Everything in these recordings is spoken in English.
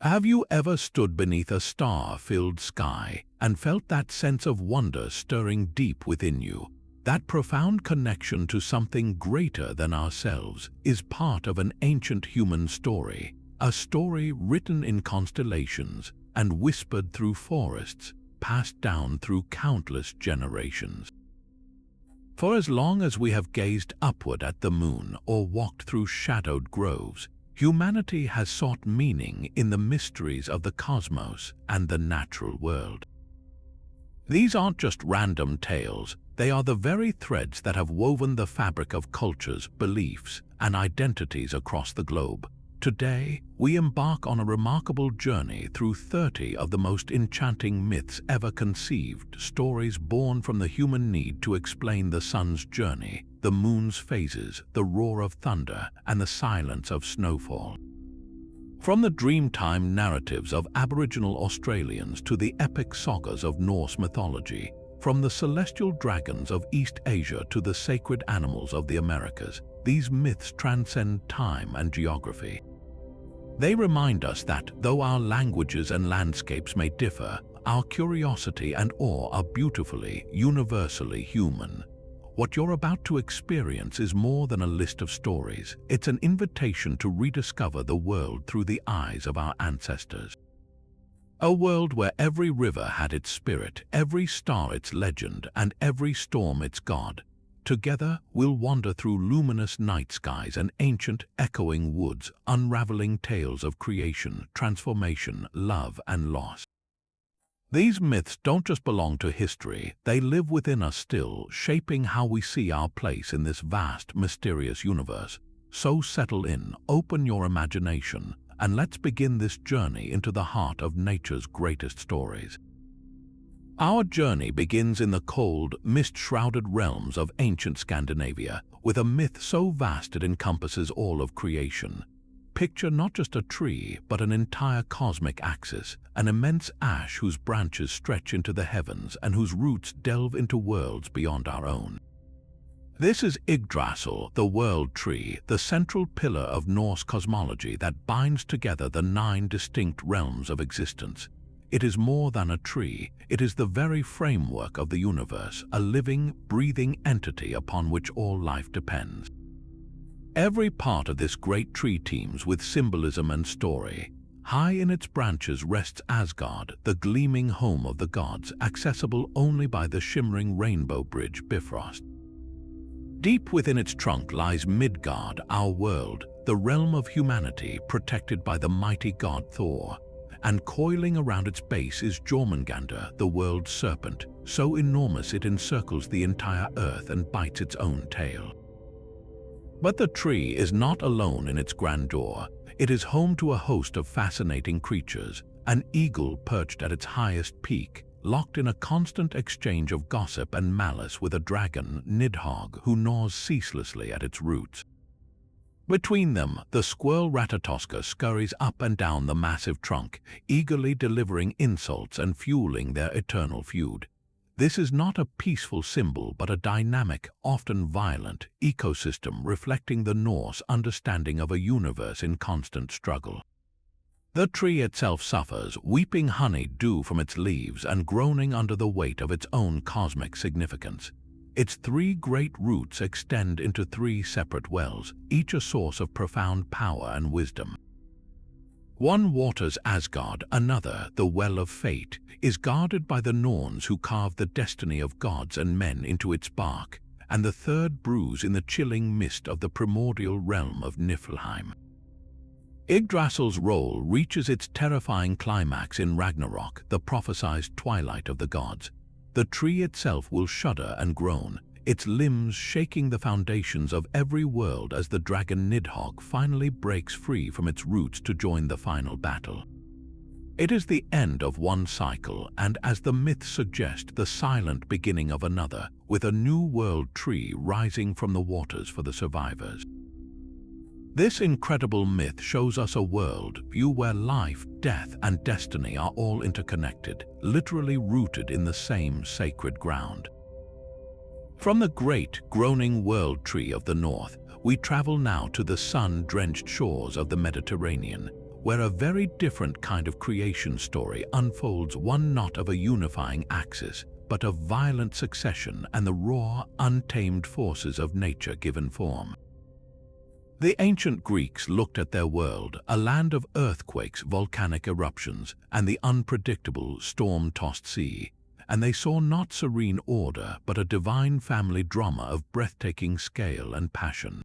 Have you ever stood beneath a star-filled sky and felt that sense of wonder stirring deep within you? That profound connection to something greater than ourselves is part of an ancient human story, a story written in constellations and whispered through forests, passed down through countless generations. For as long as we have gazed upward at the moon or walked through shadowed groves, humanity has sought meaning in the mysteries of the cosmos and the natural world. These aren't just random tales, they are the very threads that have woven the fabric of cultures, beliefs, and identities across the globe. Today, we embark on a remarkable journey through 30 of the most enchanting myths ever conceived, stories born from the human need to explain the sun's journey, the moon's phases, the roar of thunder, and the silence of snowfall. From the dreamtime narratives of Aboriginal Australians to the epic sagas of Norse mythology, from the celestial dragons of East Asia to the sacred animals of the Americas, these myths transcend time and geography. They remind us that, though our languages and landscapes may differ, our curiosity and awe are beautifully, universally human. What you're about to experience is more than a list of stories. It's an invitation to rediscover the world through the eyes of our ancestors. A world where every river had its spirit, every star its legend, and every storm its god. Together, we'll wander through luminous night skies and ancient, echoing woods, unraveling tales of creation, transformation, love, and loss. These myths don't just belong to history, they live within us still, shaping how we see our place in this vast, mysterious universe. So settle in, open your imagination, and let's begin this journey into the heart of nature's greatest stories. Our journey begins in the cold, mist-shrouded realms of ancient Scandinavia, with a myth so vast it encompasses all of creation. Picture not just a tree, but an entire cosmic axis, an immense ash whose branches stretch into the heavens and whose roots delve into worlds beyond our own. This is Yggdrasil, the world tree, the central pillar of Norse cosmology that binds together the 9 distinct realms of existence. It is more than a tree, it is the very framework of the universe, a living, breathing entity upon which all life depends. Every part of this great tree teems with symbolism and story. High in its branches rests Asgard, the gleaming home of the gods, accessible only by the shimmering rainbow bridge Bifrost. Deep within its trunk lies Midgard, our world, the realm of humanity protected by the mighty god Thor. And coiling around its base is Jormungandr, the world's serpent, so enormous it encircles the entire earth and bites its own tail. But the tree is not alone in its grandeur. It is home to a host of fascinating creatures, an eagle perched at its highest peak, locked in a constant exchange of gossip and malice with a dragon, Nidhogg, who gnaws ceaselessly at its roots. Between them, the squirrel Ratatoska scurries up and down the massive trunk, eagerly delivering insults and fueling their eternal feud. This is not a peaceful symbol, but a dynamic, often violent, ecosystem reflecting the Norse understanding of a universe in constant struggle. The tree itself suffers, weeping honey dew from its leaves and groaning under the weight of its own cosmic significance. Its 3 great roots extend into 3 separate wells, each a source of profound power and wisdom. One waters Asgard, another, the Well of Fate, is guarded by the Norns who carve the destiny of gods and men into its bark, and the third brews in the chilling mist of the primordial realm of Niflheim. Yggdrasil's role reaches its terrifying climax in Ragnarok, the prophesied twilight of the gods. The tree itself will shudder and groan, its limbs shaking the foundations of every world as the dragon Nidhogg finally breaks free from its roots to join the final battle. It is the end of one cycle and, as the myths suggest, the silent beginning of another, with a new world tree rising from the waters for the survivors. This incredible myth shows us a world view where life, death, and destiny are all interconnected, literally rooted in the same sacred ground. From the great, groaning world tree of the north, we travel now to the sun-drenched shores of the Mediterranean, where a very different kind of creation story unfolds, one not of a unifying axis, but of violent succession and the raw, untamed forces of nature given form. The ancient Greeks looked at their world, a land of earthquakes, volcanic eruptions, and the unpredictable, storm-tossed sea, and they saw not serene order, but a divine family drama of breathtaking scale and passion.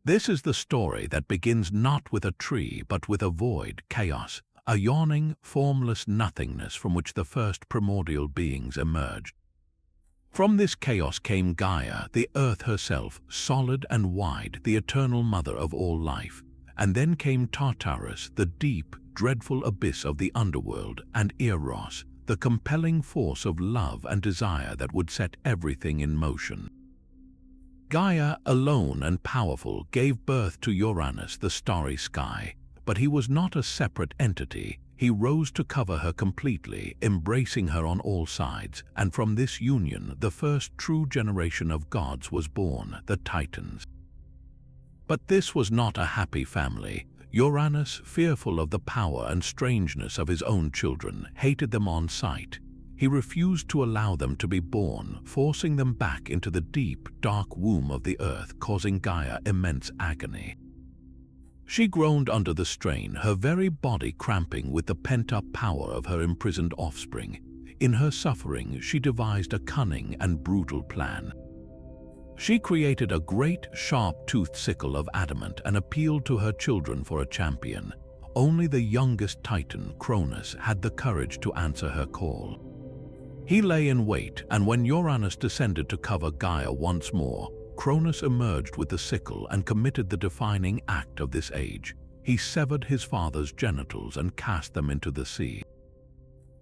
This is the story that begins not with a tree, but with a void, chaos, a yawning, formless nothingness from which the first primordial beings emerged. From this chaos came Gaia, the earth herself, solid and wide, the eternal mother of all life. And then came Tartarus, the deep, dreadful abyss of the underworld, and Eros, the compelling force of love and desire that would set everything in motion. Gaia, alone and powerful, gave birth to Uranus, the starry sky, but he was not a separate entity. He rose to cover her completely, embracing her on all sides, and from this union the first true generation of gods was born, the Titans. But this was not a happy family. Uranus, fearful of the power and strangeness of his own children, hated them on sight. He refused to allow them to be born, forcing them back into the deep, dark womb of the earth, causing Gaia immense agony. She groaned under the strain, her very body cramping with the pent-up power of her imprisoned offspring. In her suffering, she devised a cunning and brutal plan. She created a great, sharp-toothed sickle of adamant and appealed to her children for a champion. Only the youngest Titan, Cronus, had the courage to answer her call. He lay in wait, and when Uranus descended to cover Gaia once more, Cronus emerged with the sickle and committed the defining act of this age. He severed his father's genitals and cast them into the sea.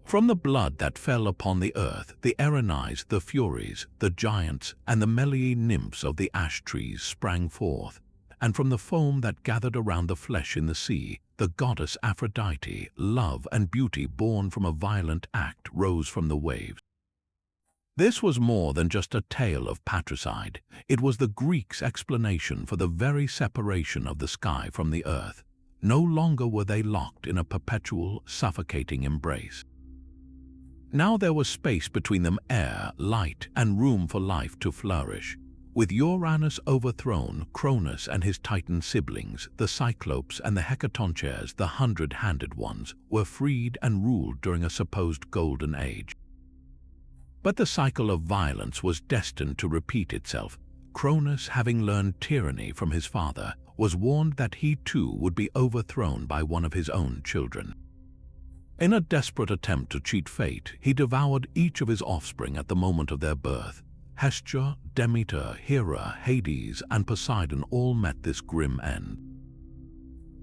From the blood that fell upon the earth, the Erinyes, the Furies, the giants, and the Meliae nymphs of the ash trees sprang forth, and from the foam that gathered around the flesh in the sea, the goddess Aphrodite, love and beauty born from a violent act, rose from the waves. This was more than just a tale of patricide. It was the Greeks' explanation for the very separation of the sky from the earth. No longer were they locked in a perpetual, suffocating embrace. Now there was space between them, air, light, and room for life to flourish. With Uranus overthrown, Cronus and his Titan siblings, the Cyclopes and the Hecatoncheires, the hundred-handed ones, were freed and ruled during a supposed golden age. But the cycle of violence was destined to repeat itself. Cronus, having learned tyranny from his father, was warned that he too would be overthrown by one of his own children. In a desperate attempt to cheat fate, he devoured each of his offspring at the moment of their birth. Hestia, Demeter, Hera, Hades, and Poseidon all met this grim end.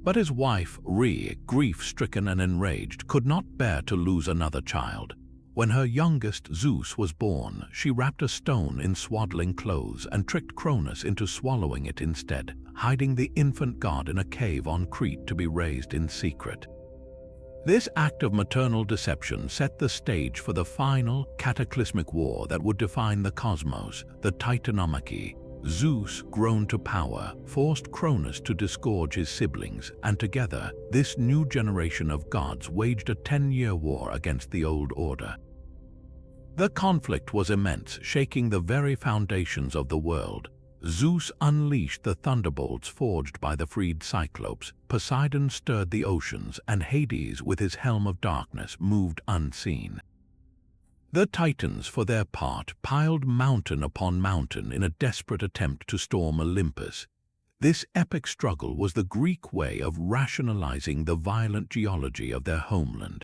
But his wife, Rhea, grief-stricken and enraged, could not bear to lose another child. When her youngest, Zeus, was born, she wrapped a stone in swaddling clothes and tricked Cronus into swallowing it instead, hiding the infant god in a cave on Crete to be raised in secret. This act of maternal deception set the stage for the final, cataclysmic war that would define the cosmos, the Titanomachy. Zeus, grown to power, forced Cronus to disgorge his siblings, and together, this new generation of gods waged a 10-year war against the old order. The conflict was immense, shaking the very foundations of the world. Zeus unleashed the thunderbolts forged by the freed Cyclopes, Poseidon stirred the oceans, and Hades, with his helm of darkness, moved unseen. The Titans, for their part, piled mountain upon mountain in a desperate attempt to storm Olympus. This epic struggle was the Greek way of rationalizing the violent geology of their homeland.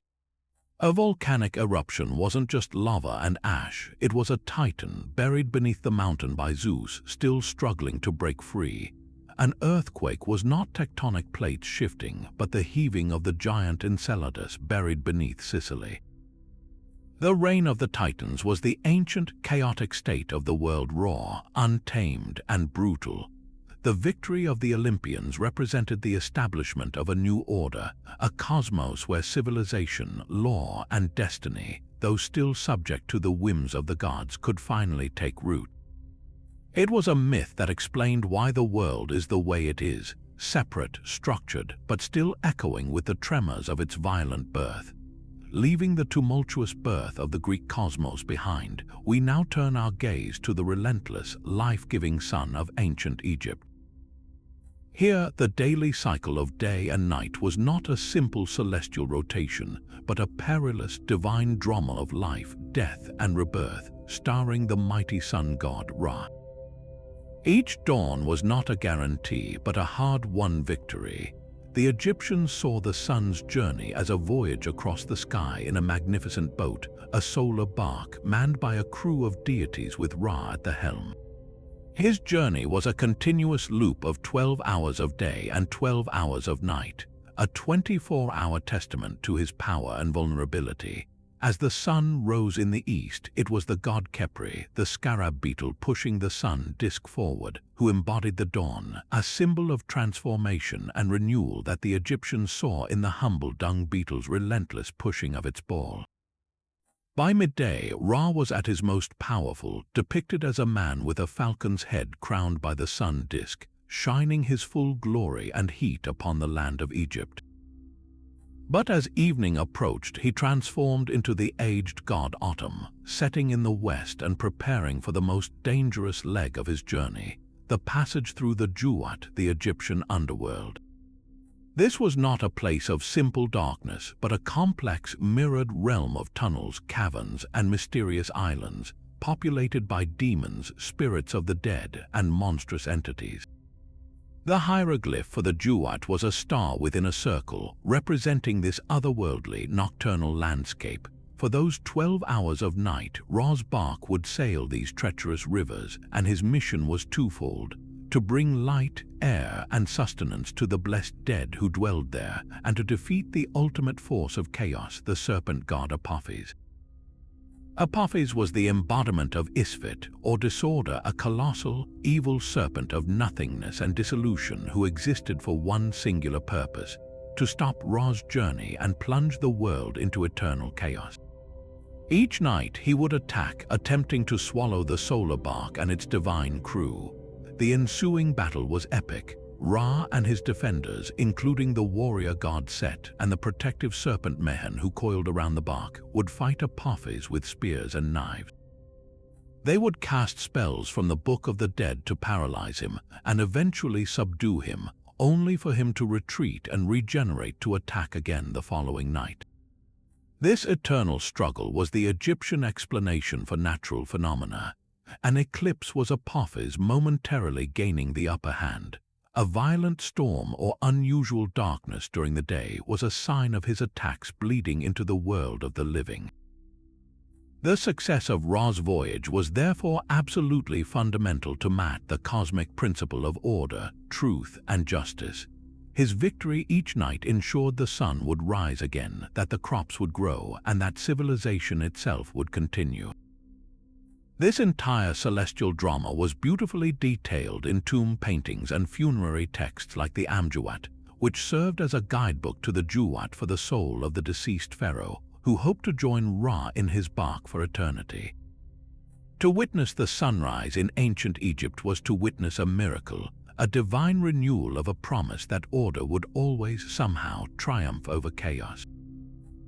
A volcanic eruption wasn't just lava and ash, it was a titan buried beneath the mountain by Zeus, still struggling to break free. An earthquake was not tectonic plates shifting, but the heaving of the giant Enceladus buried beneath Sicily. The reign of the Titans was the ancient, chaotic state of the world, raw, untamed, and brutal. The victory of the Olympians represented the establishment of a new order, a cosmos where civilization, law, and destiny, though still subject to the whims of the gods, could finally take root. It was a myth that explained why the world is the way it is. separate, structured, but still echoing with the tremors of its violent birth. Leaving the tumultuous birth of the Greek cosmos behind, we now turn our gaze to the relentless, life-giving sun of ancient Egypt. Here, the daily cycle of day and night was not a simple celestial rotation, but a perilous divine drama of life, death, and rebirth, starring the mighty sun god Ra. Each dawn was not a guarantee, but a hard-won victory. The Egyptians saw the sun's journey as a voyage across the sky in a magnificent boat, a solar bark manned by a crew of deities with Ra at the helm. His journey was a continuous loop of 12 hours of day and 12 hours of night, a 24-hour testament to his power and vulnerability. As the sun rose in the east, it was the god Khepri, the scarab beetle pushing the sun disk forward, who embodied the dawn, a symbol of transformation and renewal that the Egyptians saw in the humble dung beetle's relentless pushing of its ball. By midday, Ra was at his most powerful, depicted as a man with a falcon's head crowned by the sun disk, shining his full glory and heat upon the land of Egypt. But as evening approached, he transformed into the aged god Autumn, setting in the west and preparing for the most dangerous leg of his journey, the passage through the Juat, the Egyptian underworld. This was not a place of simple darkness, but a complex, mirrored realm of tunnels, caverns, and mysterious islands, populated by demons, spirits of the dead, and monstrous entities. The hieroglyph for the Juat was a star within a circle, representing this otherworldly, nocturnal landscape. For those 12 hours of night, Ra's bark would sail these treacherous rivers, and his mission was twofold: to bring light, air, and sustenance to the blessed dead who dwelled there, and to defeat the ultimate force of chaos, the serpent god Apophis. Apophis was the embodiment of Isfet, or disorder, a colossal, evil serpent of nothingness and dissolution who existed for one singular purpose: to stop Ra's journey and plunge the world into eternal chaos. Each night he would attack, attempting to swallow the solar bark and its divine crew. The ensuing battle was epic. Ra and his defenders, including the warrior god Set and the protective serpent Mehen who coiled around the bark, would fight Apophis with spears and knives. They would cast spells from the Book of the Dead to paralyze him and eventually subdue him, only for him to retreat and regenerate to attack again the following night. This eternal struggle was the Egyptian explanation for natural phenomena. An eclipse was Apophis momentarily gaining the upper hand. A violent storm or unusual darkness during the day was a sign of his attacks bleeding into the world of the living. The success of Ra's voyage was therefore absolutely fundamental to the cosmic principle of order, truth, and justice. His victory each night ensured the sun would rise again, that the crops would grow, and that civilization itself would continue. This entire celestial drama was beautifully detailed in tomb paintings and funerary texts like the Amjuat, which served as a guidebook to the Juat for the soul of the deceased pharaoh, who hoped to join Ra in his bark for eternity. To witness the sunrise in ancient Egypt was to witness a miracle, a divine renewal of a promise that order would always somehow triumph over chaos.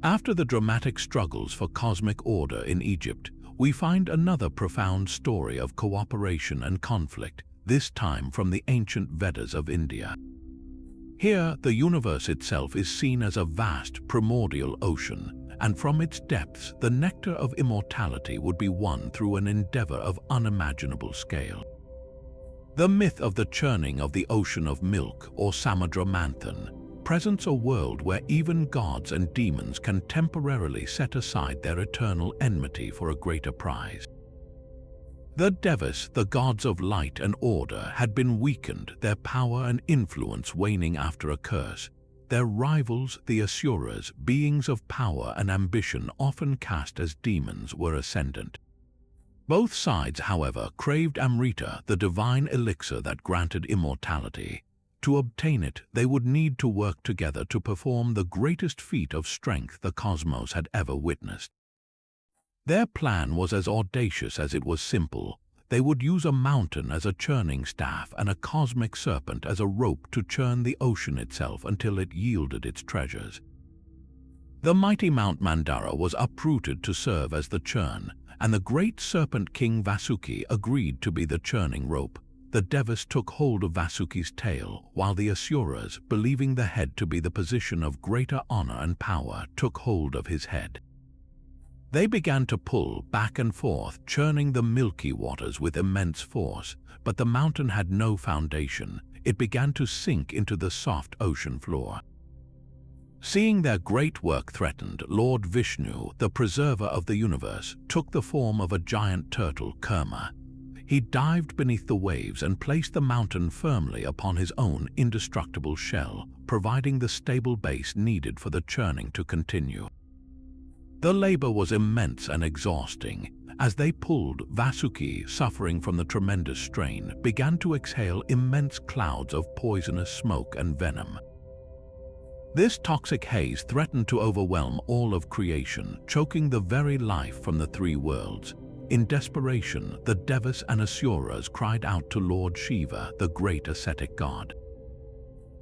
After the dramatic struggles for cosmic order in Egypt, we find another profound story of cooperation and conflict, this time from the ancient Vedas of India. Here, the universe itself is seen as a vast, primordial ocean, and from its depths, the nectar of immortality would be won through an endeavor of unimaginable scale. The myth of the churning of the ocean of milk, or Samudra Manthan, presents a world where even gods and demons can temporarily set aside their eternal enmity for a greater prize. The Devas, the gods of light and order, had been weakened, their power and influence waning after a curse. Their rivals, the Asuras, beings of power and ambition often cast as demons, were ascendant. Both sides, however, craved Amrita, the divine elixir that granted immortality. To obtain it, they would need to work together to perform the greatest feat of strength the cosmos had ever witnessed. Their plan was as audacious as it was simple. They would use a mountain as a churning staff and a cosmic serpent as a rope to churn the ocean itself until it yielded its treasures. The mighty Mount Mandara was uprooted to serve as the churn, and the great serpent king Vasuki agreed to be the churning rope. The Devas took hold of Vasuki's tail, while the Asuras, believing the head to be the position of greater honor and power, took hold of his head. They began to pull back and forth, churning the milky waters with immense force, but the mountain had no foundation. It began to sink into the soft ocean floor. Seeing their great work threatened, Lord Vishnu, the preserver of the universe, took the form of a giant turtle, Kurma. He dived beneath the waves and placed the mountain firmly upon his own indestructible shell, providing the stable base needed for the churning to continue. The labor was immense and exhausting. As they pulled, Vasuki, suffering from the tremendous strain, began to exhale immense clouds of poisonous smoke and venom. This toxic haze threatened to overwhelm all of creation, choking the very life from the three worlds. In desperation, the Devas and Asuras cried out to Lord Shiva, the great ascetic god.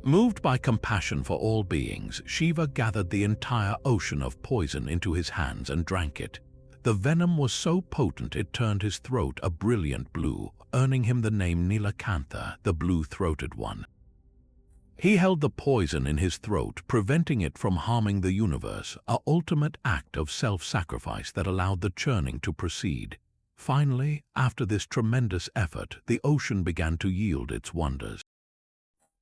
Moved by compassion for all beings, Shiva gathered the entire ocean of poison into his hands and drank it. The venom was so potent it turned his throat a brilliant blue, earning him the name Nilakantha, the blue-throated one. He held the poison in his throat, preventing it from harming the universe, an ultimate act of self-sacrifice that allowed the churning to proceed. Finally, after this tremendous effort, the ocean began to yield its wonders.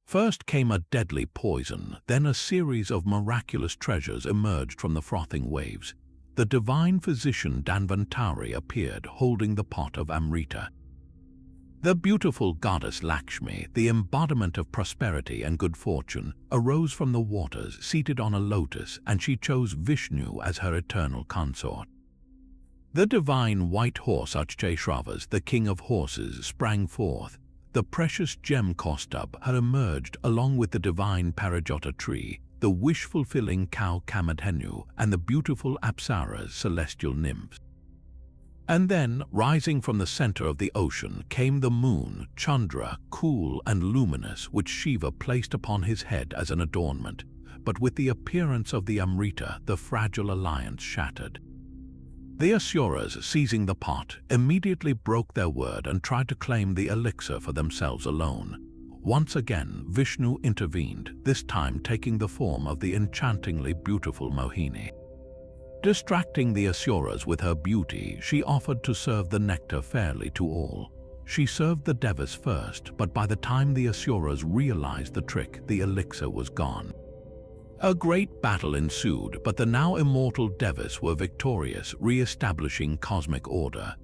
First came a deadly poison, then a series of miraculous treasures emerged from the frothing waves. The divine physician Dhanvantari appeared, holding the pot of Amrita. The beautiful goddess Lakshmi, the embodiment of prosperity and good fortune, arose from the waters, seated on a lotus, and she chose Vishnu as her eternal consort. The divine white horse Achchaishravas, the king of horses, sprang forth. The precious gem Kaustubh had emerged along with the divine Parijata tree, the wish-fulfilling cow Kamadhenu, and the beautiful Apsaras, celestial nymphs. And then, rising from the center of the ocean, came the moon, Chandra, cool and luminous, which Shiva placed upon his head as an adornment. But with the appearance of the Amrita, the fragile alliance shattered. The Asuras, seizing the pot, immediately broke their word and tried to claim the elixir for themselves alone. Once again, Vishnu intervened, this time taking the form of the enchantingly beautiful Mohini. Distracting the Asuras with her beauty, she offered to serve the nectar fairly to all. She served the Devas first, but by the time the Asuras realized the trick, the elixir was gone. A great battle ensued, but the now immortal Devas were victorious, re-establishing cosmic order.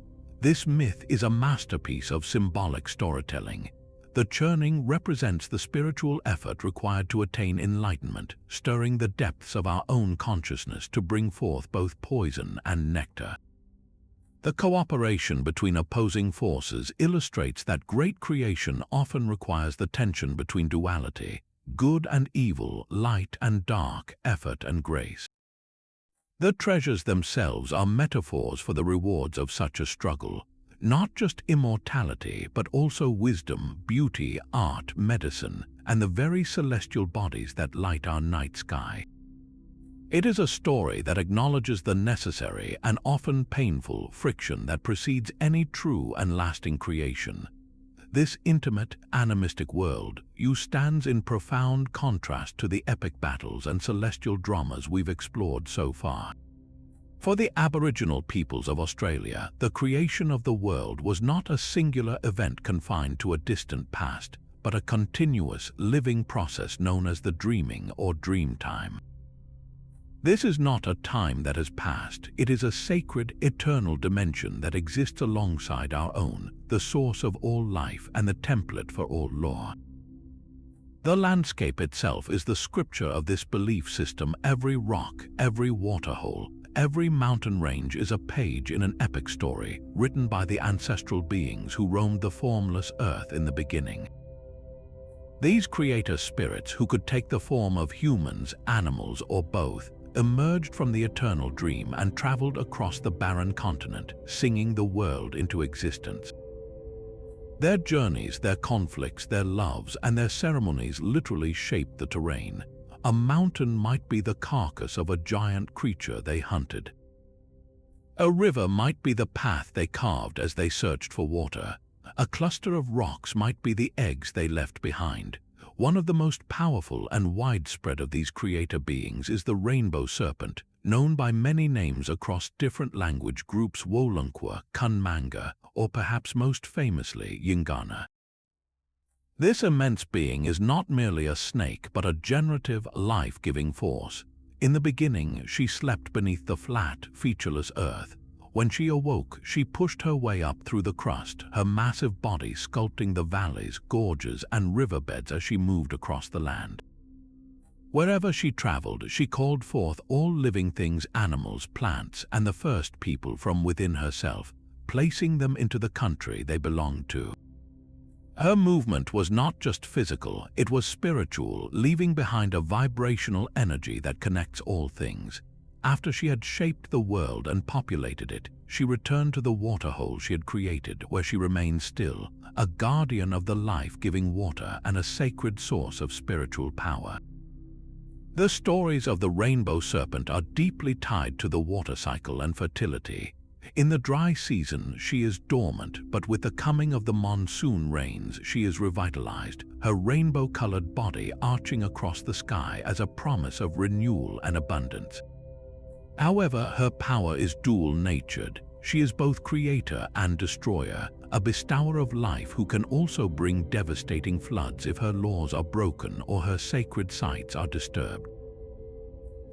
This myth is a masterpiece of symbolic storytelling. The churning represents the spiritual effort required to attain enlightenment, stirring the depths of our own consciousness to bring forth both poison and nectar. The cooperation between opposing forces illustrates that great creation often requires the tension between duality, good and evil, light and dark, effort and grace. The treasures themselves are metaphors for the rewards of such a struggle. Not just immortality, but also wisdom, beauty, art, medicine, and the very celestial bodies that light our night sky. It is a story that acknowledges the necessary and often painful friction that precedes any true and lasting creation. This intimate, animistic world stands in profound contrast to the epic battles and celestial dramas we've explored so far. For the Aboriginal peoples of Australia, the creation of the world was not a singular event confined to a distant past, but a continuous, living process known as the dreaming or dream time. This is not a time that has passed, it is a sacred, eternal dimension that exists alongside our own, the source of all life and the template for all law. The landscape itself is the scripture of this belief system. Every rock, every waterhole, every mountain range is a page in an epic story written by the ancestral beings who roamed the formless earth in the beginning. These creator spirits, who could take the form of humans, animals, or both, emerged from the eternal dream and traveled across the barren continent, singing the world into existence. Their journeys, their conflicts, their loves, and their ceremonies literally shaped the terrain. A mountain might be the carcass of a giant creature they hunted. A river might be the path they carved as they searched for water. A cluster of rocks might be the eggs they left behind. One of the most powerful and widespread of these creator beings is the rainbow serpent, known by many names across different language groups: Wolunkwa, Kunmanga, or perhaps most famously, Yingana. This immense being is not merely a snake, but a generative, life-giving force. In the beginning, she slept beneath the flat, featureless earth. When she awoke, she pushed her way up through the crust, her massive body sculpting the valleys, gorges, and riverbeds as she moved across the land. Wherever she traveled, she called forth all living things, animals, plants, and the first people from within herself, placing them into the country they belonged to. Her movement was not just physical, it was spiritual, leaving behind a vibrational energy that connects all things. After she had shaped the world and populated it, she returned to the waterhole she had created, where she remained still, a guardian of the life-giving water and a sacred source of spiritual power. The stories of the rainbow serpent are deeply tied to the water cycle and fertility. In the dry season, she is dormant, but with the coming of the monsoon rains, she is revitalized, her rainbow-colored body arching across the sky as a promise of renewal and abundance. However, her power is dual-natured. She is both creator and destroyer, a bestower of life who can also bring devastating floods if her laws are broken or her sacred sites are disturbed.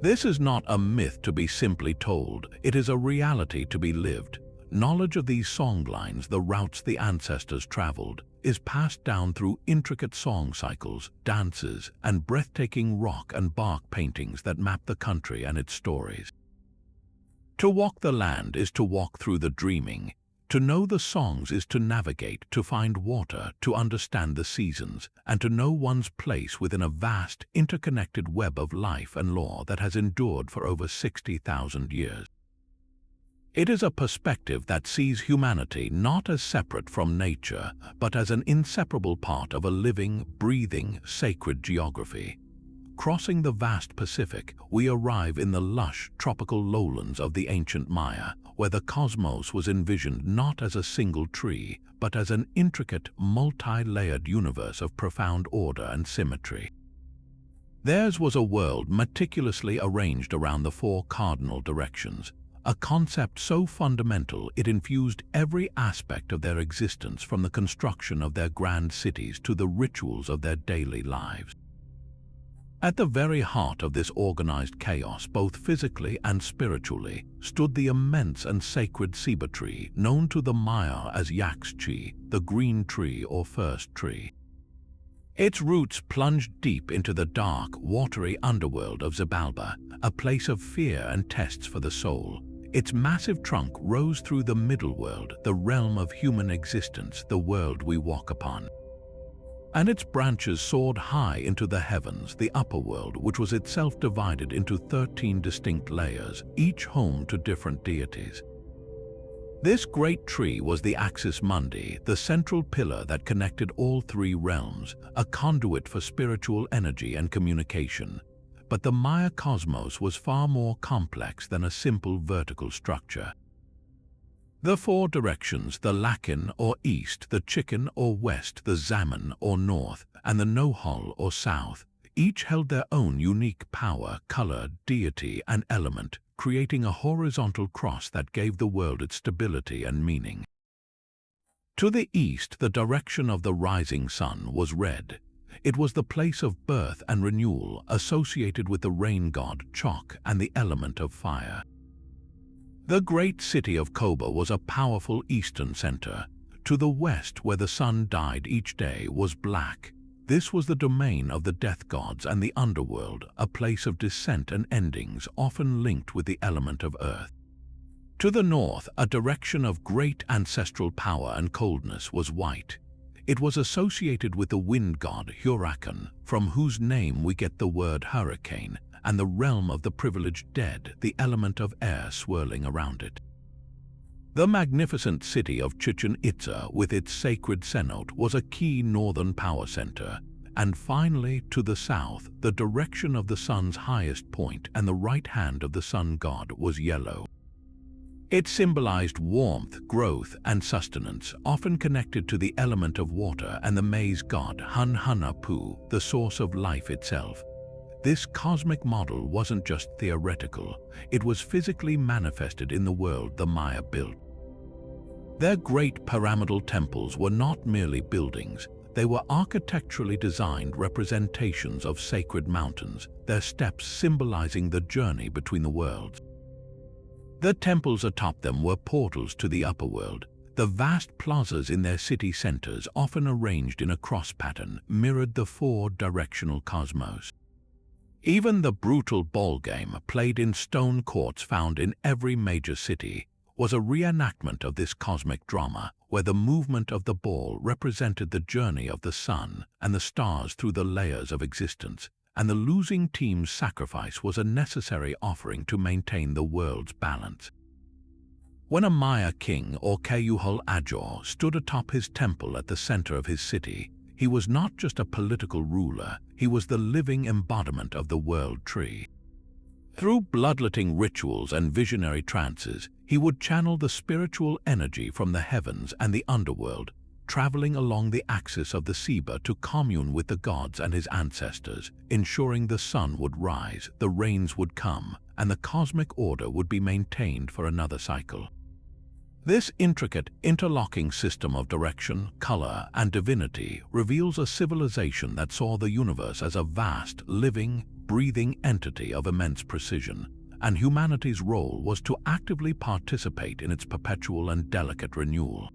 This is not a myth to be simply told, it is a reality to be lived. Knowledge of these songlines, the routes the ancestors traveled, is passed down through intricate song cycles, dances, and breathtaking rock and bark paintings that map the country and its stories. To walk the land is to walk through the dreaming. To know the songs is to navigate, to find water, to understand the seasons, and to know one's place within a vast, interconnected web of life and law that has endured for over 60,000 years. It is a perspective that sees humanity not as separate from nature, but as an inseparable part of a living, breathing, sacred geography. Crossing the vast Pacific, we arrive in the lush, tropical lowlands of the ancient Maya, where the cosmos was envisioned not as a single tree, but as an intricate, multi-layered universe of profound order and symmetry. Theirs was a world meticulously arranged around the four cardinal directions, a concept so fundamental it infused every aspect of their existence, from the construction of their grand cities to the rituals of their daily lives. At the very heart of this organized chaos, both physically and spiritually, stood the immense and sacred ceiba tree, known to the Maya as Yaxchi, the green tree or first tree. Its roots plunged deep into the dark, watery underworld of Xibalba, a place of fear and tests for the soul. Its massive trunk rose through the middle world, the realm of human existence, the world we walk upon. And its branches soared high into the heavens, the upper world, which was itself divided into 13 distinct layers, each home to different deities. This great tree was the axis mundi, the central pillar that connected all three realms, a conduit for spiritual energy and communication. But the Maya cosmos was far more complex than a simple vertical structure. The four directions, the Lakin or east, the Chicken or west, the Zaman or north, and the Nohal or south, each held their own unique power, color, deity, and element, creating a horizontal cross that gave the world its stability and meaning. To the east, the direction of the rising sun was red. It was the place of birth and renewal, associated with the rain god Chok and the element of fire. The great city of Koba was a powerful eastern center. To the west, where the sun died each day, was black. This was the domain of the death gods and the underworld, a place of descent and endings, often linked with the element of earth. To the north, a direction of great ancestral power and coldness, was white. It was associated with the wind god Hurakan, from whose name we get the word hurricane, and the realm of the privileged dead, the element of air swirling around it. The magnificent city of Chichen Itza, with its sacred cenote, was a key northern power center. And finally, to the south, the direction of the sun's highest point and the right hand of the sun god was yellow. It symbolized warmth, growth, and sustenance, often connected to the element of water and the maize god Hunhunapu, the source of life itself. This cosmic model wasn't just theoretical, it was physically manifested in the world the Maya built. Their great pyramidal temples were not merely buildings, they were architecturally designed representations of sacred mountains, their steps symbolizing the journey between the worlds. The temples atop them were portals to the upper world. The vast plazas in their city centers, often arranged in a cross pattern, mirrored the four-directional cosmos. Even the brutal ball game, played in stone courts found in every major city, was a reenactment of this cosmic drama, where the movement of the ball represented the journey of the sun and the stars through the layers of existence, and the losing team's sacrifice was a necessary offering to maintain the world's balance. When a Maya king, or Cayuhul-Ajor, stood atop his temple at the center of his city, he was not just a political ruler, he was the living embodiment of the world tree. Through bloodletting rituals and visionary trances, he would channel the spiritual energy from the heavens and the underworld, traveling along the axis of the Seba to commune with the gods and his ancestors, ensuring the sun would rise, the rains would come, and the cosmic order would be maintained for another cycle. This intricate, interlocking system of direction, color, and divinity reveals a civilization that saw the universe as a vast, living, breathing entity of immense precision, and humanity's role was to actively participate in its perpetual and delicate renewal.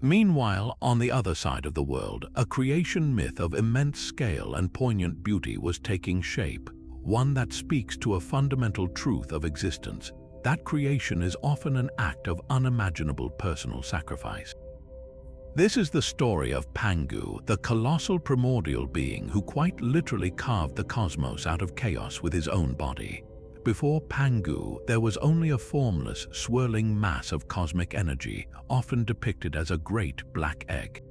Meanwhile, on the other side of the world, a creation myth of immense scale and poignant beauty was taking shape, one that speaks to a fundamental truth of existence, that creation is often an act of unimaginable personal sacrifice. This is the story of Pangu, the colossal primordial being who quite literally carved the cosmos out of chaos with his own body. Before Pangu, there was only a formless, swirling mass of cosmic energy, often depicted as a great black egg.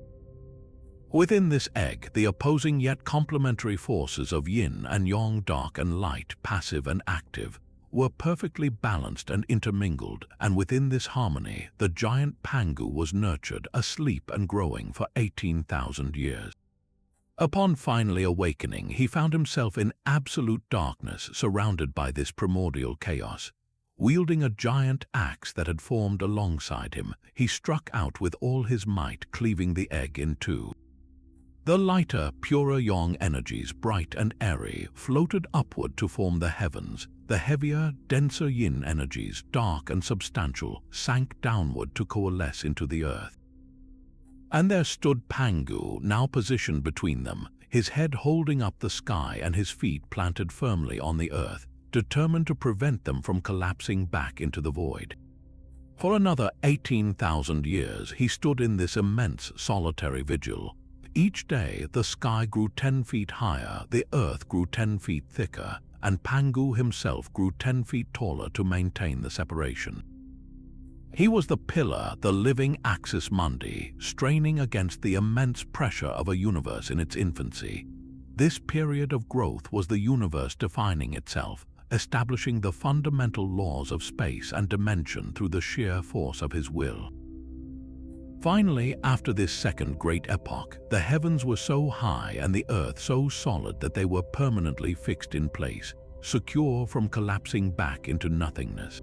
Within this egg, the opposing yet complementary forces of yin and yang, dark and light, passive and active, were perfectly balanced and intermingled, and within this harmony, the giant Pangu was nurtured, asleep and growing for 18,000 years. Upon finally awakening, he found himself in absolute darkness, surrounded by this primordial chaos. Wielding a giant axe that had formed alongside him, he struck out with all his might, cleaving the egg in two. The lighter, purer yang energies, bright and airy, floated upward to form the heavens. The heavier, denser yin energies, dark and substantial, sank downward to coalesce into the earth. And there stood Pangu, now positioned between them, his head holding up the sky and his feet planted firmly on the earth, determined to prevent them from collapsing back into the void. For another 18,000 years, he stood in this immense solitary vigil. Each day, the sky grew 10 feet higher, the earth grew 10 feet thicker, and Pangu himself grew 10 feet taller to maintain the separation. He was the pillar, the living axis mundi, straining against the immense pressure of a universe in its infancy. This period of growth was the universe defining itself, establishing the fundamental laws of space and dimension through the sheer force of his will. Finally, after this second great epoch, the heavens were so high and the earth so solid that they were permanently fixed in place, secure from collapsing back into nothingness.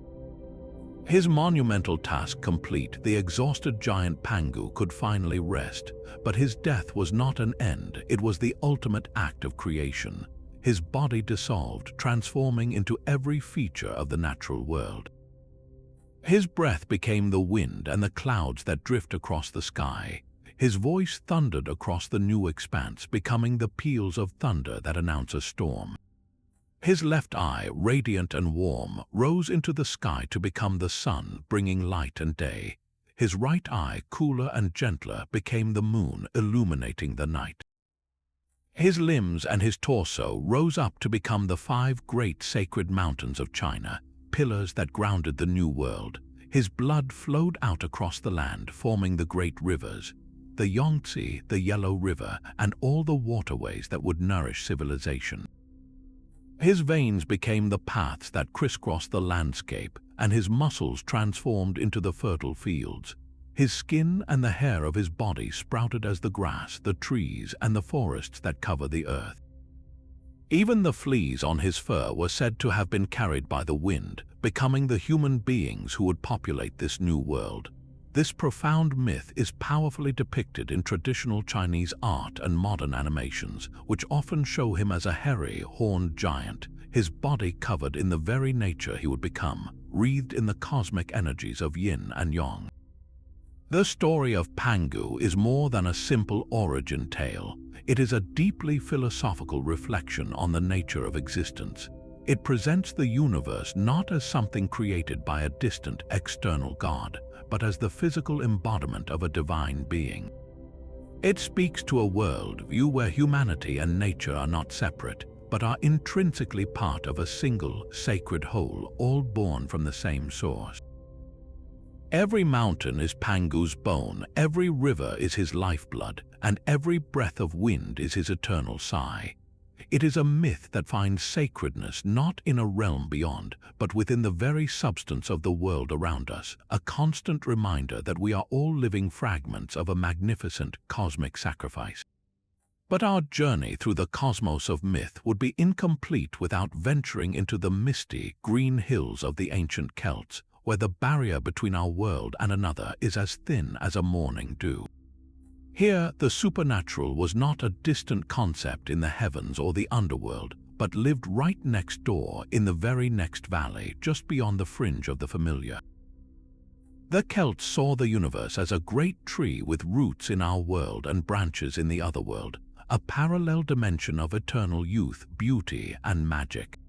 His monumental task complete, the exhausted giant Pangu could finally rest, but his death was not an end, it was the ultimate act of creation. His body dissolved, transforming into every feature of the natural world. His breath became the wind and the clouds that drift across the sky. His voice thundered across the new expanse, becoming the peals of thunder that announce a storm. His left eye, radiant and warm, rose into the sky to become the sun, bringing light and day. His right eye, cooler and gentler, became the moon, illuminating the night. His limbs and his torso rose up to become the 5 great sacred mountains of China, pillars that grounded the new world. His blood flowed out across the land, forming the great rivers, the Yangtze, the Yellow River, and all the waterways that would nourish civilization. His veins became the paths that crisscrossed the landscape, and his muscles transformed into the fertile fields. His skin and the hair of his body sprouted as the grass, the trees, and the forests that cover the earth. Even the fleas on his fur were said to have been carried by the wind, becoming the human beings who would populate this new world. This profound myth is powerfully depicted in traditional Chinese art and modern animations, which often show him as a hairy, horned giant, his body covered in the very nature he would become, wreathed in the cosmic energies of yin and yang. The story of Pangu is more than a simple origin tale. It is a deeply philosophical reflection on the nature of existence. It presents the universe not as something created by a distant external god, but as the physical embodiment of a divine being. It speaks to a worldview where humanity and nature are not separate, but are intrinsically part of a single, sacred whole, all born from the same source. Every mountain is Pangu's bone, every river is his lifeblood, and every breath of wind is his eternal sigh. It is a myth that finds sacredness not in a realm beyond, but within the very substance of the world around us, a constant reminder that we are all living fragments of a magnificent cosmic sacrifice. But our journey through the cosmos of myth would be incomplete without venturing into the misty, green hills of the ancient Celts, where the barrier between our world and another is as thin as a morning dew. Here, the supernatural was not a distant concept in the heavens or the underworld, but lived right next door in the very next valley, just beyond the fringe of the familiar. The Celts saw the universe as a great tree with roots in our world and branches in the other world, a parallel dimension of eternal youth, beauty, and magic.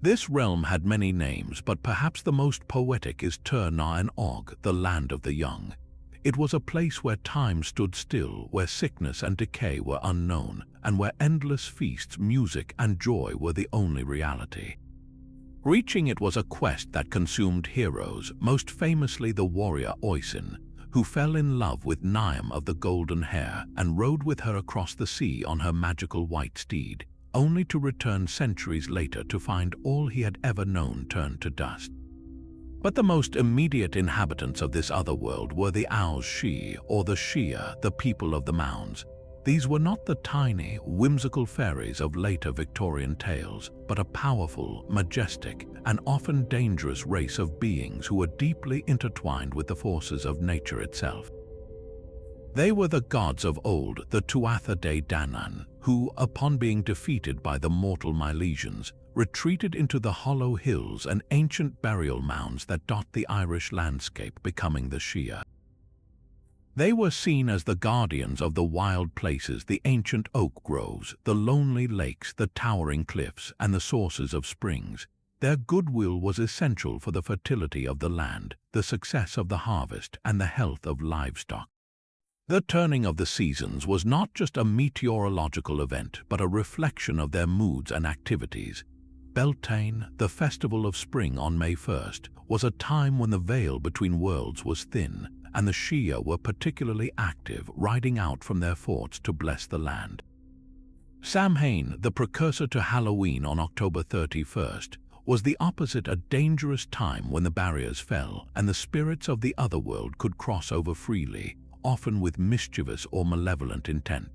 This realm had many names, but perhaps the most poetic is Tur Na and Og, the land of the young. It was a place where time stood still, where sickness and decay were unknown, and where endless feasts, music, and joy were the only reality. Reaching it was a quest that consumed heroes, most famously the warrior Oisin, who fell in love with Niam of the golden hair and rode with her across the sea on her magical white steed, only to return centuries later to find all he had ever known turned to dust. But the most immediate inhabitants of this other world were the Aus-Shi, or the Shia, the people of the mounds. These were not the tiny, whimsical fairies of later Victorian tales, but a powerful, majestic, and often dangerous race of beings who were deeply intertwined with the forces of nature itself. They were the gods of old, the Tuatha De Danann, who, upon being defeated by the mortal Milesians, retreated into the hollow hills and ancient burial mounds that dot the Irish landscape, becoming the Shia. They were seen as the guardians of the wild places, the ancient oak groves, the lonely lakes, the towering cliffs, and the sources of springs. Their goodwill was essential for the fertility of the land, the success of the harvest, and the health of livestock. The turning of the seasons was not just a meteorological event, but a reflection of their moods and activities. Beltane, the festival of spring on May 1st, was a time when the veil between worlds was thin, and the Shia were particularly active, riding out from their forts to bless the land. Samhain, the precursor to Halloween on October 31st, was the opposite, a dangerous time when the barriers fell and the spirits of the otherworld could cross over freely, often with mischievous or malevolent intent.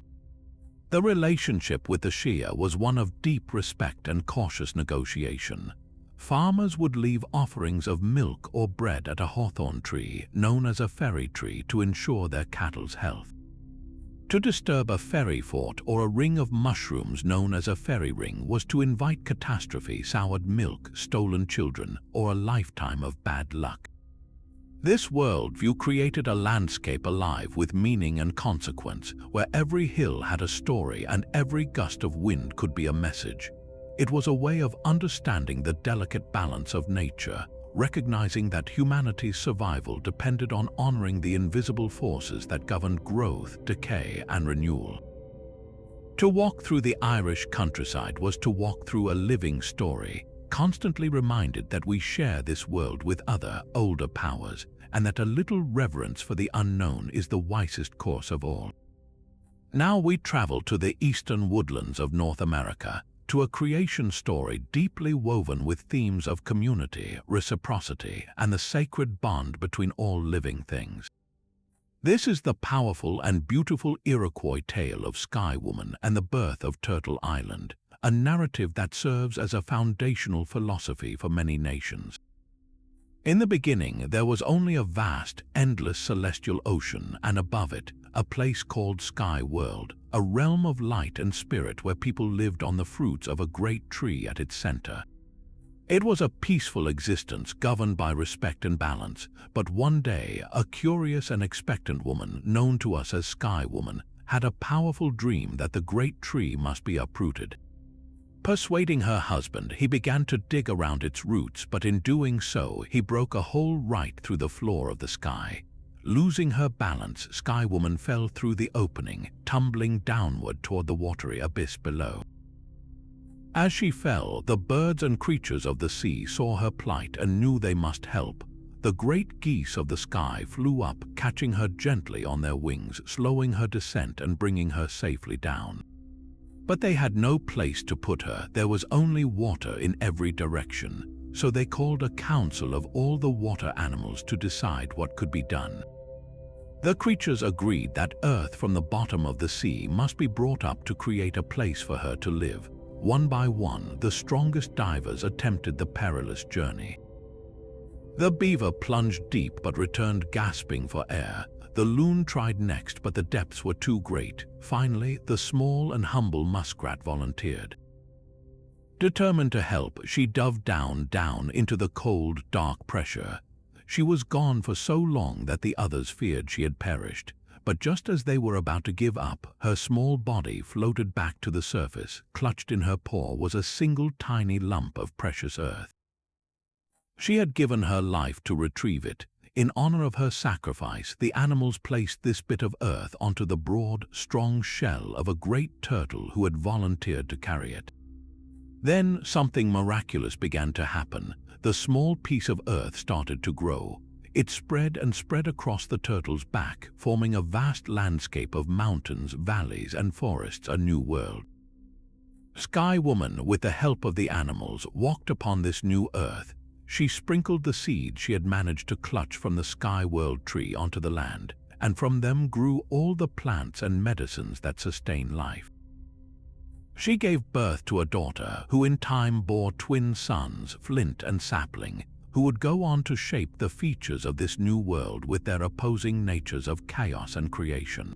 The relationship with the Shia was one of deep respect and cautious negotiation. Farmers would leave offerings of milk or bread at a hawthorn tree, known as a fairy tree, to ensure their cattle's health. To disturb a fairy fort or a ring of mushrooms known as a fairy ring was to invite catastrophe, soured milk, stolen children, or a lifetime of bad luck. This worldview created a landscape alive with meaning and consequence, where every hill had a story and every gust of wind could be a message. It was a way of understanding the delicate balance of nature, recognizing that humanity's survival depended on honoring the invisible forces that governed growth, decay, and renewal. To walk through the Irish countryside was to walk through a living story. constantly reminded that we share this world with other, older powers, and that a little reverence for the unknown is the wisest course of all. Now we travel to the eastern woodlands of North America, to a creation story deeply woven with themes of community, reciprocity, and the sacred bond between all living things. This is the powerful and beautiful Iroquois tale of Sky Woman and the birth of Turtle Island, a narrative that serves as a foundational philosophy for many nations. In the beginning, there was only a vast, endless celestial ocean, and above it, a place called Sky World, a realm of light and spirit where people lived on the fruits of a great tree at its center. It was a peaceful existence governed by respect and balance, but one day, a curious and expectant woman, known to us as Sky Woman, had a powerful dream that the great tree must be uprooted. Persuading her husband, he began to dig around its roots, but in doing so, he broke a hole right through the floor of the sky. Losing her balance, Sky Woman fell through the opening, tumbling downward toward the watery abyss below. As she fell, the birds and creatures of the sea saw her plight and knew they must help. The great geese of the sky flew up, catching her gently on their wings, slowing her descent and bringing her safely down. But they had no place to put her. There was only water in every direction, so they called a council of all the water animals to decide what could be done. The creatures agreed that earth from the bottom of the sea must be brought up to create a place for her to live. One by one, the strongest divers attempted the perilous journey. The beaver plunged deep but returned gasping for air. The loon tried next, but the depths were too great. Finally, the small and humble muskrat volunteered. Determined to help, she dove down into the cold, dark pressure. She was gone for so long that the others feared she had perished. But just as they were about to give up, her small body floated back to the surface. Clutched in her paw was a single tiny lump of precious earth. She had given her life to retrieve it. In honor of her sacrifice, the animals placed this bit of earth onto the broad, strong shell of a great turtle who had volunteered to carry it. Then something miraculous began to happen. The small piece of earth started to grow. It spread and spread across the turtle's back, forming a vast landscape of mountains, valleys, and forests, a new world. Sky Woman, with the help of the animals, walked upon this new earth. She sprinkled the seeds she had managed to clutch from the Sky World tree onto the land, and from them grew all the plants and medicines that sustain life. She gave birth to a daughter who in time bore twin sons, Flint and Sapling, who would go on to shape the features of this new world with their opposing natures of chaos and creation.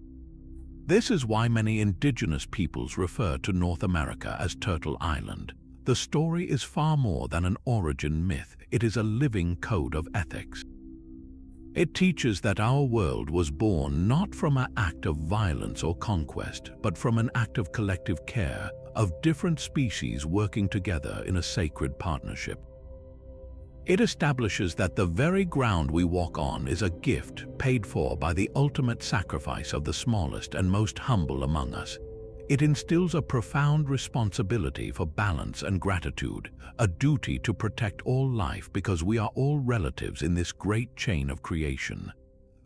This is why many indigenous peoples refer to North America as Turtle Island. The story is far more than an origin myth. It is a living code of ethics. It teaches that our world was born not from an act of violence or conquest, but from an act of collective care, of different species working together in a sacred partnership. It establishes that the very ground we walk on is a gift paid for by the ultimate sacrifice of the smallest and most humble among us. It instills a profound responsibility for balance and gratitude, a duty to protect all life because we are all relatives in this great chain of creation.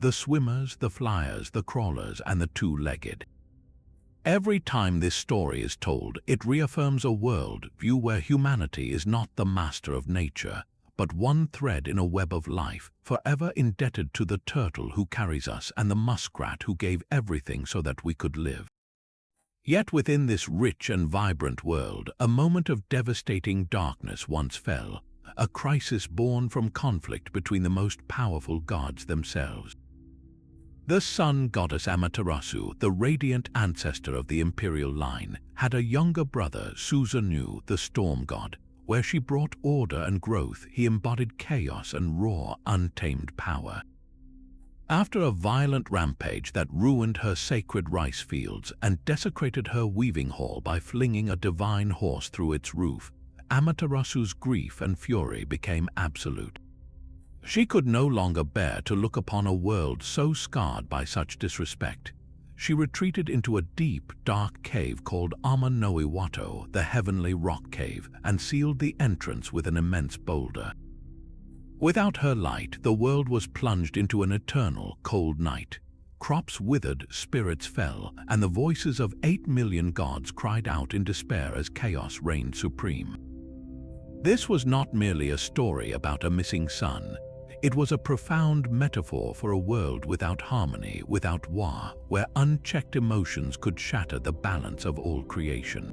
The swimmers, the flyers, the crawlers, and the two-legged. Every time this story is told, it reaffirms a world view where humanity is not the master of nature, but one thread in a web of life, forever indebted to the turtle who carries us and the muskrat who gave everything so that we could live. Yet within this rich and vibrant world, a moment of devastating darkness once fell, a crisis born from conflict between the most powerful gods themselves. The sun goddess Amaterasu, the radiant ancestor of the imperial line, had a younger brother, Susanoo, the storm god. Where she brought order and growth, he embodied chaos and raw, untamed power. After a violent rampage that ruined her sacred rice fields and desecrated her weaving hall by flinging a divine horse through its roof, Amaterasu's grief and fury became absolute. She could no longer bear to look upon a world so scarred by such disrespect. she retreated into a deep, dark cave called Ama-no-Iwato, the Heavenly Rock Cave, and sealed the entrance with an immense boulder. Without her light, the world was plunged into an eternal, cold night. Crops withered, spirits fell, and the voices of 8 million gods cried out in despair as chaos reigned supreme. This was not merely a story about a missing sun. It was a profound metaphor for a world without harmony, without war, where unchecked emotions could shatter the balance of all creation.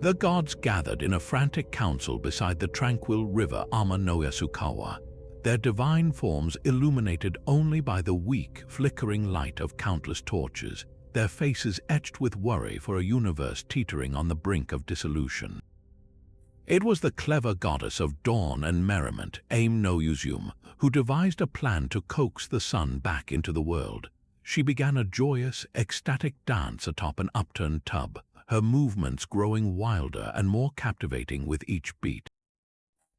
The gods gathered in a frantic council beside the tranquil river Ama-no-Yasukawa, their divine forms illuminated only by the weak, flickering light of countless torches, their faces etched with worry for a universe teetering on the brink of dissolution. It was the clever goddess of dawn and merriment, Aim-no-Uzume, who devised a plan to coax the sun back into the world. She began a joyous, ecstatic dance atop an upturned tub, her movements growing wilder and more captivating with each beat.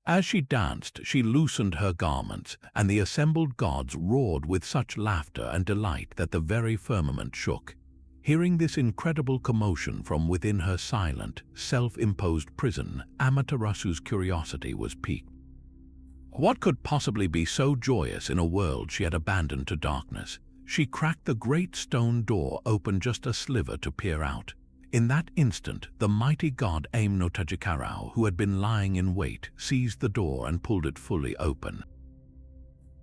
As she danced, she loosened her garments, and the assembled gods roared with such laughter and delight that the very firmament shook. Hearing this incredible commotion from within her silent, self-imposed prison, Amaterasu's curiosity was piqued. What could possibly be so joyous in a world she had abandoned to darkness? She cracked the great stone door open just a sliver to peer out. In that instant, the mighty god Aim-no-Tajikarau, who had been lying in wait, seized the door and pulled it fully open.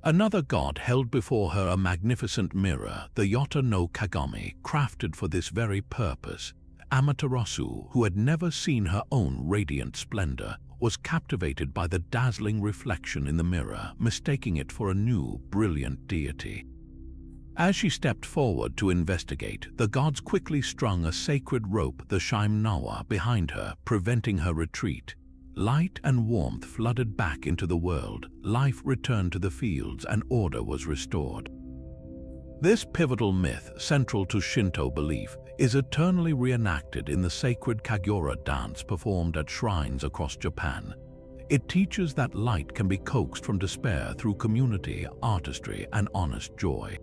Another god held before her a magnificent mirror, the Yota no Kagami, crafted for this very purpose. Amaterasu, who had never seen her own radiant splendor, was captivated by the dazzling reflection in the mirror, mistaking it for a new, brilliant deity. As she stepped forward to investigate, the gods quickly strung a sacred rope, the Shaimnawa, behind her, preventing her retreat. Light and warmth flooded back into the world, life returned to the fields, and order was restored. This pivotal myth, central to Shinto belief, is eternally reenacted in the sacred Kagyura dance performed at shrines across Japan. It teaches that light can be coaxed from despair through community, artistry, and honest joy.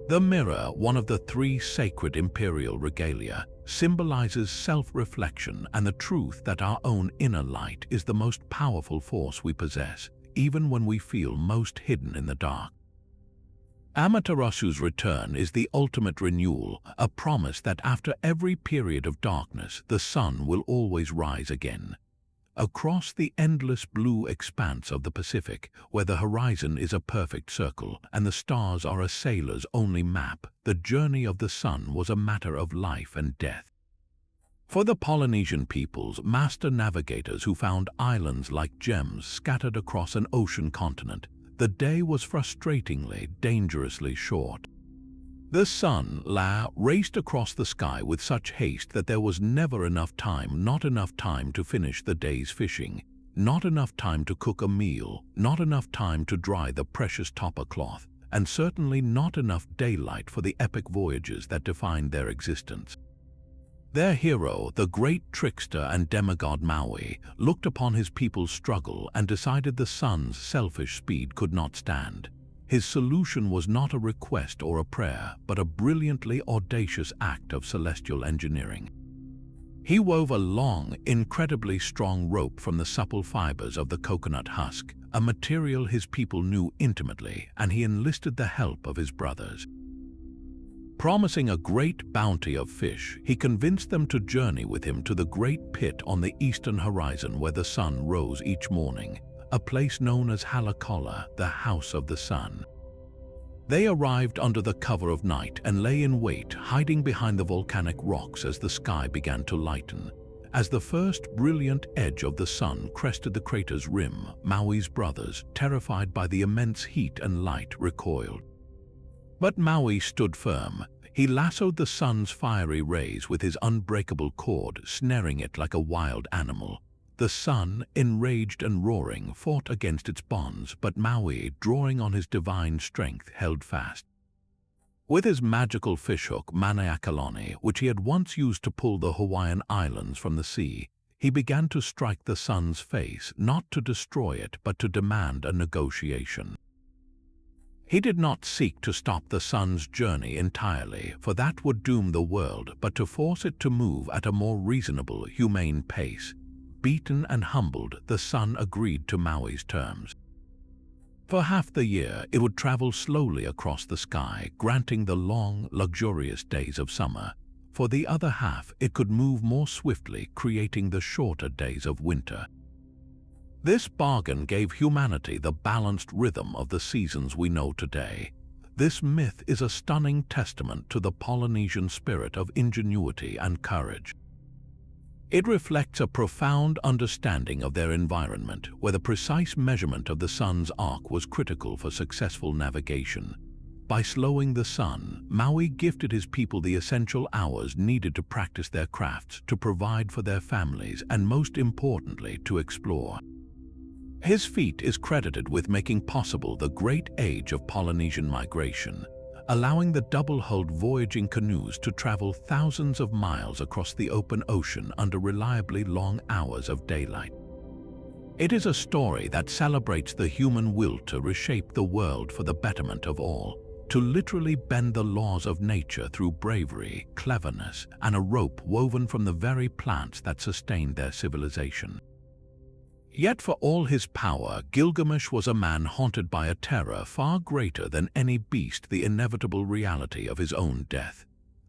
The mirror, one of the 3 sacred imperial regalia, symbolizes self-reflection and the truth that our own inner light is the most powerful force we possess, even when we feel most hidden in the dark. Amaterasu's return is the ultimate renewal, a promise that after every period of darkness, the sun will always rise again. Across the endless blue expanse of the Pacific, where the horizon is a perfect circle and the stars are a sailor's only map, the journey of the sun was a matter of life and death. For the Polynesian peoples, master navigators who found islands like gems scattered across an ocean continent, the day was frustratingly, dangerously short. The sun, La, raced across the sky with such haste that there was never enough time, not enough time to finish the day's fishing, not enough time to cook a meal, not enough time to dry the precious topper cloth, and certainly not enough daylight for the epic voyages that defined their existence. Their hero, the great trickster and demigod Maui, looked upon his people's struggle and decided the sun's selfish speed could not stand. His solution was not a request or a prayer, but a brilliantly audacious act of celestial engineering. He wove a long, incredibly strong rope from the supple fibers of the coconut husk, a material his people knew intimately, and he enlisted the help of his brothers. Promising a great bounty of fish, he convinced them to journey with him to the great pit on the eastern horizon where the sun rose each morning, a place known as Haleakala, the House of the Sun. They arrived under the cover of night and lay in wait, hiding behind the volcanic rocks as the sky began to lighten. As the first brilliant edge of the sun crested the crater's rim, Maui's brothers, terrified by the immense heat and light, recoiled. But Maui stood firm. He lassoed the sun's fiery rays with his unbreakable cord, snaring it like a wild animal. The sun, enraged and roaring, fought against its bonds, but Maui, drawing on his divine strength, held fast. With his magical fishhook, Manaiakalani, which he had once used to pull the Hawaiian Islands from the sea, he began to strike the sun's face, not to destroy it, but to demand a negotiation. He did not seek to stop the sun's journey entirely, for that would doom the world, but to force it to move at a more reasonable, humane pace. Beaten and humbled, the sun agreed to Maui's terms. For half the year, it would travel slowly across the sky, granting the long, luxurious days of summer. For the other half, it could move more swiftly, creating the shorter days of winter. This bargain gave humanity the balanced rhythm of the seasons we know today. This myth is a stunning testament to the Polynesian spirit of ingenuity and courage. It reflects a profound understanding of their environment, where the precise measurement of the sun's arc was critical for successful navigation. By slowing the sun, Maui gifted his people the essential hours needed to practice their crafts, to provide for their families, and most importantly, to explore. His feat is credited with making possible the great age of Polynesian migration, allowing the double-hulled voyaging canoes to travel thousands of miles across the open ocean under reliably long hours of daylight. It is a story that celebrates the human will to reshape the world for the betterment of all, to literally bend the laws of nature through bravery, cleverness, and a rope woven from the very plants that sustained their civilization. Yet for all his power, Gilgamesh was a man haunted by a terror far greater than any beast, the inevitable reality of his own death.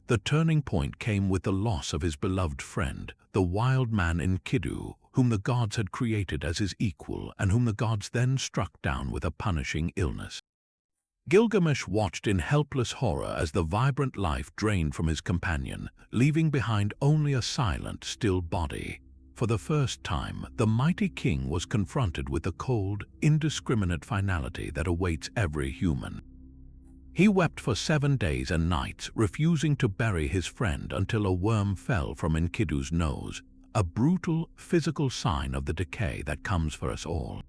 The turning point came with the loss of his beloved friend, the wild man Enkidu, whom the gods had created as his equal and whom the gods then struck down with a punishing illness. Gilgamesh watched in helpless horror as the vibrant life drained from his companion, leaving behind only a silent, still body. For the first time, the mighty king was confronted with the cold, indiscriminate finality that awaits every human. He wept for 7 days and nights, refusing to bury his friend until a worm fell from Enkidu's nose, a brutal, physical sign of the decay that comes for us all.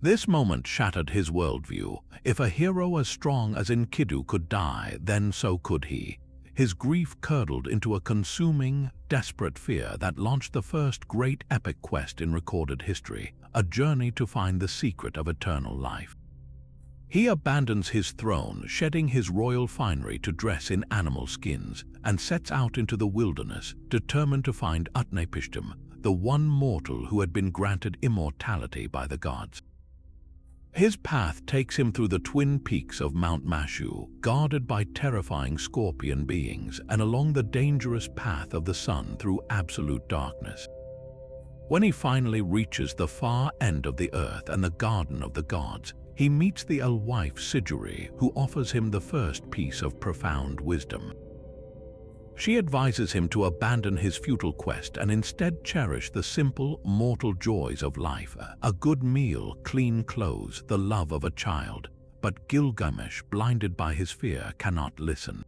This moment shattered his worldview. If a hero as strong as Enkidu could die, then so could he. His grief curdled into a consuming, desperate fear that launched the first great epic quest in recorded history, a journey to find the secret of eternal life. He abandons his throne, shedding his royal finery to dress in animal skins, and sets out into the wilderness, determined to find Utnapishtim, the one mortal who had been granted immortality by the gods. His path takes him through the twin peaks of Mount Mashu, guarded by terrifying scorpion beings, and along the dangerous path of the sun through absolute darkness. When he finally reaches the far end of the earth and the garden of the gods, he meets the wife Siduri, who offers him the first piece of profound wisdom. She advises him to abandon his futile quest and instead cherish the simple, mortal joys of life, a good meal, clean clothes, the love of a child. But Gilgamesh, blinded by his fear, cannot listen.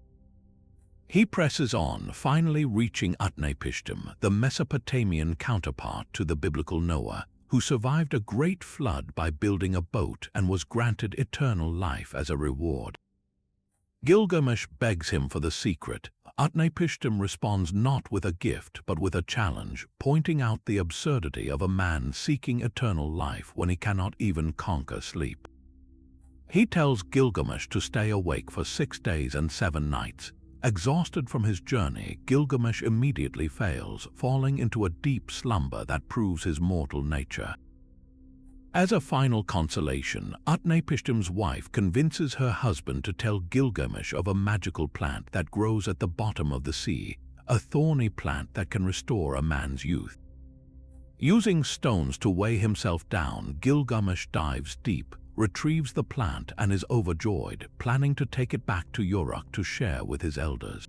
He presses on, finally reaching Utnapishtim, the Mesopotamian counterpart to the biblical Noah, who survived a great flood by building a boat and was granted eternal life as a reward. Gilgamesh begs him for the secret. Utnapishtim responds not with a gift but with a challenge, pointing out the absurdity of a man seeking eternal life when he cannot even conquer sleep. He tells Gilgamesh to stay awake for 6 days and 7 nights. Exhausted from his journey, Gilgamesh immediately fails, falling into a deep slumber that proves his mortal nature. As a final consolation, Utnapishtim's wife convinces her husband to tell Gilgamesh of a magical plant that grows at the bottom of the sea, a thorny plant that can restore a man's youth. Using stones to weigh himself down, Gilgamesh dives deep, retrieves the plant and is overjoyed, planning to take it back to Uruk to share with his elders.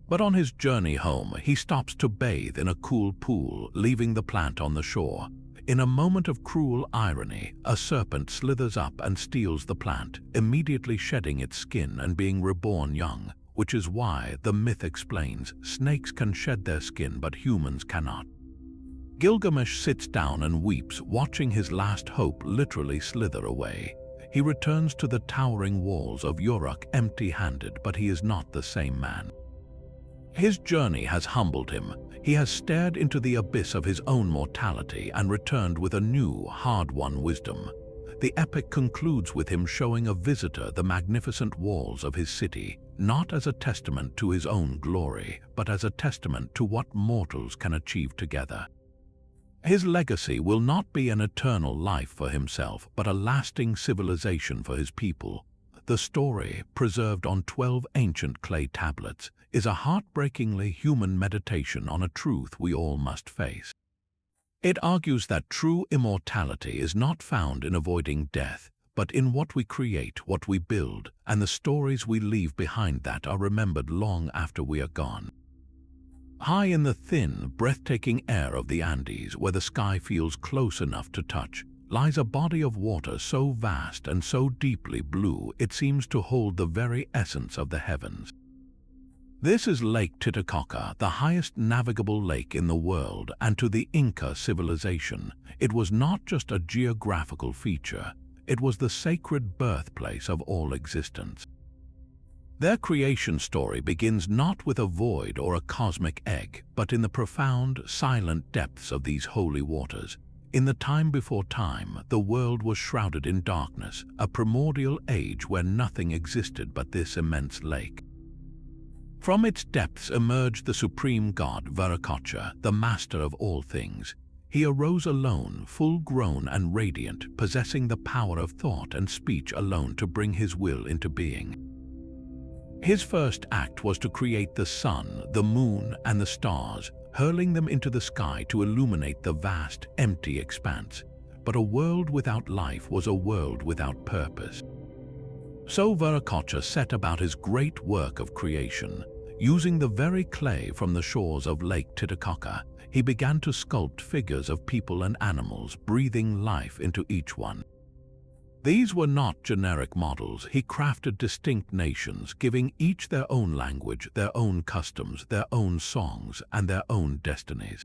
But on his journey home, he stops to bathe in a cool pool, leaving the plant on the shore. In a moment of cruel irony, a serpent slithers up and steals the plant, immediately shedding its skin and being reborn young, which is why, the myth explains, snakes can shed their skin but humans cannot. Gilgamesh sits down and weeps, watching his last hope literally slither away. He returns to the towering walls of Uruk empty-handed, but he is not the same man. His journey has humbled him. He has stared into the abyss of his own mortality and returned with a new, hard-won wisdom. The epic concludes with him showing a visitor the magnificent walls of his city, not as a testament to his own glory, but as a testament to what mortals can achieve together. His legacy will not be an eternal life for himself, but a lasting civilization for his people. The story, preserved on 12 ancient clay tablets, is a heartbreakingly human meditation on a truth we all must face. It argues that true immortality is not found in avoiding death, but in what we create, what we build, and the stories we leave behind that are remembered long after we are gone. High in the thin, breathtaking air of the Andes, where the sky feels close enough to touch, lies a body of water so vast and so deeply blue it seems to hold the very essence of the heavens. This is Lake Titicaca, the highest navigable lake in the world, and to the Inca civilization, it was not just a geographical feature, it was the sacred birthplace of all existence. Their creation story begins not with a void or a cosmic egg, but in the profound, silent depths of these holy waters. In the time before time, the world was shrouded in darkness, a primordial age where nothing existed but this immense lake. From its depths emerged the supreme god Viracocha, the master of all things. He arose alone, full-grown and radiant, possessing the power of thought and speech alone to bring his will into being. His first act was to create the sun, the moon, and the stars, hurling them into the sky to illuminate the vast, empty expanse. But a world without life was a world without purpose. So Viracocha set about his great work of creation. Using the very clay from the shores of Lake Titicaca, he began to sculpt figures of people and animals, breathing life into each one. These were not generic models. He crafted distinct nations, giving each their own language, their own customs, their own songs, and their own destinies.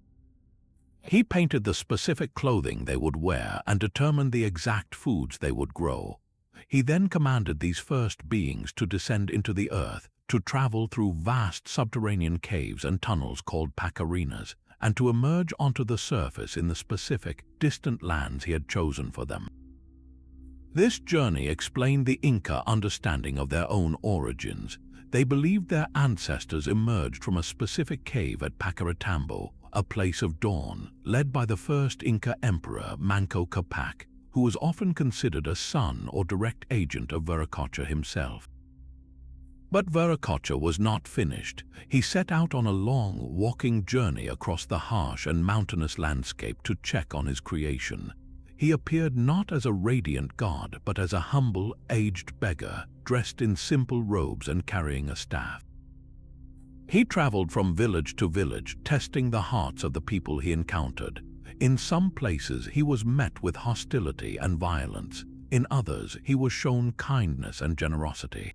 He painted the specific clothing they would wear and determined the exact foods they would grow. He then commanded these first beings to descend into the earth, to travel through vast subterranean caves and tunnels called pacarinas, and to emerge onto the surface in the specific, distant lands he had chosen for them. This journey explained the Inca understanding of their own origins. They believed their ancestors emerged from a specific cave at Pacaratambo, a place of dawn, led by the first Inca emperor Manco Capac, who was often considered a son or direct agent of Viracocha himself. But Viracocha was not finished. He set out on a long, walking journey across the harsh and mountainous landscape to check on his creation. He appeared not as a radiant god, but as a humble, aged beggar, dressed in simple robes and carrying a staff. He traveled from village to village, testing the hearts of the people he encountered. In some places he was met with hostility and violence. In others he was shown kindness and generosity.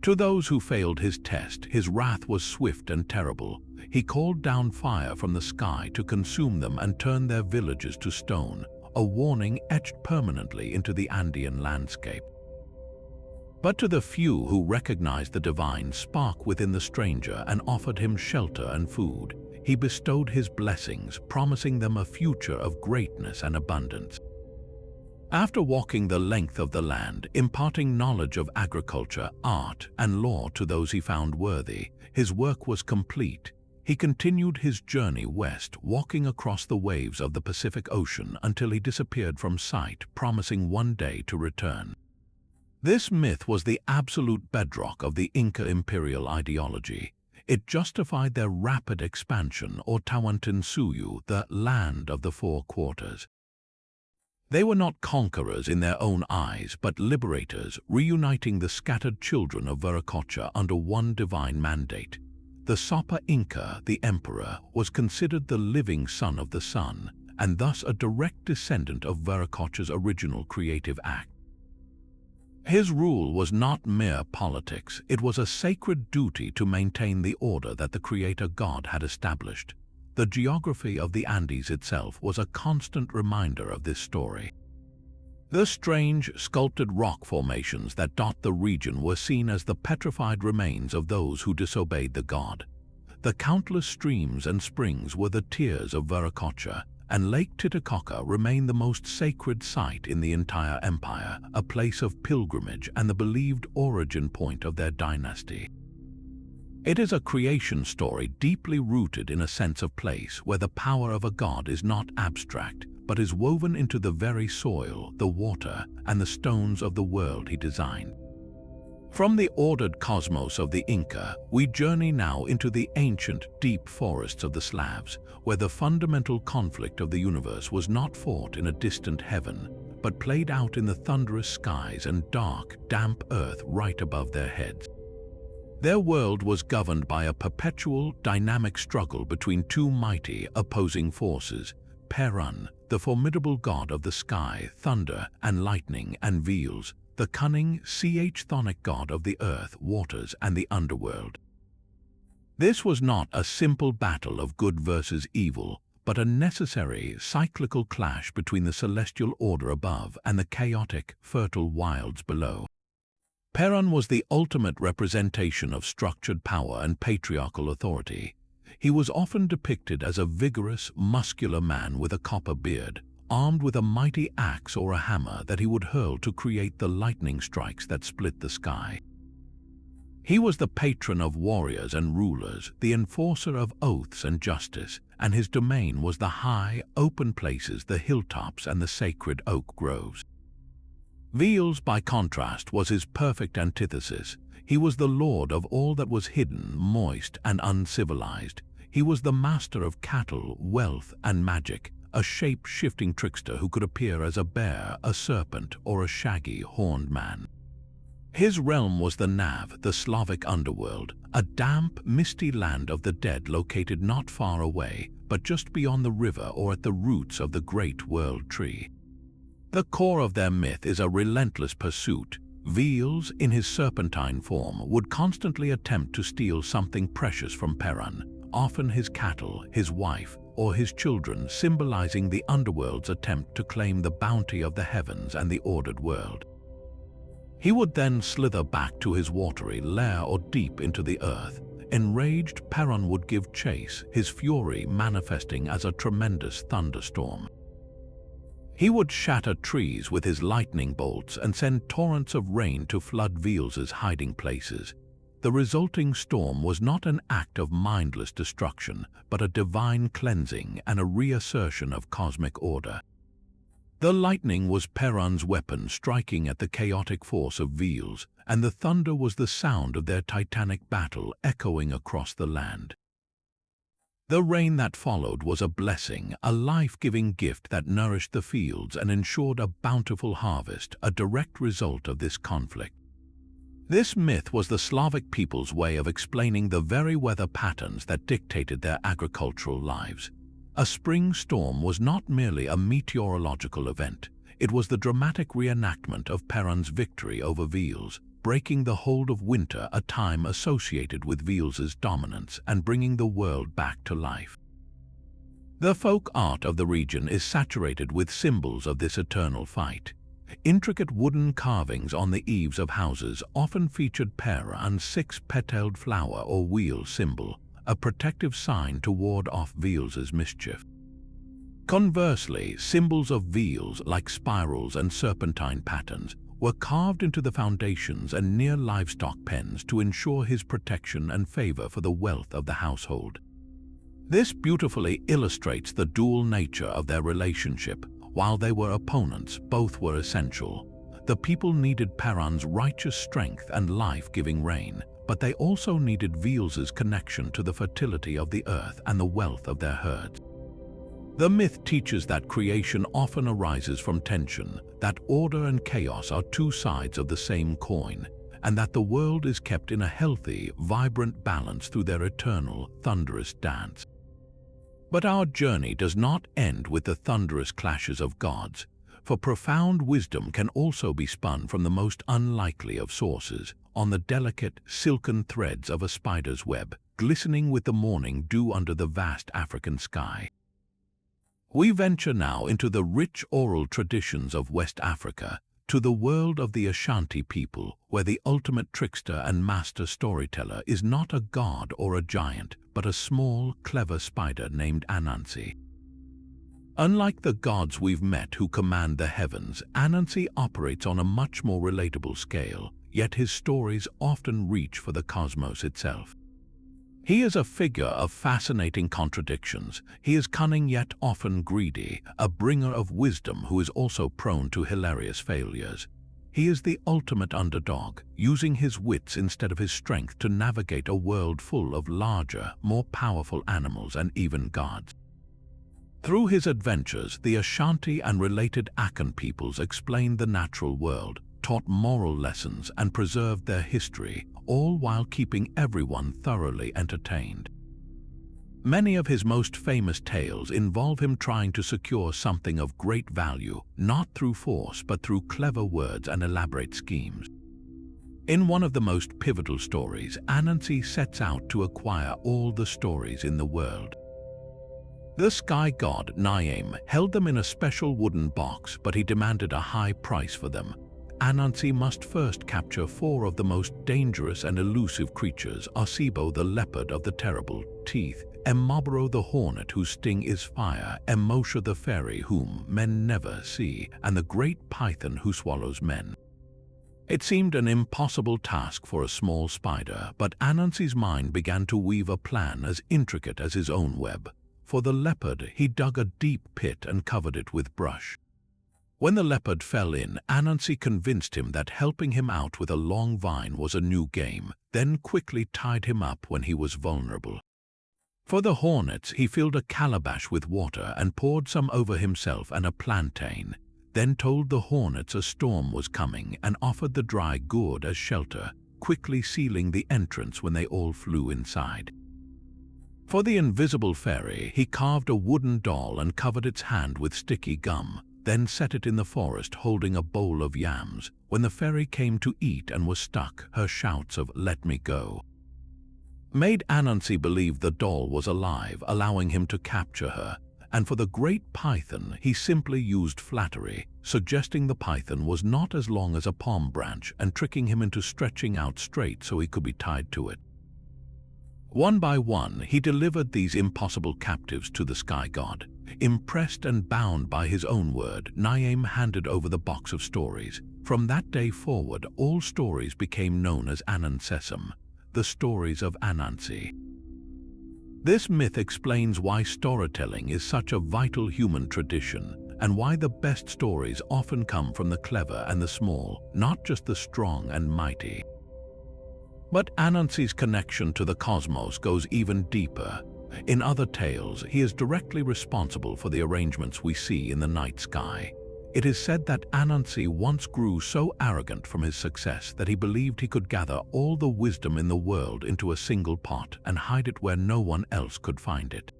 To those who failed his test, his wrath was swift and terrible. He called down fire from the sky to consume them and turn their villages to stone, a warning etched permanently into the Andean landscape. But to the few who recognized the divine spark within the stranger and offered him shelter and food, he bestowed his blessings, promising them a future of greatness and abundance. After walking the length of the land, imparting knowledge of agriculture, art, and law to those he found worthy, his work was complete. He continued his journey west, walking across the waves of the Pacific Ocean until he disappeared from sight, promising one day to return. This myth was the absolute bedrock of the Inca imperial ideology. It justified their rapid expansion, or Tawantinsuyu, the land of the four quarters. They were not conquerors in their own eyes, but liberators, reuniting the scattered children of Viracocha under one divine mandate. The Sapa Inca, the emperor, was considered the living son of the sun, and thus a direct descendant of Viracocha's original creative act. His rule was not mere politics, it was a sacred duty to maintain the order that the creator god had established. The geography of the Andes itself was a constant reminder of this story. The strange, sculpted rock formations that dot the region were seen as the petrified remains of those who disobeyed the god. The countless streams and springs were the tears of Viracocha, and Lake Titicaca remain the most sacred site in the entire empire, a place of pilgrimage and the believed origin point of their dynasty. It is a creation story deeply rooted in a sense of place where the power of a god is not abstract, but is woven into the very soil, the water, and the stones of the world he designed. From the ordered cosmos of the Inca, we journey now into the ancient, deep forests of the Slavs, where the fundamental conflict of the universe was not fought in a distant heaven, but played out in the thunderous skies and dark, damp earth right above their heads. Their world was governed by a perpetual, dynamic struggle between two mighty, opposing forces: Perun, the formidable god of the sky, thunder, and lightning, and Veles, the cunning, chthonic god of the earth, waters, and the underworld. This was not a simple battle of good versus evil, but a necessary, cyclical clash between the celestial order above and the chaotic, fertile wilds below. Perun was the ultimate representation of structured power and patriarchal authority. He was often depicted as a vigorous, muscular man with a copper beard, armed with a mighty axe or a hammer that he would hurl to create the lightning strikes that split the sky. He was the patron of warriors and rulers, the enforcer of oaths and justice, and his domain was the high, open places, the hilltops, and the sacred oak groves. Veles, by contrast, was his perfect antithesis. He was the lord of all that was hidden, moist, and uncivilized. He was the master of cattle, wealth, and magic, a shape-shifting trickster who could appear as a bear, a serpent, or a shaggy, horned man. His realm was the Nav, the Slavic underworld, a damp, misty land of the dead located not far away, but just beyond the river or at the roots of the great world tree. The core of their myth is a relentless pursuit. Veles, in his serpentine form, would constantly attempt to steal something precious from Perun, often his cattle, his wife, or his children, symbolizing the underworld's attempt to claim the bounty of the heavens and the ordered world. He would then slither back to his watery lair or deep into the earth. Enraged, Perun would give chase, his fury manifesting as a tremendous thunderstorm. He would shatter trees with his lightning bolts and send torrents of rain to flood Veles's hiding places. The resulting storm was not an act of mindless destruction, but a divine cleansing and a reassertion of cosmic order. The lightning was Perun's weapon, striking at the chaotic force of Veles, and the thunder was the sound of their titanic battle echoing across the land. The rain that followed was a blessing, a life-giving gift that nourished the fields and ensured a bountiful harvest, a direct result of this conflict. This myth was the Slavic people's way of explaining the very weather patterns that dictated their agricultural lives. A spring storm was not merely a meteorological event, it was the dramatic reenactment of Perun's victory over Veles, breaking the hold of winter, a time associated with Veles's dominance, and bringing the world back to life. The folk art of the region is saturated with symbols of this eternal fight. Intricate wooden carvings on the eaves of houses often featured Perun's six-petaled flower or wheel symbol, a protective sign to ward off Veles's mischief. Conversely, symbols of Veles, like spirals and serpentine patterns, were carved into the foundations and near livestock pens to ensure his protection and favor for the wealth of the household. This beautifully illustrates the dual nature of their relationship. While they were opponents, both were essential. The people needed Perun's righteous strength and life-giving reign, but they also needed Veles's connection to the fertility of the earth and the wealth of their herds. The myth teaches that creation often arises from tension, that order and chaos are two sides of the same coin, and that the world is kept in a healthy, vibrant balance through their eternal, thunderous dance. But our journey does not end with the thunderous clashes of gods, for profound wisdom can also be spun from the most unlikely of sources, on the delicate, silken threads of a spider's web, glistening with the morning dew under the vast African sky. We venture now into the rich oral traditions of West Africa, to the world of the Ashanti people, where the ultimate trickster and master storyteller is not a god or a giant, but a small, clever spider named Anansi. Unlike the gods we've met who command the heavens, Anansi operates on a much more relatable scale, yet his stories often reach for the cosmos itself. He is a figure of fascinating contradictions. He is cunning yet often greedy, a bringer of wisdom who is also prone to hilarious failures. He is the ultimate underdog, using his wits instead of his strength to navigate a world full of larger, more powerful animals and even gods. Through his adventures, the Ashanti and related Akan peoples explained the natural world, taught moral lessons, and preserved their history, all while keeping everyone thoroughly entertained. Many of his most famous tales involve him trying to secure something of great value, not through force but through clever words and elaborate schemes. In one of the most pivotal stories, Anansi sets out to acquire all the stories in the world. The sky god, Niame, held them in a special wooden box, but he demanded a high price for them. Anansi must first capture 4 of the most dangerous and elusive creatures: Osibo the leopard of the terrible teeth, Emoboro the hornet whose sting is fire, Emosha the fairy whom men never see, and the great python who swallows men. It seemed an impossible task for a small spider, but Anansi's mind began to weave a plan as intricate as his own web. For the leopard, he dug a deep pit and covered it with brush. When the leopard fell in, Anansi convinced him that helping him out with a long vine was a new game, then quickly tied him up when he was vulnerable. For the hornets, he filled a calabash with water and poured some over himself and a plantain, then told the hornets a storm was coming and offered the dry gourd as shelter, quickly sealing the entrance when they all flew inside. For the invisible fairy, he carved a wooden doll and covered its hand with sticky gum, then set it in the forest holding a bowl of yams. When the fairy came to eat and was stuck, her shouts of "let me go" made Anansi believe the doll was alive, allowing him to capture her. And for the great python, he simply used flattery, suggesting the python was not as long as a palm branch and tricking him into stretching out straight so he could be tied to it. One by one, he delivered these impossible captives to the sky god. Impressed and bound by his own word, Niame handed over the box of stories. From that day forward, all stories became known as Anansesum, the stories of Anansi. This myth explains why storytelling is such a vital human tradition and why the best stories often come from the clever and the small, not just the strong and mighty. But Anansi's connection to the cosmos goes even deeper. In other tales, he is directly responsible for the arrangements we see in the night sky. It is said that Anansi once grew so arrogant from his success that he believed he could gather all the wisdom in the world into a single pot and hide it where no one else could find it.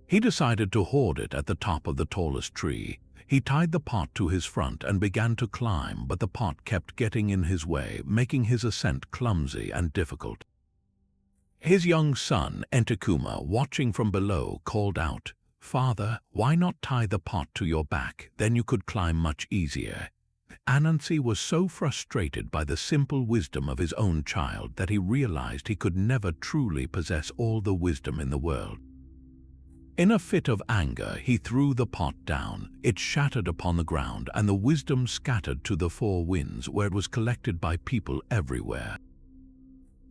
He decided to hoard it at the top of the tallest tree. He tied the pot to his front and began to climb, but the pot kept getting in his way, making his ascent clumsy and difficult. His young son, Entekuma, watching from below, called out, "Father, why not tie the pot to your back? Then you could climb much easier." Anansi was so frustrated by the simple wisdom of his own child that he realized he could never truly possess all the wisdom in the world. In a fit of anger, he threw the pot down. It shattered upon the ground, and the wisdom scattered to the 4 winds, where it was collected by people everywhere.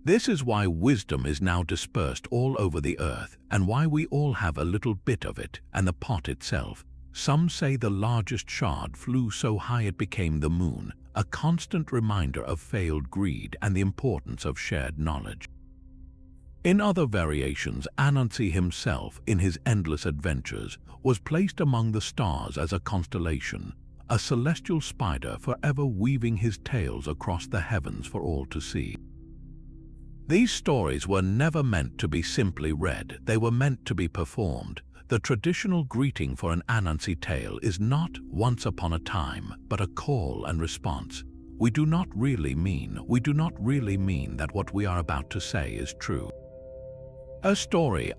This is why wisdom is now dispersed all over the earth, and why we all have a little bit of it, and the pot itself. Some say the largest shard flew so high it became the moon, a constant reminder of failed greed and the importance of shared knowledge. In other variations, Anansi himself, in his endless adventures, was placed among the stars as a constellation, a celestial spider forever weaving his tales across the heavens for all to see. These stories were never meant to be simply read, they were meant to be performed. The traditional greeting for an Anansi tale is not "once upon a time," but a call and response. We do not really mean that what we are about to say is true. A story,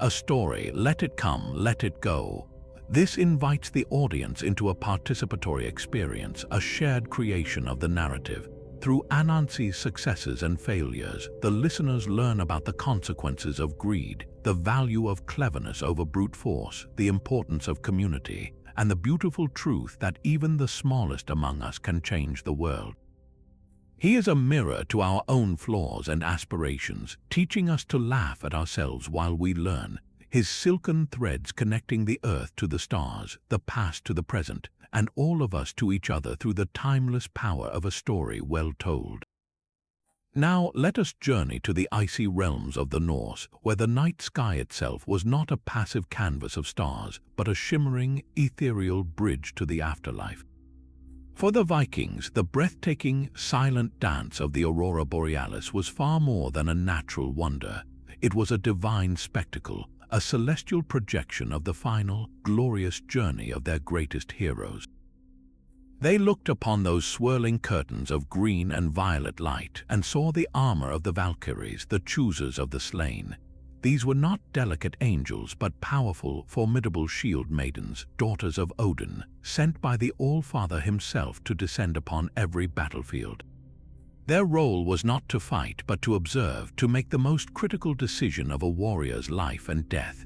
let it come, let it go. This invites the audience into a participatory experience, a shared creation of the narrative. Through Anansi's successes and failures, the listeners learn about the consequences of greed, the value of cleverness over brute force, the importance of community, and the beautiful truth that even the smallest among us can change the world. He is a mirror to our own flaws and aspirations, teaching us to laugh at ourselves while we learn. His silken threads connecting the earth to the stars, the past to the present, and all of us to each other through the timeless power of a story well told. Now let us journey to the icy realms of the Norse, where the night sky itself was not a passive canvas of stars, but a shimmering, ethereal bridge to the afterlife. For the Vikings, the breathtaking, silent dance of the aurora borealis was far more than a natural wonder. It was a divine spectacle, a celestial projection of the final, glorious journey of their greatest heroes. They looked upon those swirling curtains of green and violet light and saw the armor of the Valkyries, the choosers of the slain. These were not delicate angels, but powerful, formidable shield maidens, daughters of Odin, sent by the All-Father himself to descend upon every battlefield. Their role was not to fight, but to observe, to make the most critical decision of a warrior's life and death.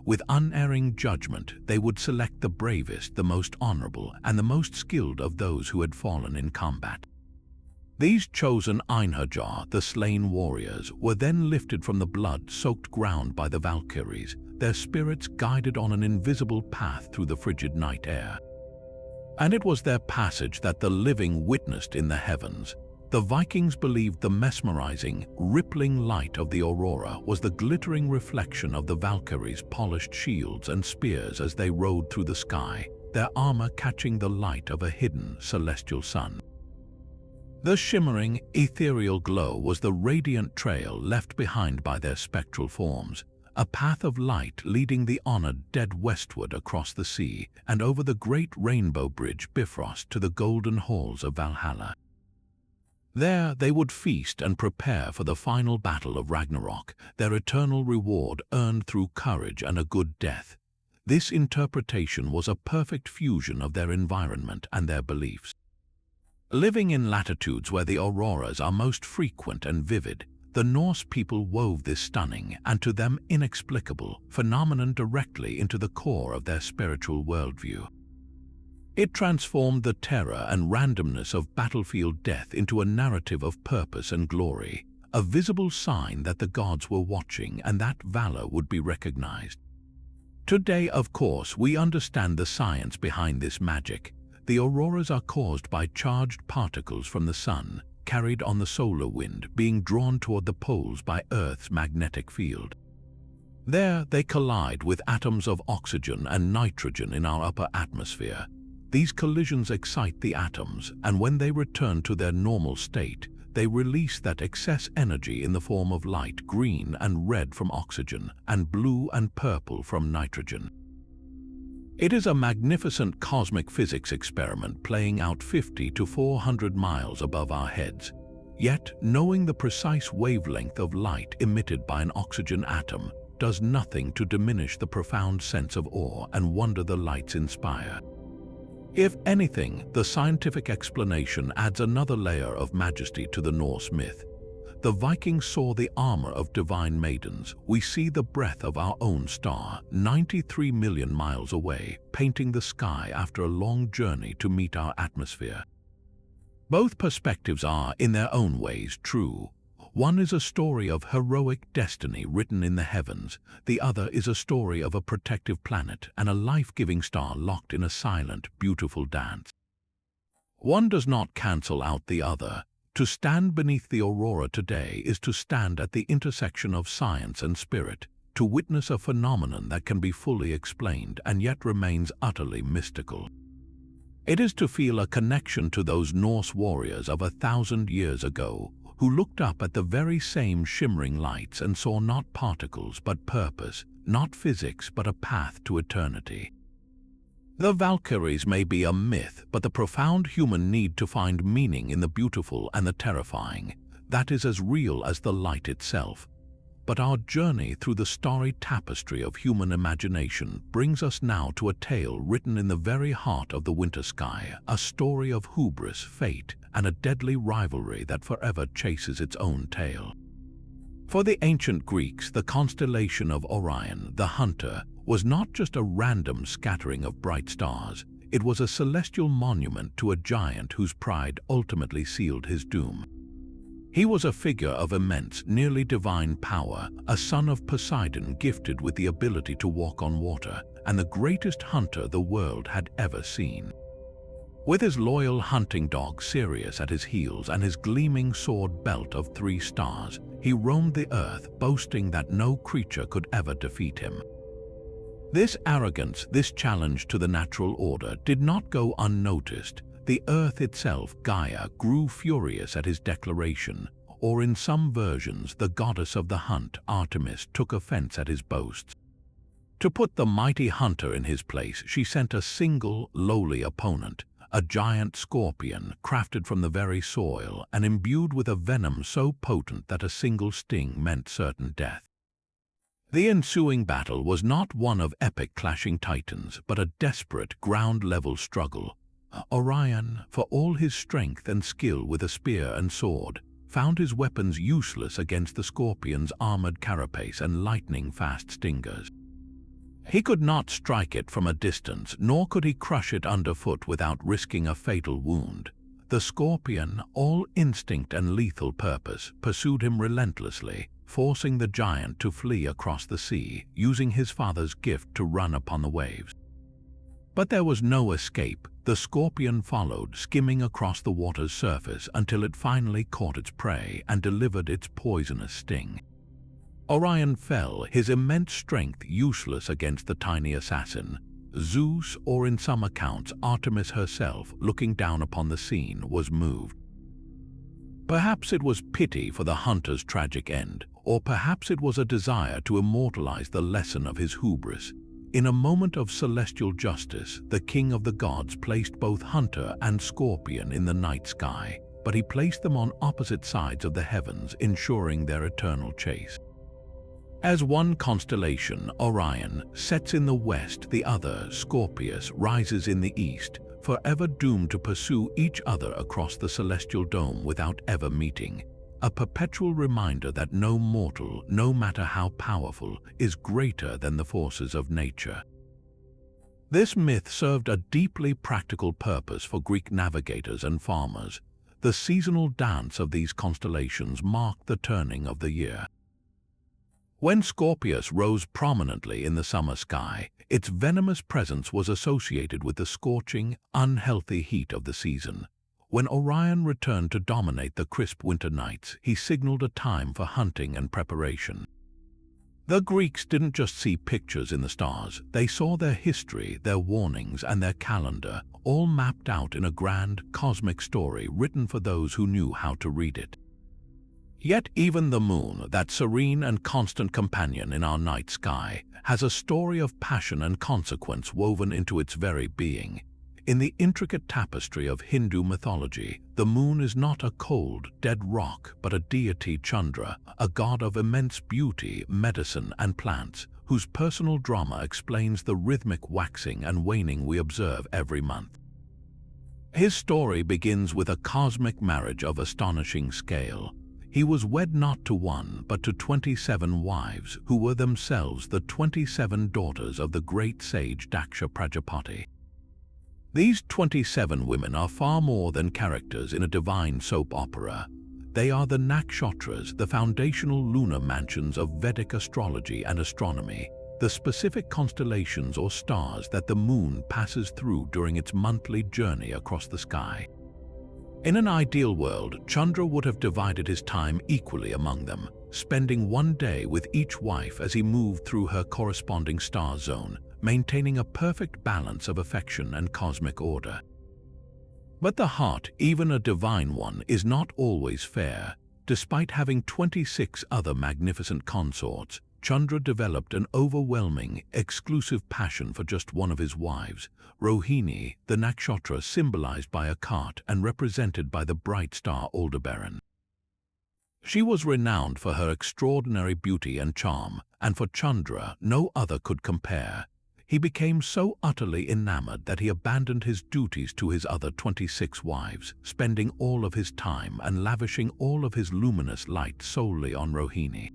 With unerring judgment, they would select the bravest, the most honorable, and the most skilled of those who had fallen in combat. These chosen Einherjar, the slain warriors, were then lifted from the blood-soaked ground by the Valkyries, their spirits guided on an invisible path through the frigid night air. And it was their passage that the living witnessed in the heavens. The Vikings believed the mesmerizing, rippling light of the aurora was the glittering reflection of the Valkyries' polished shields and spears as they rode through the sky, their armor catching the light of a hidden celestial sun. The shimmering, ethereal glow was the radiant trail left behind by their spectral forms, a path of light leading the honored dead westward across the sea and over the great rainbow bridge Bifrost to the golden halls of Valhalla. There they would feast and prepare for the final battle of Ragnarok, their eternal reward earned through courage and a good death. This interpretation was a perfect fusion of their environment and their beliefs. Living in latitudes where the auroras are most frequent and vivid, the Norse people wove this stunning and to them inexplicable phenomenon directly into the core of their spiritual worldview. It transformed the terror and randomness of battlefield death into a narrative of purpose and glory, a visible sign that the gods were watching and that valor would be recognized. Today, of course, we understand the science behind this magic. The auroras are caused by charged particles from the sun, carried on the solar wind, being drawn toward the poles by Earth's magnetic field. There, they collide with atoms of oxygen and nitrogen in our upper atmosphere. These collisions excite the atoms, and when they return to their normal state, they release that excess energy in the form of light, green and red from oxygen, and blue and purple from nitrogen. It is a magnificent cosmic physics experiment playing out 50 to 400 miles above our heads. Yet, knowing the precise wavelength of light emitted by an oxygen atom does nothing to diminish the profound sense of awe and wonder the lights inspire. If anything, the scientific explanation adds another layer of majesty to the Norse myth. The Vikings saw the armor of divine maidens. We see the breath of our own star, 93 million miles away, painting the sky after a long journey to meet our atmosphere. Both perspectives are, in their own ways, true. One is a story of heroic destiny written in the heavens. The other is a story of a protective planet and a life-giving star locked in a silent, beautiful dance. One does not cancel out the other. To stand beneath the aurora today is to stand at the intersection of science and spirit, to witness a phenomenon that can be fully explained and yet remains utterly mystical. It is to feel a connection to those Norse warriors of 1,000 years ago, who looked up at the very same shimmering lights and saw not particles but purpose, not physics but a path to eternity. The Valkyries may be a myth, but the profound human need to find meaning in the beautiful and the terrifying, that is as real as the light itself. But our journey through the starry tapestry of human imagination brings us now to a tale written in the very heart of the winter sky, a story of hubris, fate, and a deadly rivalry that forever chases its own tail. For the ancient Greeks, the constellation of Orion, the hunter, was not just a random scattering of bright stars. It was a celestial monument to a giant whose pride ultimately sealed his doom. He was a figure of immense, nearly divine power, a son of Poseidon gifted with the ability to walk on water, and the greatest hunter the world had ever seen. With his loyal hunting dog Sirius at his heels and his gleaming sword belt of 3 stars, he roamed the earth, boasting that no creature could ever defeat him. This arrogance, this challenge to the natural order, did not go unnoticed. The earth itself, Gaia, grew furious at his declaration, or in some versions, the goddess of the hunt, Artemis, took offense at his boasts. To put the mighty hunter in his place, she sent a single, lowly opponent, a giant scorpion crafted from the very soil and imbued with a venom so potent that a single sting meant certain death. The ensuing battle was not one of epic clashing titans, but a desperate, ground-level struggle. Orion, for all his strength and skill with a spear and sword, found his weapons useless against the scorpion's armored carapace and lightning-fast stingers. He could not strike it from a distance, nor could he crush it underfoot without risking a fatal wound. The scorpion, all instinct and lethal purpose, pursued him relentlessly, forcing the giant to flee across the sea, using his father's gift to run upon the waves. But there was no escape. The scorpion followed, skimming across the water's surface until it finally caught its prey and delivered its poisonous sting. Orion fell, his immense strength useless against the tiny assassin. Zeus, or in some accounts Artemis herself, looking down upon the scene, was moved. Perhaps it was pity for the hunter's tragic end, or perhaps it was a desire to immortalize the lesson of his hubris. In a moment of celestial justice, the king of the gods placed both hunter and scorpion in the night sky, but he placed them on opposite sides of the heavens, ensuring their eternal chase. As one constellation, Orion, sets in the west, the other, Scorpius, rises in the east, forever doomed to pursue each other across the celestial dome without ever meeting. A perpetual reminder that no mortal, no matter how powerful, is greater than the forces of nature. This myth served a deeply practical purpose for Greek navigators and farmers. The seasonal dance of these constellations marked the turning of the year. When Scorpius rose prominently in the summer sky, its venomous presence was associated with the scorching, unhealthy heat of the season. When Orion returned to dominate the crisp winter nights, he signaled a time for hunting and preparation. The Greeks didn't just see pictures in the stars, they saw their history, their warnings, and their calendar, all mapped out in a grand, cosmic story written for those who knew how to read it. Yet even the moon, that serene and constant companion in our night sky, has a story of passion and consequence woven into its very being. In the intricate tapestry of Hindu mythology, the moon is not a cold, dead rock, but a deity Chandra, a god of immense beauty, medicine, and plants, whose personal drama explains the rhythmic waxing and waning we observe every month. His story begins with a cosmic marriage of astonishing scale. He was wed not to one, but to 27 wives, who were themselves the 27 daughters of the great sage Daksha Prajapati. These 27 women are far more than characters in a divine soap opera. They are the nakshatras, the foundational lunar mansions of Vedic astrology and astronomy, the specific constellations or stars that the moon passes through during its monthly journey across the sky. In an ideal world, Chandra would have divided his time equally among them, spending one day with each wife as he moved through her corresponding star zone, maintaining a perfect balance of affection and cosmic order. But the heart, even a divine one, is not always fair. Despite having 26 other magnificent consorts, Chandra developed an overwhelming, exclusive passion for just one of his wives, Rohini, the nakshatra symbolized by a cart and represented by the bright star Aldebaran. She was renowned for her extraordinary beauty and charm, and for Chandra, no other could compare. He became so utterly enamored that he abandoned his duties to his other 26 wives, spending all of his time and lavishing all of his luminous light solely on Rohini.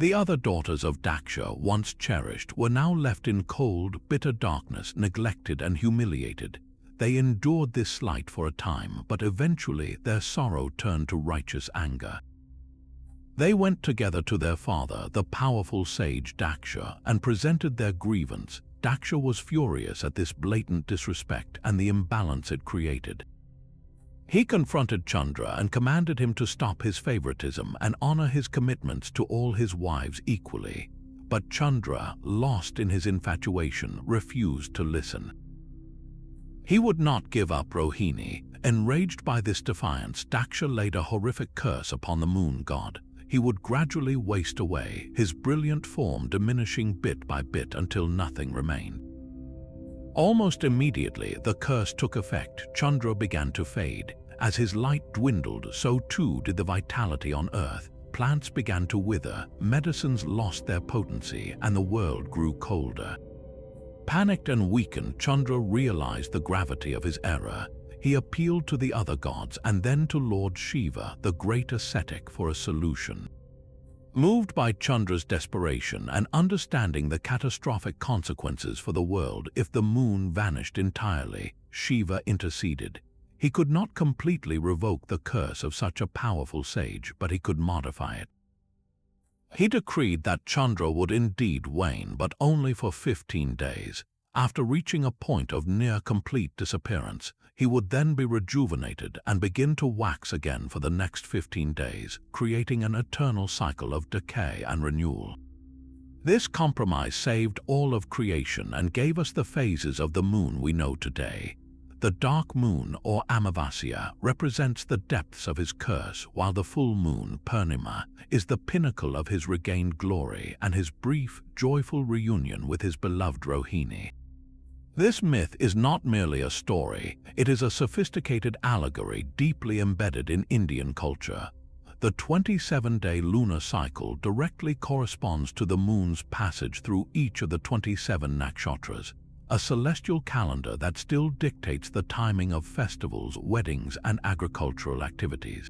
The other daughters of Daksha, once cherished, were now left in cold, bitter darkness, neglected and humiliated. They endured this slight for a time, but eventually their sorrow turned to righteous anger. They went together to their father, the powerful sage Daksha, and presented their grievance. Daksha was furious at this blatant disrespect and the imbalance it created. He confronted Chandra and commanded him to stop his favoritism and honor his commitments to all his wives equally. But Chandra, lost in his infatuation, refused to listen. He would not give up Rohini. Enraged by this defiance, Daksha laid a horrific curse upon the moon god. He would gradually waste away, his brilliant form diminishing bit by bit until nothing remained. Almost immediately, the curse took effect. Chandra began to fade. As his light dwindled, so too did the vitality on earth. Plants began to wither, medicines lost their potency, and the world grew colder. Panicked and weakened, Chandra realized the gravity of his error. He appealed to the other gods and then to Lord Shiva, the great ascetic, for a solution. Moved by Chandra's desperation and understanding the catastrophic consequences for the world if the moon vanished entirely, Shiva interceded. He could not completely revoke the curse of such a powerful sage, but he could modify it. He decreed that Chandra would indeed wane, but only for 15 days. After reaching a point of near-complete disappearance, he would then be rejuvenated and begin to wax again for the next 15 days, creating an eternal cycle of decay and renewal. This compromise saved all of creation and gave us the phases of the moon we know today. The dark moon, or Amavasya, represents the depths of his curse, while the full moon, Purnima, is the pinnacle of his regained glory and his brief, joyful reunion with his beloved Rohini. This myth is not merely a story, it is a sophisticated allegory deeply embedded in Indian culture. The 27-day lunar cycle directly corresponds to the moon's passage through each of the 27 nakshatras, a celestial calendar that still dictates the timing of festivals, weddings, and agricultural activities.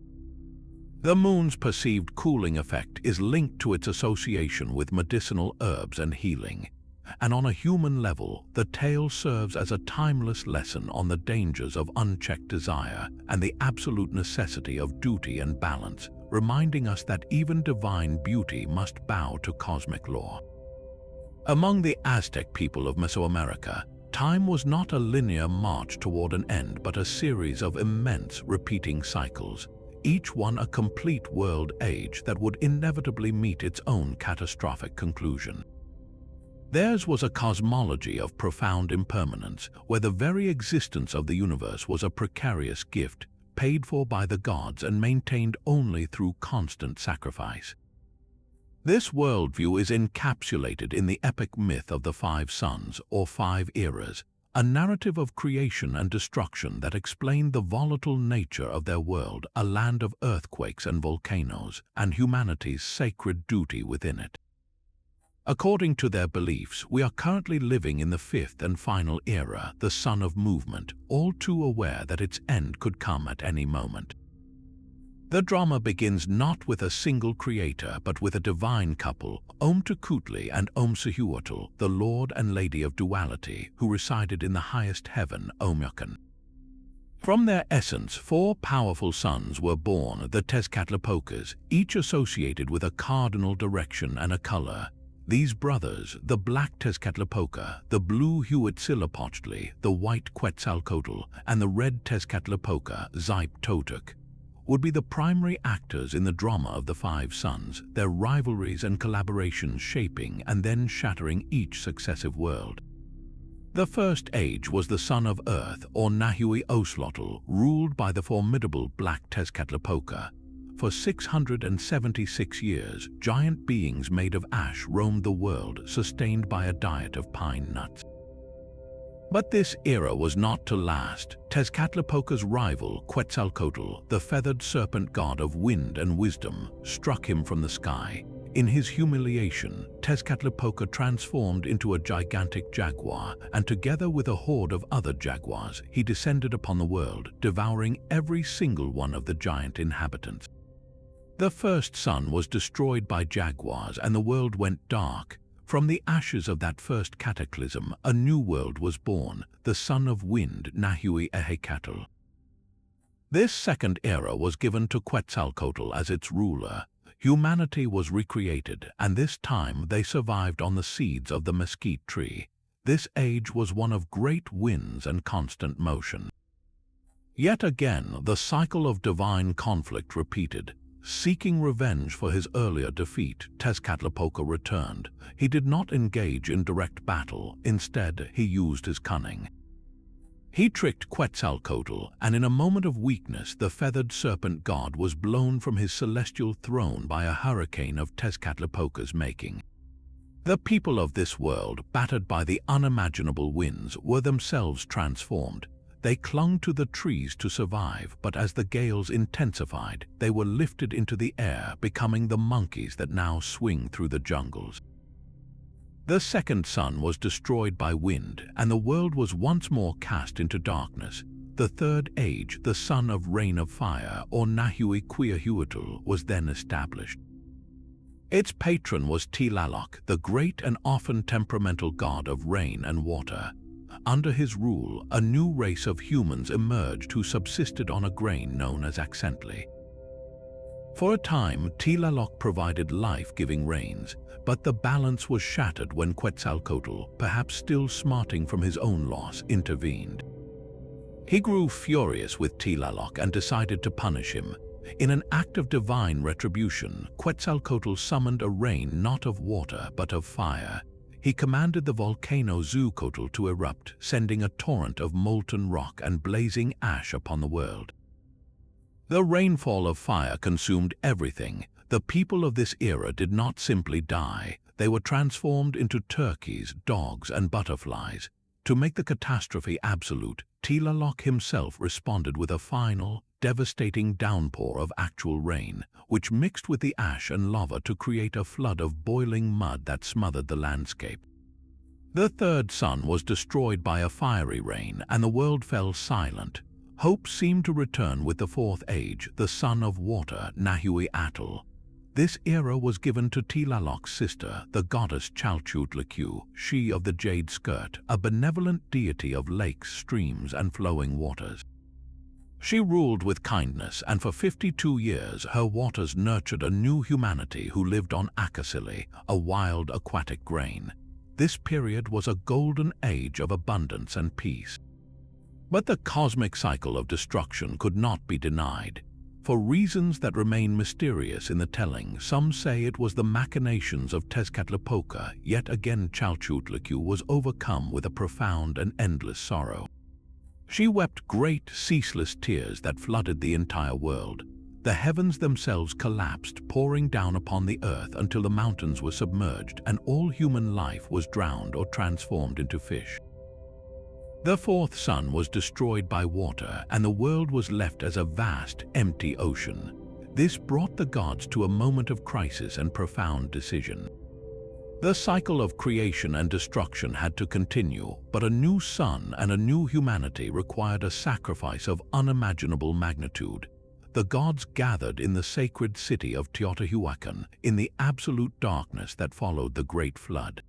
The moon's perceived cooling effect is linked to its association with medicinal herbs and healing. And on a human level, the tale serves as a timeless lesson on the dangers of unchecked desire and the absolute necessity of duty and balance, reminding us that even divine beauty must bow to cosmic law. Among the Aztec people of Mesoamerica, time was not a linear march toward an end, but a series of immense repeating cycles, each one a complete world age that would inevitably meet its own catastrophic conclusion. Theirs was a cosmology of profound impermanence, where the very existence of the universe was a precarious gift, paid for by the gods and maintained only through constant sacrifice. This worldview is encapsulated in the epic myth of the 5 suns, or 5 eras, a narrative of creation and destruction that explained the volatile nature of their world, a land of earthquakes and volcanoes, and humanity's sacred duty within it. According to their beliefs, we are currently living in the 5th and final era, the sun of movement, all too aware that its end could come at any moment. The drama begins not with a single creator, but with a divine couple, Om Tukutli and Om Sahuatl, the Lord and Lady of Duality, who resided in the highest heaven, Omyakan. From their essence, 4 powerful sons were born, the Tezcatlipoca's, each associated with a cardinal direction and a color. These brothers, the black Tezcatlipoca, the blue Huitzilopochtli, the white Quetzalcoatl, and the red Tezcatlipoca, Xipe-Totuk, would be the primary actors in the drama of the 5 suns, their rivalries and collaborations shaping and then shattering each successive world. The first age was the son of Earth, or Nahui-Oslotl, ruled by the formidable black Tezcatlipoca. For 676 years, giant beings made of ash roamed the world, sustained by a diet of pine nuts. But this era was not to last. Tezcatlipoca's rival, Quetzalcoatl, the feathered serpent god of wind and wisdom, struck him from the sky. In his humiliation, Tezcatlipoca transformed into a gigantic jaguar, and together with a horde of other jaguars, he descended upon the world, devouring every single one of the giant inhabitants. The first sun was destroyed by jaguars and the world went dark. From the ashes of that first cataclysm, a new world was born, the son of wind, Nahui-ehekatl. This second era was given to Quetzalcoatl as its ruler. Humanity was recreated, and this time they survived on the seeds of the mesquite tree. This age was one of great winds and constant motion. Yet again, the cycle of divine conflict repeated. Seeking revenge for his earlier defeat, Tezcatlipoca returned. He did not engage in direct battle. Instead, he used his cunning. He tricked Quetzalcoatl, and in a moment of weakness, the feathered serpent god was blown from his celestial throne by a hurricane of Tezcatlipoca's making. The people of this world, battered by the unimaginable winds, were themselves transformed. They clung to the trees to survive, but as the gales intensified, they were lifted into the air, becoming the monkeys that now swing through the jungles. The second sun was destroyed by wind, and the world was once more cast into darkness. The third age, the sun of rain of fire, or Nahui-ehekatl, was then established. Its patron was Tlaloc, the great and often temperamental god of rain and water. Under his rule, a new race of humans emerged who subsisted on a grain known as Enchanting. For a time, Tlaloc provided life-giving rains, but the balance was shattered when Quetzalcoatl, perhaps still smarting from his own loss, intervened. He grew furious with Tlaloc and decided to punish him. In an act of divine retribution, Quetzalcoatl summoned a rain not of water but of fire. He commanded the volcano Zucotl to erupt, sending a torrent of molten rock and blazing ash upon the world. The rainfall of fire consumed everything. The people of this era did not simply die. They were transformed into turkeys, dogs, and butterflies. To make the catastrophe absolute, Tlaloc himself responded with a final, devastating downpour of actual rain, which mixed with the ash and lava to create a flood of boiling mud that smothered the landscape. The third sun was destroyed by a fiery rain, and the world fell silent. Hope seemed to return with the fourth age, the sun of water, Nahui-atl. This era was given to Tlaloc's sister, the goddess Chalchutlicue, she of the jade skirt, a benevolent deity of lakes, streams, and flowing waters. She ruled with kindness, and for 52 years her waters nurtured a new humanity who lived on Acacili, a wild aquatic grain. This period was a golden age of abundance and peace. But the cosmic cycle of destruction could not be denied. For reasons that remain mysterious in the telling, some say it was the machinations of Tezcatlipoca. Yet again Chalchutlicue was overcome with a profound and endless sorrow. She wept great, ceaseless tears that flooded the entire world. The heavens themselves collapsed, pouring down upon the earth until the mountains were submerged and all human life was drowned or transformed into fish. The fourth sun was destroyed by water, and the world was left as a vast, empty ocean. This brought the gods to a moment of crisis and profound decision. The cycle of creation and destruction had to continue, but a new sun and a new humanity required a sacrifice of unimaginable magnitude. The gods gathered in the sacred city of Teotihuacan in the absolute darkness that followed the Great Flood.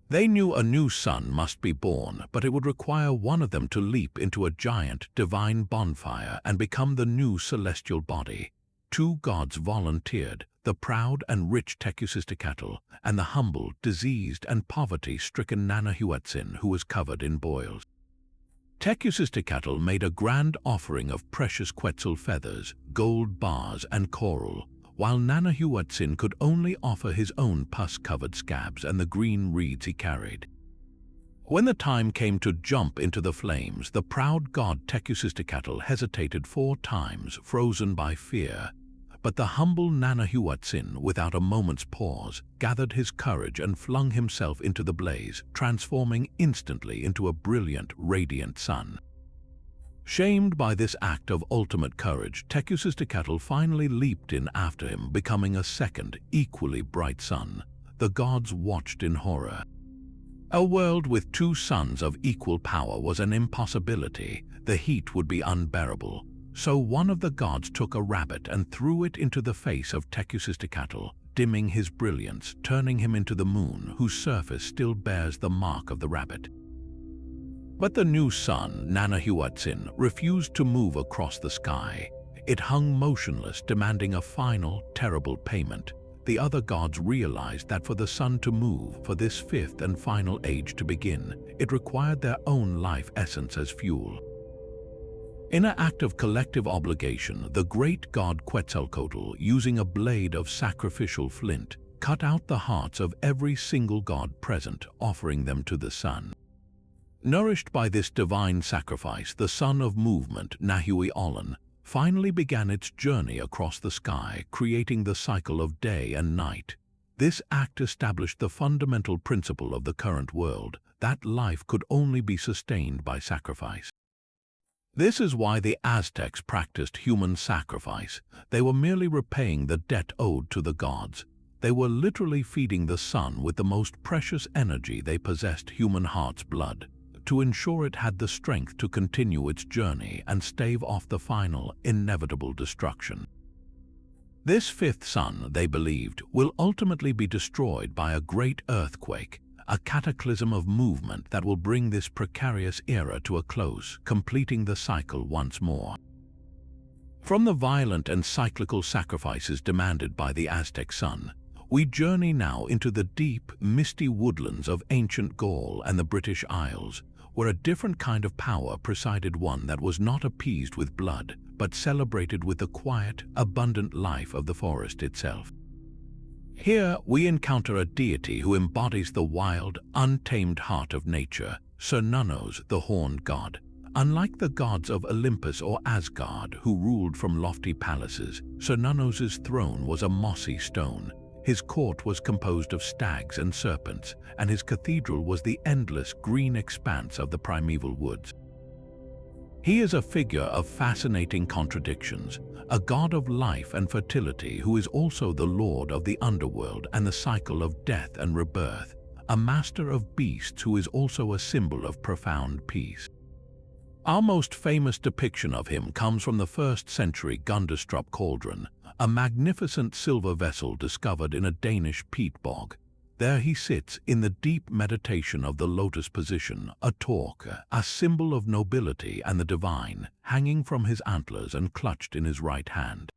They knew a new sun must be born, but it would require one of them to leap into a giant, divine bonfire and become the new celestial body. Two gods volunteered, the proud and rich Tecusistecatl, and the humble, diseased, and poverty-stricken Nanahuatzin, who was covered in boils. Tecusistecatl made a grand offering of precious quetzal feathers, gold bars, and coral, while Nanahuatzin could only offer his own pus-covered scabs and the green reeds he carried. When the time came to jump into the flames, the proud god Tecusistecatl hesitated 4 times, frozen by fear. But the humble Nanahuatzin, without a moment's pause, gathered his courage and flung himself into the blaze, transforming instantly into a brilliant, radiant sun. Shamed by this act of ultimate courage, Tecusistecatl finally leaped in after him, becoming a second, equally bright sun. The gods watched in horror. A world with 2 suns of equal power was an impossibility. The heat would be unbearable. So one of the gods took a rabbit and threw it into the face of Tecusistecatl, dimming his brilliance, turning him into the moon, whose surface still bears the mark of the rabbit. But the new sun, Nanahuatzin, refused to move across the sky. It hung motionless, demanding a final, terrible payment. The other gods realized that for the sun to move, for this fifth and final age to begin, it required their own life essence as fuel. In an act of collective obligation, the great god Quetzalcoatl, using a blade of sacrificial flint, cut out the hearts of every single god present, offering them to the sun. Nourished by this divine sacrifice, the sun of movement, Nahui Olan, finally began its journey across the sky, creating the cycle of day and night. This act established the fundamental principle of the current world, that life could only be sustained by sacrifice. This is why the Aztecs practiced human sacrifice. They were merely repaying the debt owed to the gods. They were literally feeding the sun with the most precious energy they possessed, human heart's blood, to ensure it had the strength to continue its journey and stave off the final, inevitable destruction. This fifth sun, they believed, will ultimately be destroyed by a great earthquake, a cataclysm of movement that will bring this precarious era to a close, completing the cycle once more. From the violent and cyclical sacrifices demanded by the Aztec sun, we journey now into the deep, misty woodlands of ancient Gaul and the British Isles, where a different kind of power presided, one that was not appeased with blood, but celebrated with the quiet, abundant life of the forest itself. Here we encounter a deity who embodies the wild, untamed heart of nature, Cernunnos, the horned god. Unlike the gods of Olympus or Asgard, who ruled from lofty palaces, Cernunnos' throne was a mossy stone. His court was composed of stags and serpents, and his cathedral was the endless green expanse of the primeval woods. He is a figure of fascinating contradictions, a god of life and fertility who is also the lord of the underworld and the cycle of death and rebirth, a master of beasts who is also a symbol of profound peace. Our most famous depiction of him comes from the 1st century Gundestrup cauldron, a magnificent silver vessel discovered in a Danish peat bog. There he sits in the deep meditation of the lotus position, a torque, a symbol of nobility and the divine, hanging from his antlers and clutched in his right hand.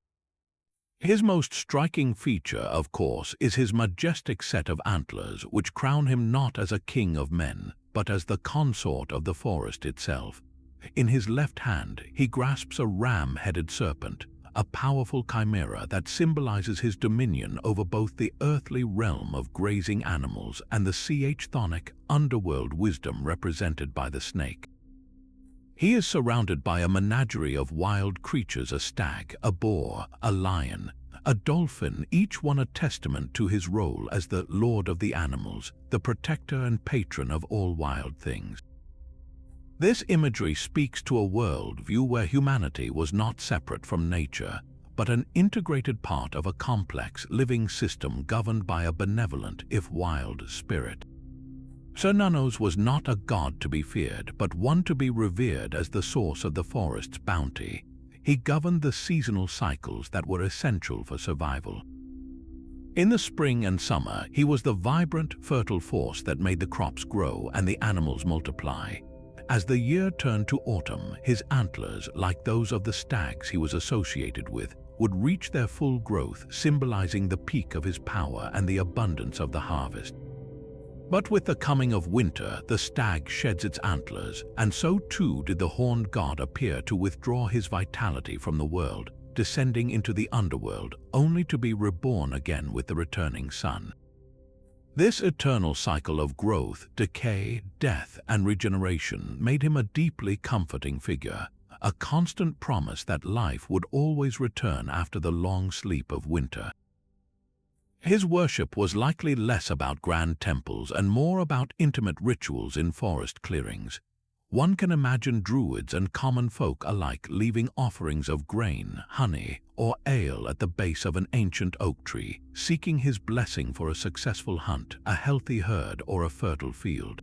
His most striking feature, of course, is his majestic set of antlers, which crown him not as a king of men, but as the consort of the forest itself. In his left hand, he grasps a ram-headed serpent, a powerful chimera that symbolizes his dominion over both the earthly realm of grazing animals and the chthonic underworld wisdom represented by the snake. He is surrounded by a menagerie of wild creatures, a stag, a boar, a lion, a dolphin, each one a testament to his role as the lord of the animals, the protector and patron of all wild things. This imagery speaks to a worldview where humanity was not separate from nature, but an integrated part of a complex living system governed by a benevolent, if wild, spirit. Cernunnos was not a god to be feared, but one to be revered as the source of the forest's bounty. He governed the seasonal cycles that were essential for survival. In the spring and summer, he was the vibrant, fertile force that made the crops grow and the animals multiply. As the year turned to autumn, his antlers, like those of the stags he was associated with, would reach their full growth, symbolizing the peak of his power and the abundance of the harvest. But with the coming of winter, the stag sheds its antlers, and so too did the horned god appear to withdraw his vitality from the world, descending into the underworld, only to be reborn again with the returning sun. This eternal cycle of growth, decay, death, and regeneration made him a deeply comforting figure, a constant promise that life would always return after the long sleep of winter. His worship was likely less about grand temples and more about intimate rituals in forest clearings. One can imagine druids and common folk alike leaving offerings of grain, honey, or ale at the base of an ancient oak tree, seeking his blessing for a successful hunt, a healthy herd, or a fertile field.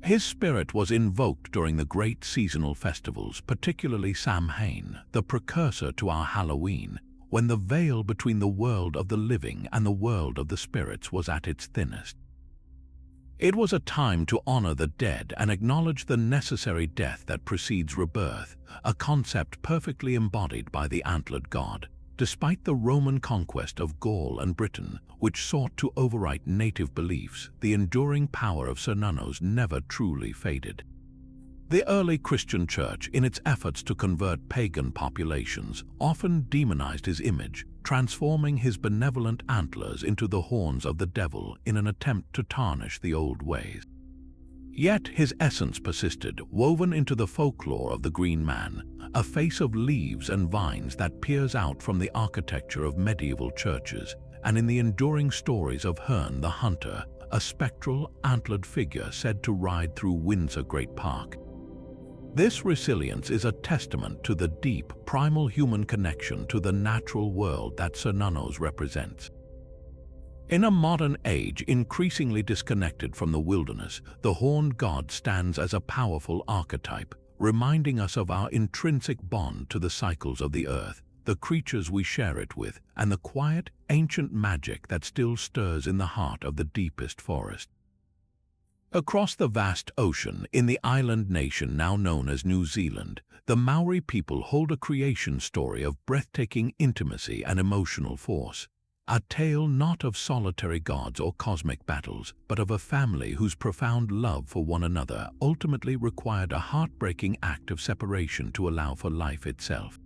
His spirit was invoked during the great seasonal festivals, particularly Samhain, the precursor to our Halloween, when the veil between the world of the living and the world of the spirits was at its thinnest. It was a time to honor the dead and acknowledge the necessary death that precedes rebirth, a concept perfectly embodied by the antlered god. Despite the Roman conquest of Gaul and Britain, which sought to overwrite native beliefs, the enduring power of Cernunnos never truly faded. The early Christian church, in its efforts to convert pagan populations, often demonized his image, transforming his benevolent antlers into the horns of the devil in an attempt to tarnish the old ways. Yet his essence persisted, woven into the folklore of the Green Man, a face of leaves and vines that peers out from the architecture of medieval churches, and in the enduring stories of Herne the Hunter, a spectral, antlered figure said to ride through Windsor Great Park. This resilience is a testament to the deep, primal human connection to the natural world that Cernunnos represents. In a modern age increasingly disconnected from the wilderness, the horned god stands as a powerful archetype, reminding us of our intrinsic bond to the cycles of the earth, the creatures we share it with, and the quiet, ancient magic that still stirs in the heart of the deepest forest. Across the vast ocean, in the island nation now known as New Zealand, the Maori people hold a creation story of breathtaking intimacy and emotional force. A tale not of solitary gods or cosmic battles, but of a family whose profound love for one another ultimately required a heartbreaking act of separation to allow for life itself.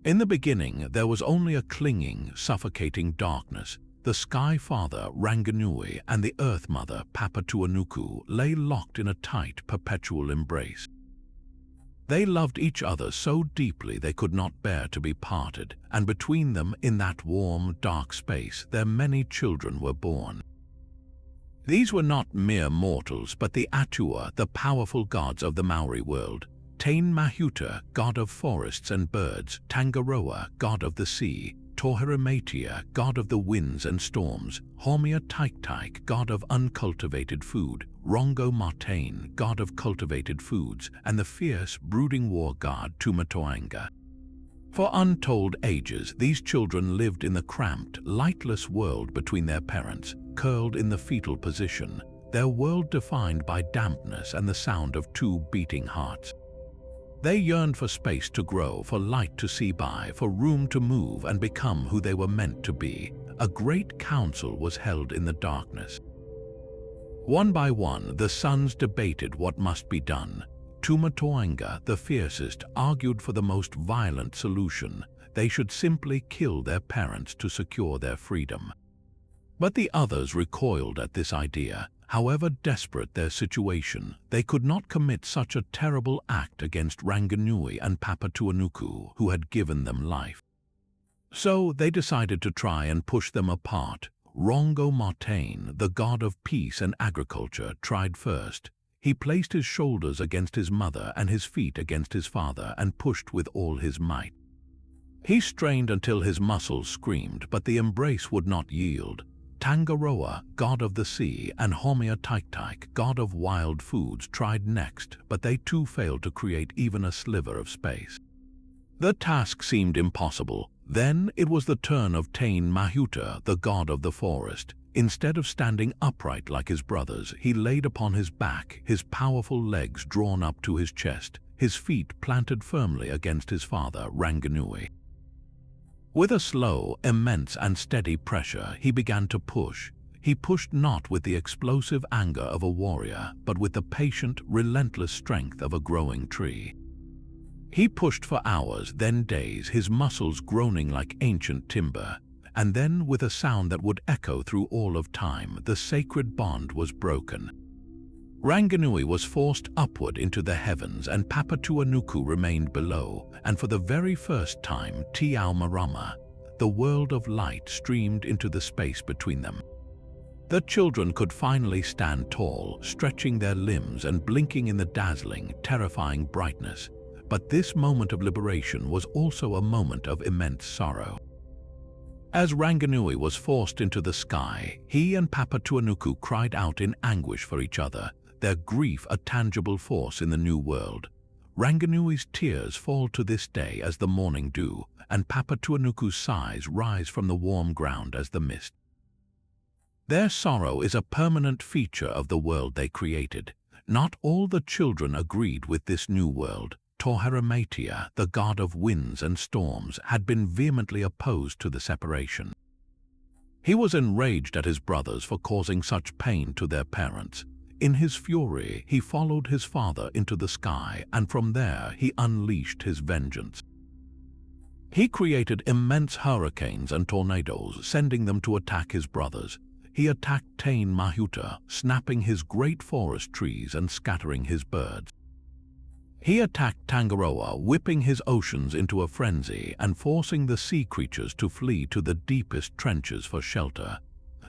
In the beginning, there was only a clinging, suffocating darkness. The Sky Father, Ranginui, and the Earth Mother, Papatuanuku, lay locked in a tight, perpetual embrace. They loved each other so deeply they could not bear to be parted, and between them, in that warm, dark space, their many children were born. These were not mere mortals, but the Atua, the powerful gods of the Maori world. Tain Mahuta, god of forests and birds, Tangaroa, god of the sea, Toherimatia, god of the winds and storms, Homia Taik, god of uncultivated food, Rongo Martain, god of cultivated foods, and the fierce, brooding war god Tumatoanga. For untold ages, these children lived in the cramped, lightless world between their parents, curled in the fetal position, their world defined by dampness and the sound of two beating hearts. They yearned for space to grow, for light to see by, for room to move and become who they were meant to be. A great council was held in the darkness. One by one, the sons debated what must be done. Tumatoanga, the fiercest, argued for the most violent solution. They should simply kill their parents to secure their freedom. But the others recoiled at this idea. However desperate their situation, they could not commit such a terrible act against Ranginui and Papatuanuku, who had given them life. So they decided to try and push them apart. Rongo Martain, the god of peace and agriculture, tried first. He placed his shoulders against his mother and his feet against his father and pushed with all his might. He strained until his muscles screamed, but the embrace would not yield. Tangaroa, god of the sea, and Homia Taik, god of wild foods, tried next, but they too failed to create even a sliver of space. The task seemed impossible. Then it was the turn of Tain Mahuta, the god of the forest. Instead of standing upright like his brothers, he laid upon his back, his powerful legs drawn up to his chest, his feet planted firmly against his father, Ranginui. With a slow, immense and steady pressure, he began to push. He pushed not with the explosive anger of a warrior, but with the patient, relentless strength of a growing tree. He pushed for hours, then days, his muscles groaning like ancient timber. And then, with a sound that would echo through all of time, the sacred bond was broken. Ranginui was forced upward into the heavens and Papatuanuku remained below, and for the very first time, Tiao Marama, the world of light, streamed into the space between them. The children could finally stand tall, stretching their limbs and blinking in the dazzling, terrifying brightness. But this moment of liberation was also a moment of immense sorrow. As Ranginui was forced into the sky, he and Papatuanuku cried out in anguish for each other. their grief a tangible force in the new world. Ranganui's tears fall to this day as the morning dew, and Papatuanuku's sighs rise from the warm ground as the mist. Their sorrow is a permanent feature of the world they created. Not all the children agreed with this new world. Toheramatia, the god of winds and storms, had been vehemently opposed to the separation. He was enraged at his brothers for causing such pain to their parents. In his fury, he followed his father into the sky, and from there he unleashed his vengeance. He created immense hurricanes and tornadoes, sending them to attack his brothers. He attacked Tain Mahuta, snapping his great forest trees and scattering his birds. He attacked Tangaroa, whipping his oceans into a frenzy and forcing the sea creatures to flee to the deepest trenches for shelter.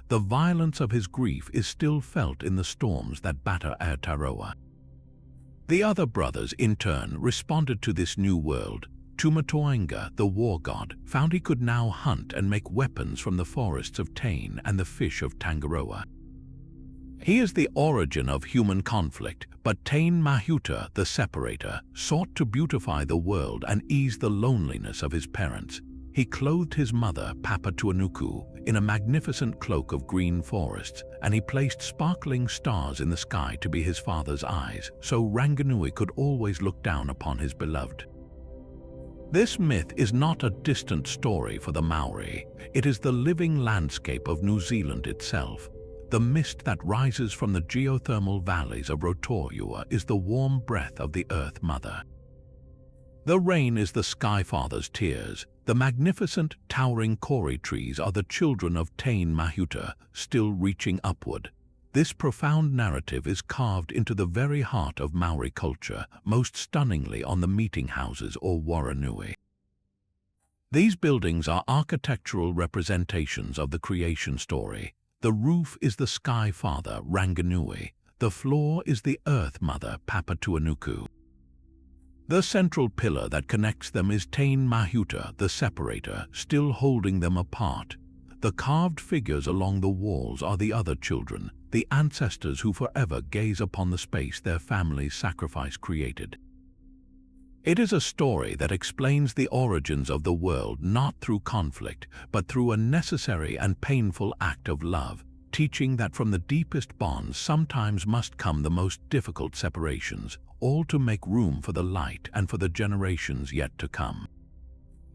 The violence of his grief is still felt in the storms that batter Aotearoa. The other brothers, in turn, responded to this new world. Tumatoinga, the war god, found he could now hunt and make weapons from the forests of Tain and the fish of Tangaroa. He is the origin of human conflict, but Tain Mahuta, the separator, sought to beautify the world and ease the loneliness of his parents. He clothed his mother, Papatuanuku, in a magnificent cloak of green forests, and he placed sparkling stars in the sky to be his father's eyes, so Ranganui could always look down upon his beloved. This myth is not a distant story for the Maori. It is the living landscape of New Zealand itself. The mist that rises from the geothermal valleys of Rotorua is the warm breath of the Earth Mother. The rain is the Sky Father's tears. The magnificent, towering kori trees are the children of Tain Mahuta, still reaching upward. This profound narrative is carved into the very heart of Maori culture, most stunningly on the meeting houses or waranui. These buildings are architectural representations of the creation story. The roof is the Sky Father, Ranganui. The floor is the Earth Mother, Papatuanuku. The central pillar that connects them is Tain Mahuta, the separator, still holding them apart. The carved figures along the walls are the other children, the ancestors who forever gaze upon the space their family's sacrifice created. It is a story that explains the origins of the world not through conflict, but through a necessary and painful act of love, teaching that from the deepest bonds sometimes must come the most difficult separations, all to make room for the light and for the generations yet to come.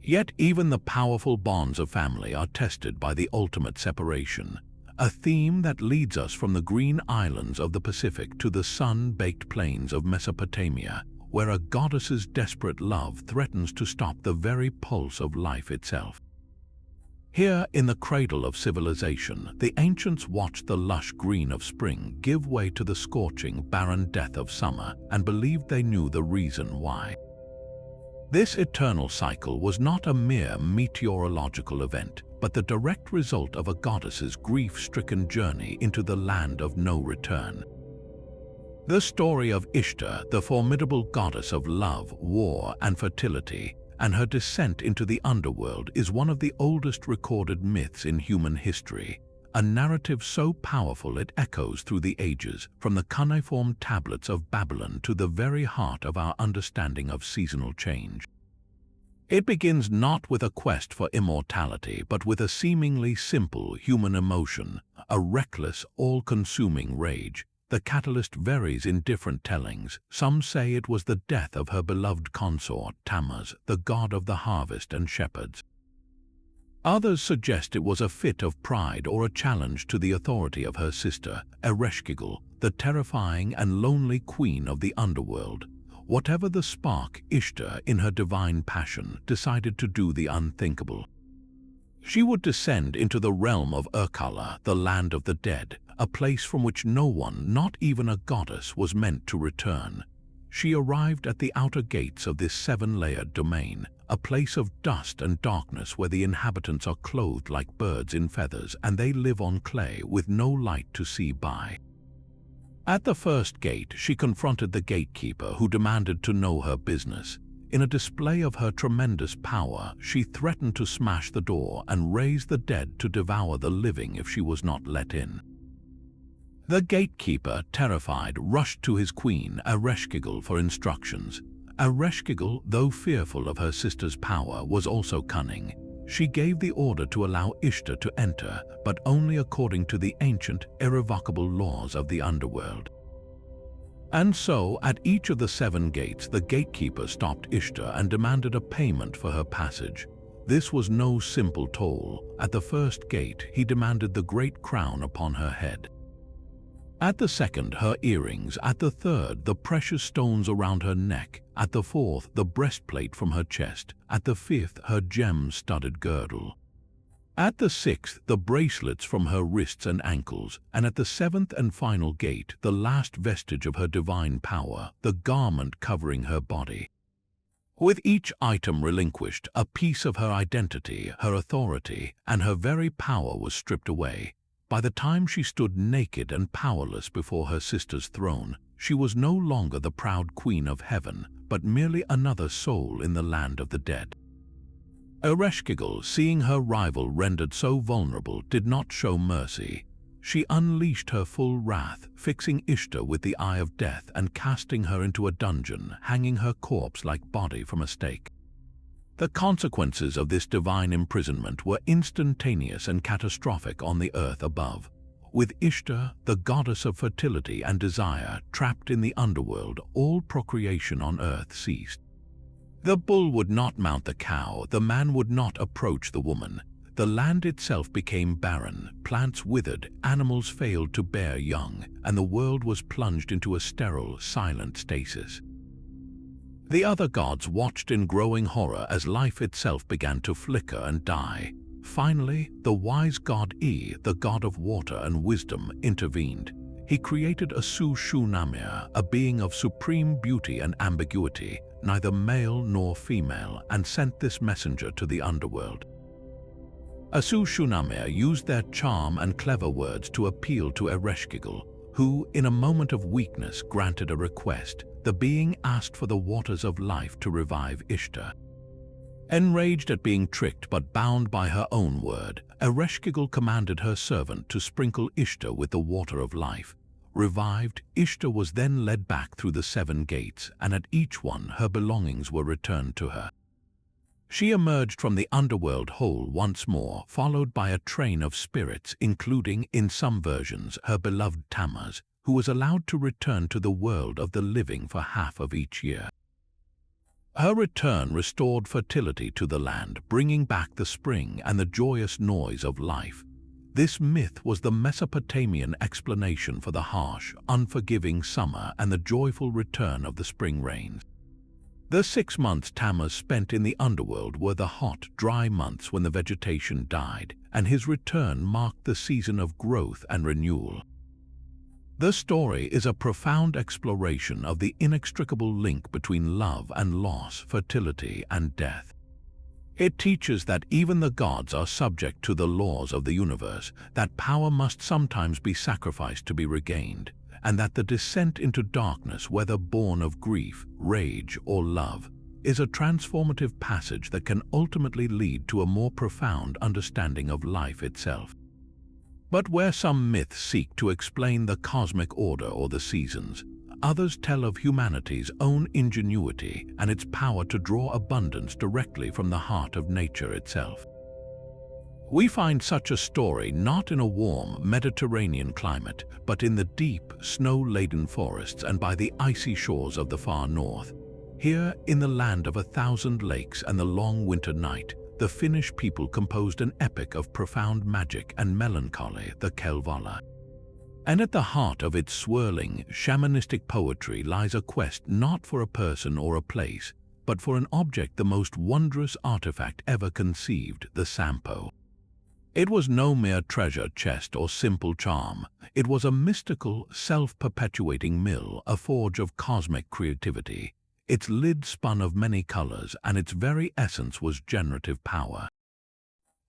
Yet even the powerful bonds of family are tested by the ultimate separation, a theme that leads us from the green islands of the Pacific to the sun-baked plains of Mesopotamia, where a goddess's desperate love threatens to stop the very pulse of life itself. Here, in the cradle of civilization, the ancients watched the lush green of spring give way to the scorching, barren death of summer and believed they knew the reason why. This eternal cycle was not a mere meteorological event, but the direct result of a goddess's grief-stricken journey into the land of no return. The story of Ishtar, the formidable goddess of love, war, and fertility, and her descent into the underworld is one of the oldest recorded myths in human history, a narrative so powerful it echoes through the ages, from the cuneiform tablets of Babylon to the very heart of our understanding of seasonal change. It begins not with a quest for immortality, but with a seemingly simple human emotion, a reckless, all-consuming rage. The catalyst varies in different tellings. Some say it was the death of her beloved consort, Tammuz, the god of the harvest and shepherds. Others suggest it was a fit of pride or a challenge to the authority of her sister, Ereshkigal, the terrifying and lonely queen of the underworld. Whatever the spark, Ishtar, in her divine passion, decided to do the unthinkable. She would descend into the realm of Urkala, the land of the dead, a place from which no one, not even a goddess, was meant to return. She arrived at the outer gates of this seven-layered domain, a place of dust and darkness where the inhabitants are clothed like birds in feathers and they live on clay with no light to see by. At the first gate, she confronted the gatekeeper, who demanded to know her business. In a display of her tremendous power, she threatened to smash the door and raise the dead to devour the living if she was not let in. The gatekeeper, terrified, rushed to his queen, Ereshkigal, for instructions. Ereshkigal, though fearful of her sister's power, was also cunning. She gave the order to allow Ishtar to enter, but only according to the ancient, irrevocable laws of the underworld. And so, at each of the 7 gates, the gatekeeper stopped Ishtar and demanded a payment for her passage. This was no simple toll. At the first gate, he demanded the great crown upon her head. At the second, her earrings. At the third, the precious stones around her neck. At the fourth, the breastplate from her chest. At the fifth, her gem-studded girdle. At the sixth, the bracelets from her wrists and ankles. And at the 7th and final gate, the last vestige of her divine power, the garment covering her body. With each item relinquished, a piece of her identity, her authority, and her very power was stripped away. By the time she stood naked and powerless before her sister's throne, she was no longer the proud queen of heaven, but merely another soul in the land of the dead. Ereshkigal, seeing her rival rendered so vulnerable, did not show mercy. She unleashed her full wrath, fixing Ishtar with the eye of death and casting her into a dungeon, hanging her corpse like body from a stake. The consequences of this divine imprisonment were instantaneous and catastrophic on the earth above. With Ishtar, the goddess of fertility and desire, trapped in the underworld, all procreation on earth ceased. The bull would not mount the cow, the man would not approach the woman. The land itself became barren, plants withered, animals failed to bear young, and the world was plunged into a sterile, silent stasis. The other gods watched in growing horror as life itself began to flicker and die. Finally, the wise god E, the god of water and wisdom, intervened. He created Su-Shunamir, a being of supreme beauty and ambiguity, neither male nor female, and sent this messenger to the underworld. Su-Shunamir used their charm and clever words to appeal to Ereshkigal, who, in a moment of weakness, granted a request. The being asked for the waters of life to revive Ishtar. Enraged at being tricked but bound by her own word, Ereshkigal commanded her servant to sprinkle Ishtar with the water of life. Revived, Ishtar was then led back through the 7 gates, and at each one her belongings were returned to her. She emerged from the underworld whole once more, followed by a train of spirits, including, in some versions, her beloved Tammuz, who was allowed to return to the world of the living for half of each year. Her return restored fertility to the land, bringing back the spring and the joyous noise of life. This myth was the Mesopotamian explanation for the harsh, unforgiving summer and the joyful return of the spring rains. The 6 months Tammuz spent in the underworld were the hot, dry months when the vegetation died, and his return marked the season of growth and renewal. The story is a profound exploration of the inextricable link between love and loss, fertility and death. It teaches that even the gods are subject to the laws of the universe, that power must sometimes be sacrificed to be regained, and that the descent into darkness, whether born of grief, rage, or love, is a transformative passage that can ultimately lead to a more profound understanding of life itself. But where some myths seek to explain the cosmic order or the seasons, others tell of humanity's own ingenuity and its power to draw abundance directly from the heart of nature itself. We find such a story not in a warm Mediterranean climate, but in the deep, snow-laden forests and by the icy shores of the far north. Here, in the land of 1,000 lakes and the long winter night, the Finnish people composed an epic of profound magic and melancholy, the Kalevala. And at the heart of its swirling, shamanistic poetry lies a quest not for a person or a place, but for an object, the most wondrous artifact ever conceived, the Sampo. It was no mere treasure chest or simple charm. It was a mystical, self-perpetuating mill, a forge of cosmic creativity. Its lid spun of many colors, and its very essence was generative power.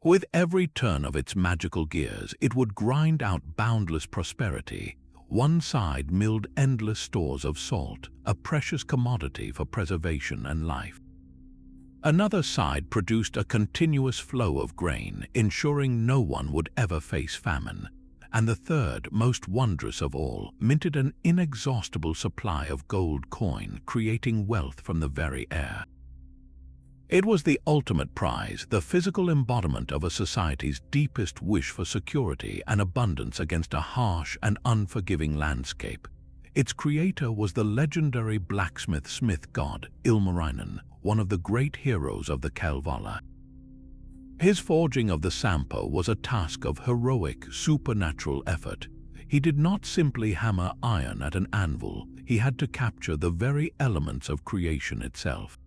With every turn of its magical gears, it would grind out boundless prosperity. One side milled endless stores of salt, a precious commodity for preservation and life. Another side produced a continuous flow of grain, ensuring no one would ever face famine. and the third, most wondrous of all, minted an inexhaustible supply of gold coin, creating wealth from the very air. It was the ultimate prize, the physical embodiment of a society's deepest wish for security and abundance against a harsh and unforgiving landscape. Its creator was the legendary blacksmith god Ilmarinen, one of the great heroes of the Kalevala. His forging of the Sampo was a task of heroic, supernatural effort. He did not simply hammer iron at an anvil, he had to capture the very elements of creation itself.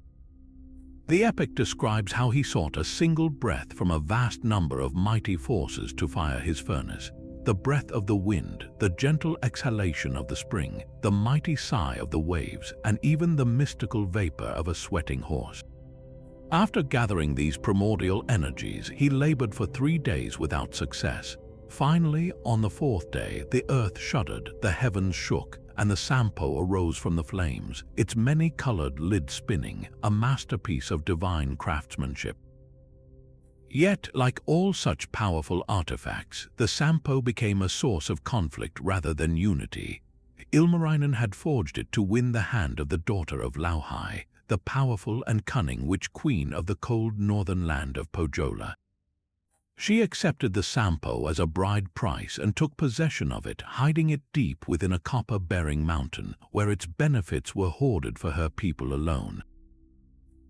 The epic describes how he sought a single breath from a vast number of mighty forces to fire his furnace. The breath of the wind, the gentle exhalation of the spring, the mighty sigh of the waves, and even the mystical vapor of a sweating horse. After gathering these primordial energies, he labored for 3 days without success. Finally, on the 4th day, the earth shuddered, the heavens shook, and the Sampo arose from the flames, its many-colored lid spinning, a masterpiece of divine craftsmanship. Yet, like all such powerful artifacts, the Sampo became a source of conflict rather than unity. Ilmarinen had forged it to win the hand of the daughter of Lauhi, the powerful and cunning witch queen of the cold northern land of Pohjola. She accepted the Sampo as a bride price and took possession of it, hiding it deep within a copper-bearing mountain, where its benefits were hoarded for her people alone.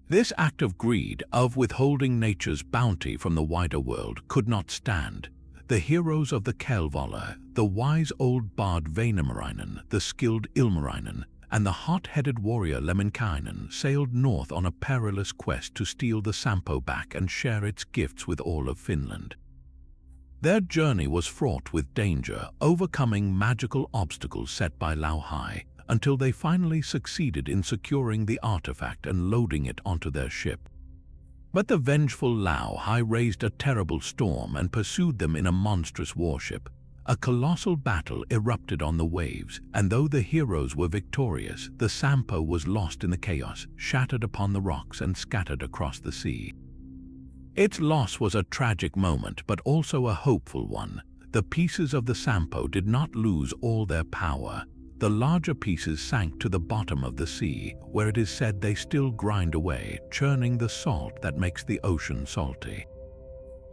This act of greed, of withholding nature's bounty from the wider world, could not stand. The heroes of the Kalevala, the wise old bard Väinämöinen, the skilled Ilmarinen, and the hot-headed warrior Lemminkainen sailed north on a perilous quest to steal the Sampo back and share its gifts with all of Finland. Their journey was fraught with danger, overcoming magical obstacles set by Lauhi, until they finally succeeded in securing the artifact and loading it onto their ship. But the vengeful Lauhi raised a terrible storm and pursued them in a monstrous warship. A colossal battle erupted on the waves, and though the heroes were victorious, the Sampo was lost in the chaos, shattered upon the rocks and scattered across the sea. Its loss was a tragic moment, but also a hopeful one. The pieces of the Sampo did not lose all their power. The larger pieces sank to the bottom of the sea, where it is said they still grind away, churning the salt that makes the ocean salty.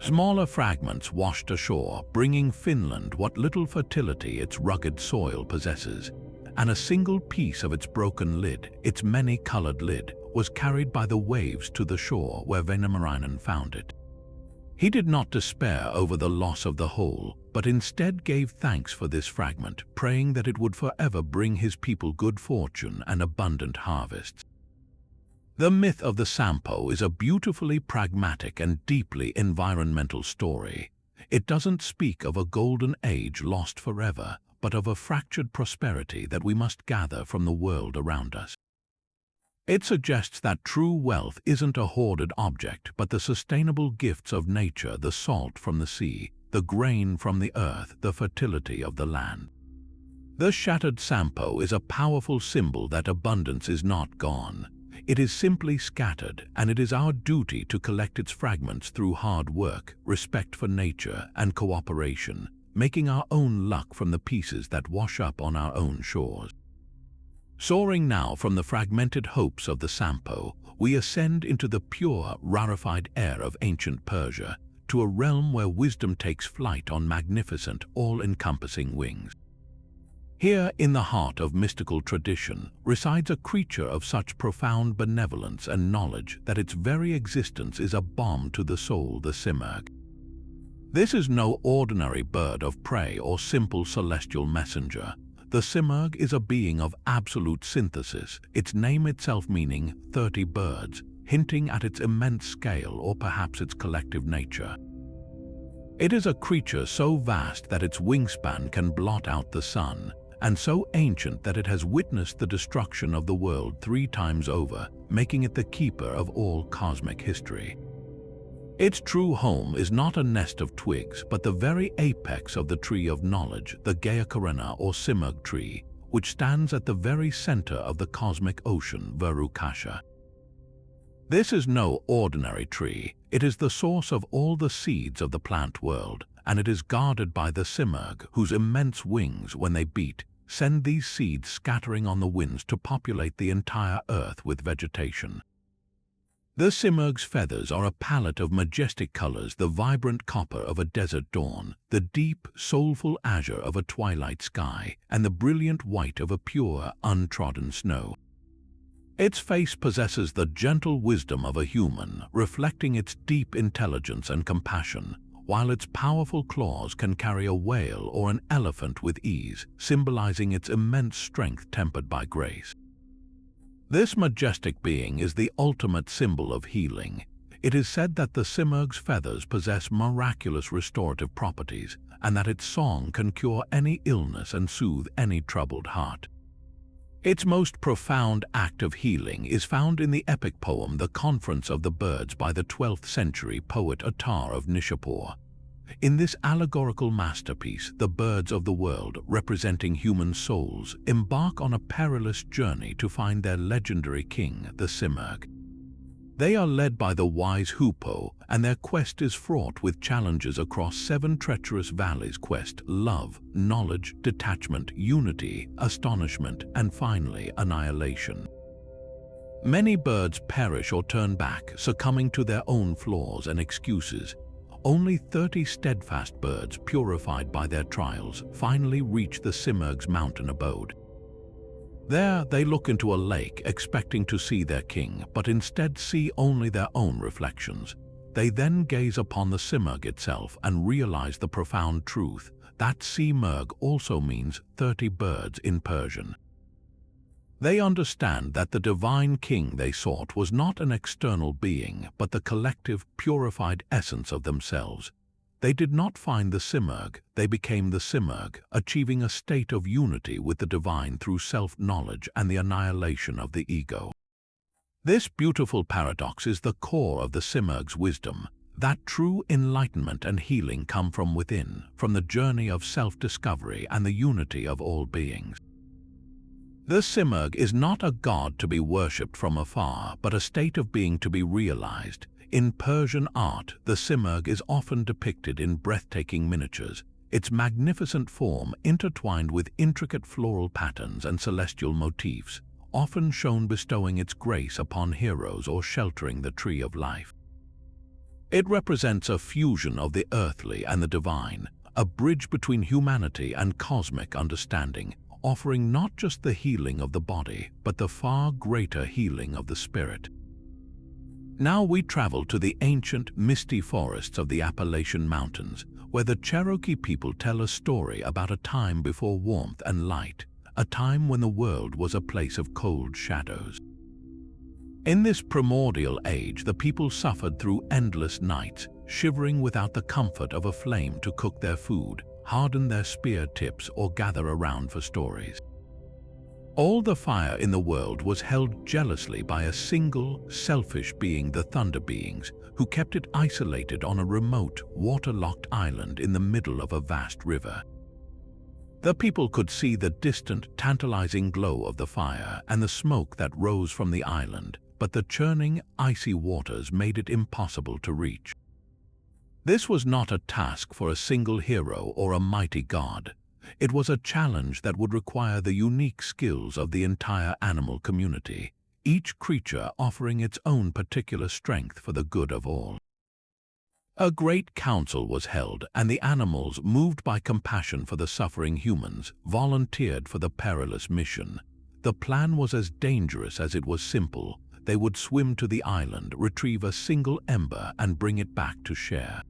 Smaller fragments washed ashore, bringing Finland what little fertility its rugged soil possesses, and a single piece of its broken lid, its many-colored lid, was carried by the waves to the shore where Väinämöinen found it. He did not despair over the loss of the whole, but instead gave thanks for this fragment, praying that it would forever bring his people good fortune and abundant harvests. The myth of the Sampo is a beautifully pragmatic and deeply environmental story. It doesn't speak of a golden age lost forever, but of a fractured prosperity that we must gather from the world around us. It suggests that true wealth isn't a hoarded object, but the sustainable gifts of nature, the salt from the sea, the grain from the earth, the fertility of the land. The shattered Sampo is a powerful symbol that abundance is not gone. It is simply scattered, and it is our duty to collect its fragments through hard work, respect for nature, and cooperation, making our own luck from the pieces that wash up on our own shores. Soaring now from the fragmented hopes of the Sampo, we ascend into the pure, rarefied air of ancient Persia, to a realm where wisdom takes flight on magnificent, all-encompassing wings. Here, in the heart of mystical tradition, resides a creature of such profound benevolence and knowledge that its very existence is a balm to the soul, the Simurgh. This is no ordinary bird of prey or simple celestial messenger. The Simurgh is a being of absolute synthesis, its name itself meaning 30 birds, hinting at its immense scale or perhaps its collective nature. It is a creature so vast that its wingspan can blot out the sun, and so ancient that it has witnessed the destruction of the world 3 times over, making it the keeper of all cosmic history. Its true home is not a nest of twigs, but the very apex of the tree of knowledge, the Geakarena or Simurgh tree, which stands at the very center of the cosmic ocean, Virukasha. This is no ordinary tree. It is the source of all the seeds of the plant world, and it is guarded by the simurgh, whose immense wings, when they beat, send these seeds scattering on the winds to populate the entire earth with vegetation. The simurgh's feathers are a palette of majestic colors, the vibrant copper of a desert dawn, the deep, soulful azure of a twilight sky, and the brilliant white of a pure, untrodden snow. Its face possesses the gentle wisdom of a human, reflecting its deep intelligence and compassion, while its powerful claws can carry a whale or an elephant with ease, symbolizing its immense strength tempered by grace. This majestic being is the ultimate symbol of healing. It is said that the simurgh's feathers possess miraculous restorative properties, and that its song can cure any illness and soothe any troubled heart. Its most profound act of healing is found in the epic poem The Conference of the Birds by the 12th century poet Attar of Nishapur. In this allegorical masterpiece, the birds of the world, representing human souls, embark on a perilous journey to find their legendary king, the simurgh. They are led by the wise hoopoe, and their quest is fraught with challenges across 7 treacherous valleys: quest, love, knowledge, detachment, unity, astonishment, and finally annihilation. Many birds perish or turn back, succumbing to their own flaws and excuses. Only 30 steadfast birds, purified by their trials, finally reach the simurgh's mountain abode. There they look into a lake, expecting to see their king, but instead see only their own reflections. They then gaze upon the simurgh itself and realize the profound truth that simurgh also means 30 birds in Persian. They understand that the divine king they sought was not an external being, but the collective, purified essence of themselves. They did not find the simurgh, they became the simurgh, achieving a state of unity with the divine through self-knowledge and the annihilation of the ego. This beautiful paradox is the core of the simurgh's wisdom, that true enlightenment and healing come from within, from the journey of self-discovery and the unity of all beings. The simurgh is not a god to be worshipped from afar, but a state of being to be realized. In Persian art, the simurgh is often depicted in breathtaking miniatures, its magnificent form intertwined with intricate floral patterns and celestial motifs, often shown bestowing its grace upon heroes or sheltering the tree of life. It represents a fusion of the earthly and the divine, a bridge between humanity and cosmic understanding, offering not just the healing of the body, but the far greater healing of the spirit. Now we travel to the ancient, misty forests of the Appalachian Mountains, where the Cherokee people tell a story about a time before warmth and light, a time when the world was a place of cold shadows. In this primordial age, the people suffered through endless nights, shivering without the comfort of a flame to cook their food, harden their spear tips, or gather around for stories. All the fire in the world was held jealously by a single, selfish being, the Thunder Beings, who kept it isolated on a remote, waterlocked island in the middle of a vast river. The people could see the distant, tantalizing glow of the fire and the smoke that rose from the island, but the churning, icy waters made it impossible to reach. This was not a task for a single hero or a mighty god. It was a challenge that would require the unique skills of the entire animal community, each creature offering its own particular strength for the good of all. A great council was held, and the animals, moved by compassion for the suffering humans, volunteered for the perilous mission. The plan was as dangerous as it was simple. They would swim to the island, retrieve a single ember, and bring it back to share.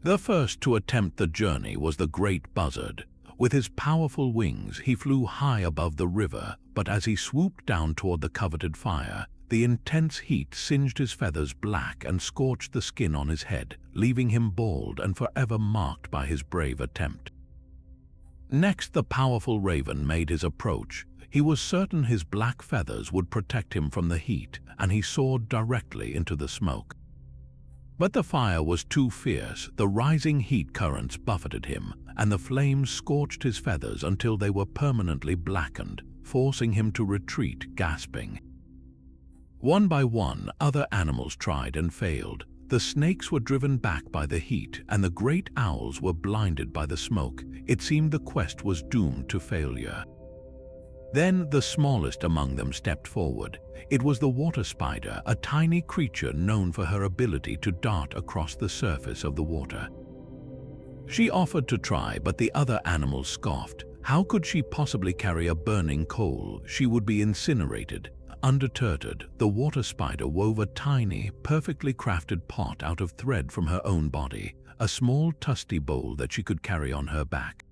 The first to attempt the journey was the great buzzard. With his powerful wings, he flew high above the river, but as he swooped down toward the coveted fire, the intense heat singed his feathers black and scorched the skin on his head, leaving him bald and forever marked by his brave attempt. Next, the powerful raven made his approach. He was certain his black feathers would protect him from the heat, and he soared directly into the smoke. But the fire was too fierce. The rising heat currents buffeted him, and the flames scorched his feathers until they were permanently blackened, forcing him to retreat, gasping. One by one, other animals tried and failed. The snakes were driven back by the heat, and the great owls were blinded by the smoke. It seemed the quest was doomed to failure. Then the smallest among them stepped forward. It was the water spider, a tiny creature known for her ability to dart across the surface of the water. She offered to try, but the other animals scoffed. How could she possibly carry a burning coal? She would be incinerated. Undeterred, the water spider wove a tiny, perfectly crafted pot out of thread from her own body, a small, tusty bowl that she could carry on her back.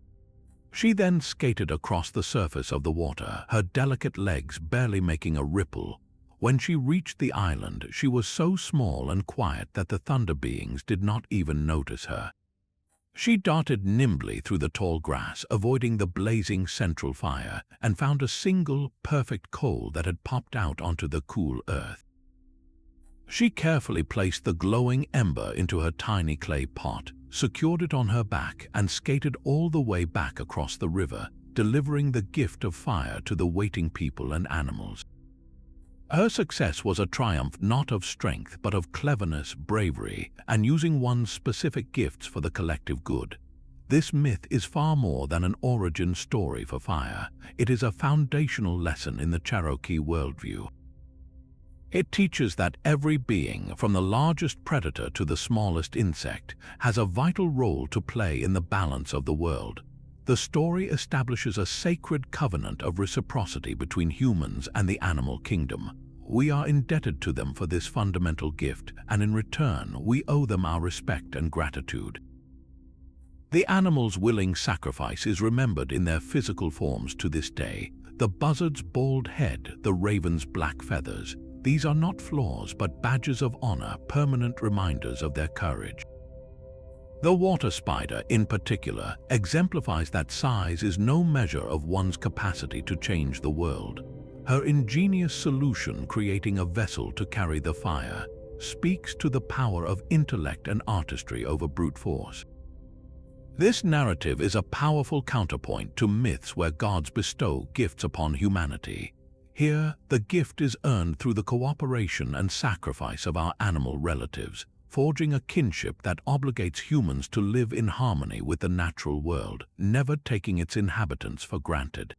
She then skated across the surface of the water, her delicate legs barely making a ripple. When she reached the island, she was so small and quiet that the thunder beings did not even notice her. She darted nimbly through the tall grass, avoiding the blazing central fire, and found a single, perfect coal that had popped out onto the cool earth. She carefully placed the glowing ember into her tiny clay pot, secured it on her back, and skated all the way back across the river, delivering the gift of fire to the waiting people and animals. Her success was a triumph not of strength but of cleverness, bravery, and using one's specific gifts for the collective good. This myth is far more than an origin story for fire. It is a foundational lesson in the Cherokee worldview. It teaches that every being, from the largest predator to the smallest insect, has a vital role to play in the balance of the world. The story establishes a sacred covenant of reciprocity between humans and the animal kingdom. We are indebted to them for this fundamental gift, and in return, we owe them our respect and gratitude. The animal's willing sacrifice is remembered in their physical forms to this day. The buzzard's bald head, the raven's black feathers. These are not flaws, but badges of honor, permanent reminders of their courage. The water spider, in particular, exemplifies that size is no measure of one's capacity to change the world. Her ingenious solution, creating a vessel to carry the fire, speaks to the power of intellect and artistry over brute force. This narrative is a powerful counterpoint to myths where gods bestow gifts upon humanity. Here, the gift is earned through the cooperation and sacrifice of our animal relatives, forging a kinship that obligates humans to live in harmony with the natural world, never taking its inhabitants for granted.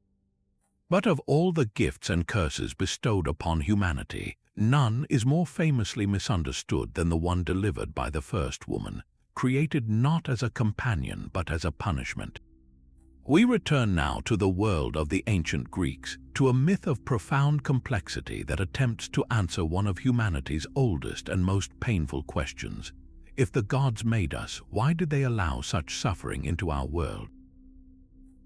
But of all the gifts and curses bestowed upon humanity, none is more famously misunderstood than the one delivered by the first woman, created not as a companion but as a punishment. We return now to the world of the ancient Greeks, to a myth of profound complexity that attempts to answer one of humanity's oldest and most painful questions. If the gods made us, why did they allow such suffering into our world?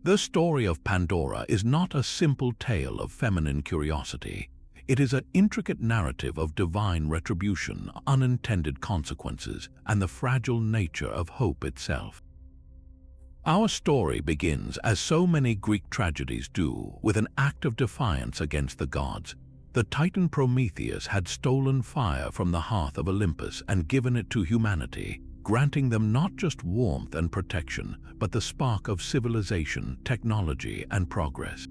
The story of Pandora is not a simple tale of feminine curiosity. It is an intricate narrative of divine retribution, unintended consequences, and the fragile nature of hope itself. Our story begins, as so many Greek tragedies do, with an act of defiance against the gods. The Titan Prometheus had stolen fire from the hearth of Olympus and given it to humanity, granting them not just warmth and protection, but the spark of civilization, technology, and progress.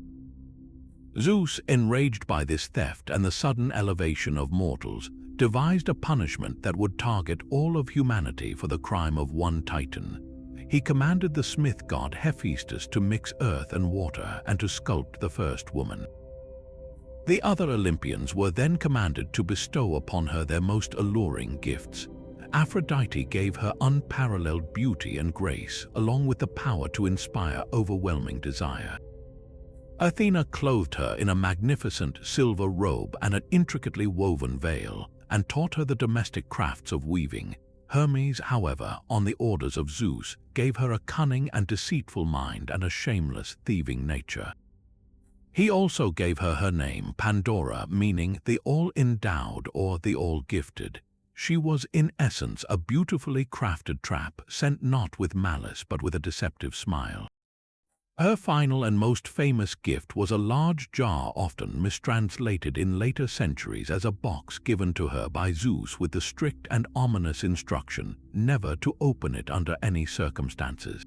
Zeus, enraged by this theft and the sudden elevation of mortals, devised a punishment that would target all of humanity for the crime of one Titan. He commanded the smith god Hephaestus to mix earth and water and to sculpt the first woman. The other Olympians were then commanded to bestow upon her their most alluring gifts. Aphrodite gave her unparalleled beauty and grace, along with the power to inspire overwhelming desire. Athena clothed her in a magnificent silver robe and an intricately woven veil, and taught her the domestic crafts of weaving. Hermes, however, on the orders of Zeus, gave her a cunning and deceitful mind and a shameless, thieving nature. He also gave her her name, Pandora, meaning the all-endowed or the all-gifted. She was, in essence, a beautifully crafted trap, sent not with malice but with a deceptive smile. Her final and most famous gift was a large jar, often mistranslated in later centuries as a box given to her by Zeus with the strict and ominous instruction never to open it under any circumstances.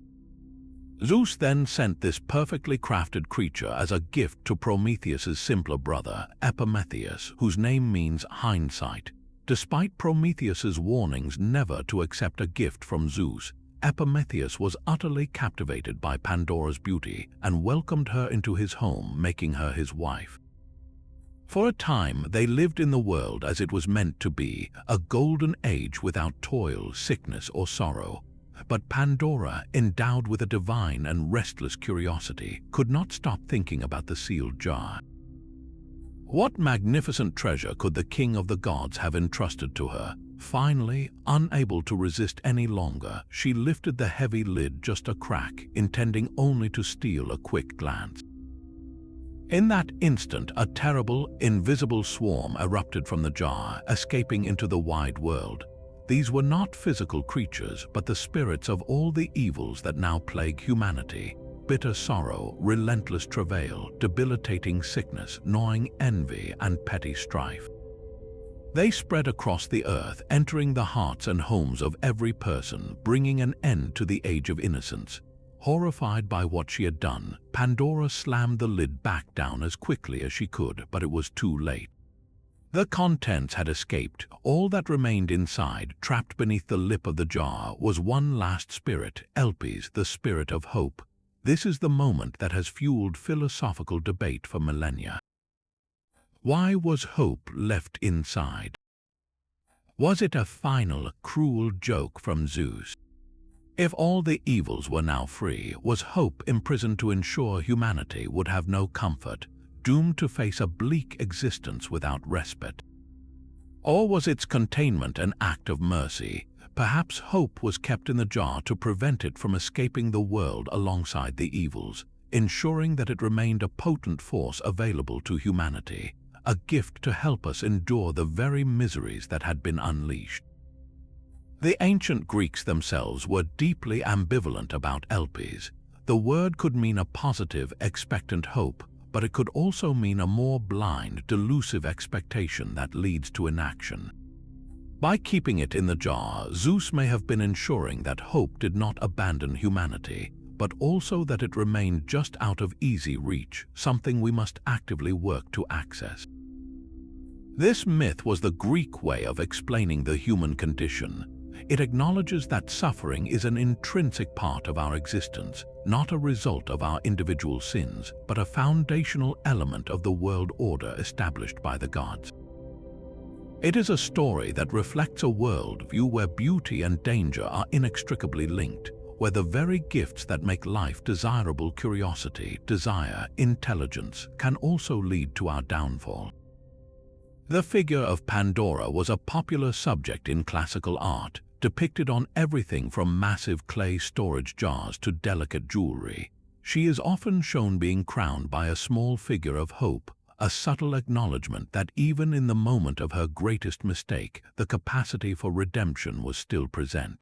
Zeus then sent this perfectly crafted creature as a gift to Prometheus's simpler brother, Epimetheus, whose name means hindsight. Despite Prometheus's warnings never to accept a gift from Zeus, Epimetheus was utterly captivated by Pandora's beauty and welcomed her into his home, making her his wife. For a time, they lived in the world as it was meant to be, a golden age without toil, sickness, or sorrow. But Pandora, endowed with a divine and restless curiosity, could not stop thinking about the sealed jar. What magnificent treasure could the king of the gods have entrusted to her? Finally, unable to resist any longer, she lifted the heavy lid just a crack, intending only to steal a quick glance. In that instant, a terrible, invisible swarm erupted from the jar, escaping into the wide world. These were not physical creatures, but the spirits of all the evils that now plague humanity. Bitter sorrow, relentless travail, debilitating sickness, gnawing envy, and petty strife. They spread across the earth, entering the hearts and homes of every person, bringing an end to the age of innocence. Horrified by what she had done, Pandora slammed the lid back down as quickly as she could, but it was too late. The contents had escaped. All that remained inside, trapped beneath the lip of the jar, was one last spirit, Elpis, the spirit of hope. This is the moment that has fueled philosophical debate for millennia. Why was hope left inside? Was it a final, cruel joke from Zeus? If all the evils were now free, was hope imprisoned to ensure humanity would have no comfort, doomed to face a bleak existence without respite? Or was its containment an act of mercy? Perhaps hope was kept in the jar to prevent it from escaping the world alongside the evils, ensuring that it remained a potent force available to humanity, a gift to help us endure the very miseries that had been unleashed. The ancient Greeks themselves were deeply ambivalent about Elpis. The word could mean a positive, expectant hope, but it could also mean a more blind, delusive expectation that leads to inaction. By keeping it in the jar, Zeus may have been ensuring that hope did not abandon humanity, but also that it remained just out of easy reach, something we must actively work to access. This myth was the Greek way of explaining the human condition. It acknowledges that suffering is an intrinsic part of our existence, not a result of our individual sins, but a foundational element of the world order established by the gods. It is a story that reflects a worldview where beauty and danger are inextricably linked, where the very gifts that make life desirable, curiosity, desire, intelligence, can also lead to our downfall. The figure of Pandora was a popular subject in classical art, depicted on everything from massive clay storage jars to delicate jewelry. She is often shown being crowned by a small figure of hope, a subtle acknowledgement that even in the moment of her greatest mistake, the capacity for redemption was still present.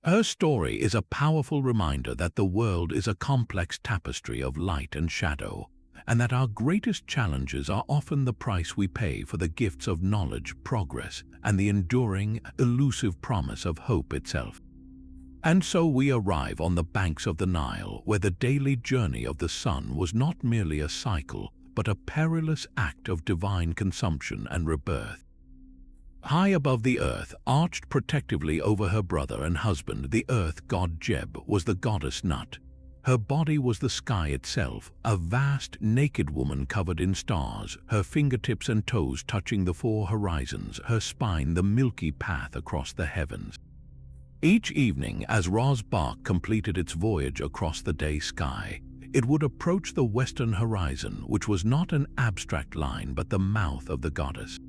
Her story is a powerful reminder that the world is a complex tapestry of light and shadow, and that our greatest challenges are often the price we pay for the gifts of knowledge, progress, and the enduring, elusive promise of hope itself. And so we arrive on the banks of the Nile, where the daily journey of the sun was not merely a cycle, but a perilous act of divine consumption and rebirth. High above the earth, arched protectively over her brother and husband, the earth god Geb, was the goddess Nut. Her body was the sky itself, a vast, naked woman covered in stars, her fingertips and toes touching the four horizons, her spine the milky path across the heavens. Each evening, as Ra's bark completed its voyage across the day sky, it would approach the western horizon, which was not an abstract line but the mouth of the goddess.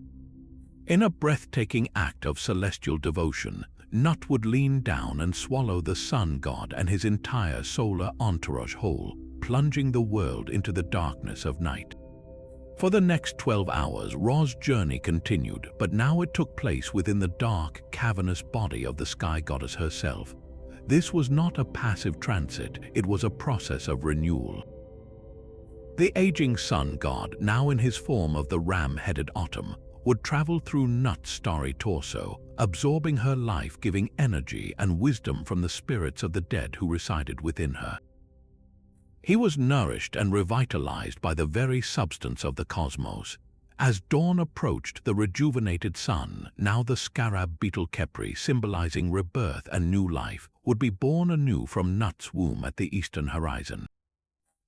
In a breathtaking act of celestial devotion, Nut would lean down and swallow the sun god and his entire solar entourage whole, plunging the world into the darkness of night. For the next 12 hours, Ra's journey continued, but now it took place within the dark, cavernous body of the sky goddess herself. This was not a passive transit, it was a process of renewal. The aging sun god, now in his form of the ram-headed autumn, would travel through Nut's starry torso, absorbing her life, giving energy and wisdom from the spirits of the dead who resided within her. He was nourished and revitalized by the very substance of the cosmos, As dawn approached, the rejuvenated sun, now the scarab beetle Kepri, symbolizing rebirth and new life, would be born anew from Nut's womb at the eastern horizon.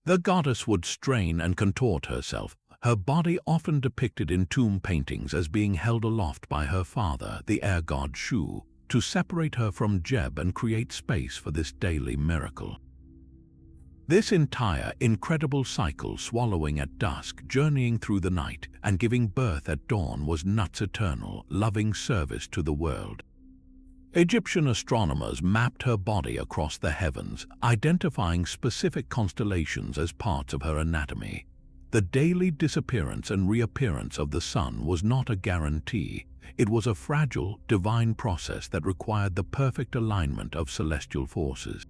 The goddess would strain and contort herself, her body often depicted in tomb paintings as being held aloft by her father, the air god Shu, to separate her from Jeb and create space for this daily miracle. This entire incredible cycle, swallowing at dusk, journeying through the night, and giving birth at dawn, was Nut's eternal, loving service to the world. Egyptian astronomers mapped her body across the heavens, identifying specific constellations as parts of her anatomy. The daily disappearance and reappearance of the sun was not a guarantee. It was a fragile, divine process that required the perfect alignment of celestial forces.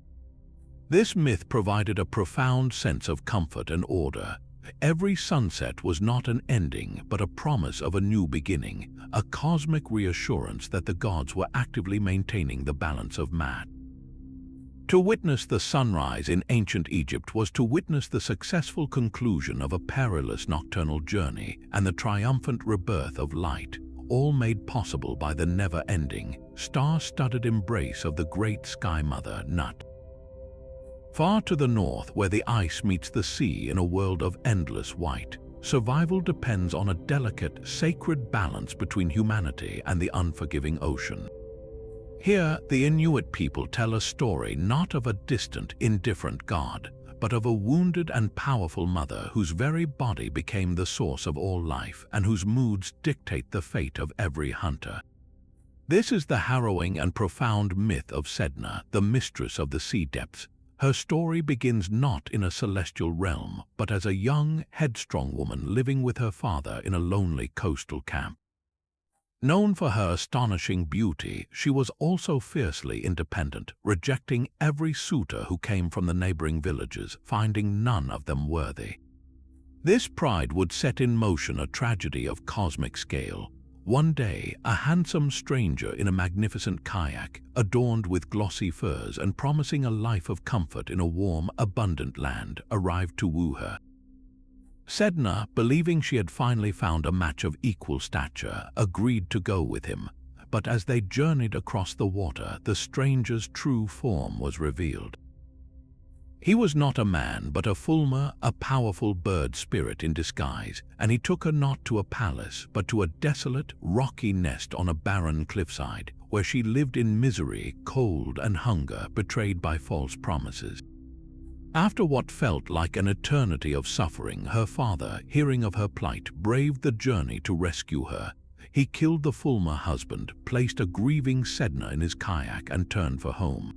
This myth provided a profound sense of comfort and order. Every sunset was not an ending, but a promise of a new beginning, a cosmic reassurance that the gods were actively maintaining the balance of matter. To witness the sunrise in ancient Egypt was to witness the successful conclusion of a perilous nocturnal journey and the triumphant rebirth of light, all made possible by the never-ending, star-studded embrace of the great Sky Mother, Nut. Far to the north, where the ice meets the sea in a world of endless white, survival depends on a delicate, sacred balance between humanity and the unforgiving ocean. Here, the Inuit people tell a story not of a distant, indifferent god, but of a wounded and powerful mother whose very body became the source of all life and whose moods dictate the fate of every hunter. This is the harrowing and profound myth of Sedna, the mistress of the sea depths. Her story begins not in a celestial realm, but as a young, headstrong woman living with her father in a lonely coastal camp. Known for her astonishing beauty, she was also fiercely independent, rejecting every suitor who came from the neighboring villages, finding none of them worthy. This pride would set in motion a tragedy of cosmic scale. One day, a handsome stranger in a magnificent kayak, adorned with glossy furs and promising a life of comfort in a warm, abundant land, arrived to woo her. Sedna, believing she had finally found a match of equal stature, agreed to go with him, but as they journeyed across the water, the stranger's true form was revealed. He was not a man, but a fulmar, a powerful bird spirit in disguise, and he took her not to a palace, but to a desolate, rocky nest on a barren cliffside, where she lived in misery, cold, and hunger, betrayed by false promises. After what felt like an eternity of suffering, her father, hearing of her plight, braved the journey to rescue her. He killed the fulmar husband, placed a grieving Sedna in his kayak, and turned for home.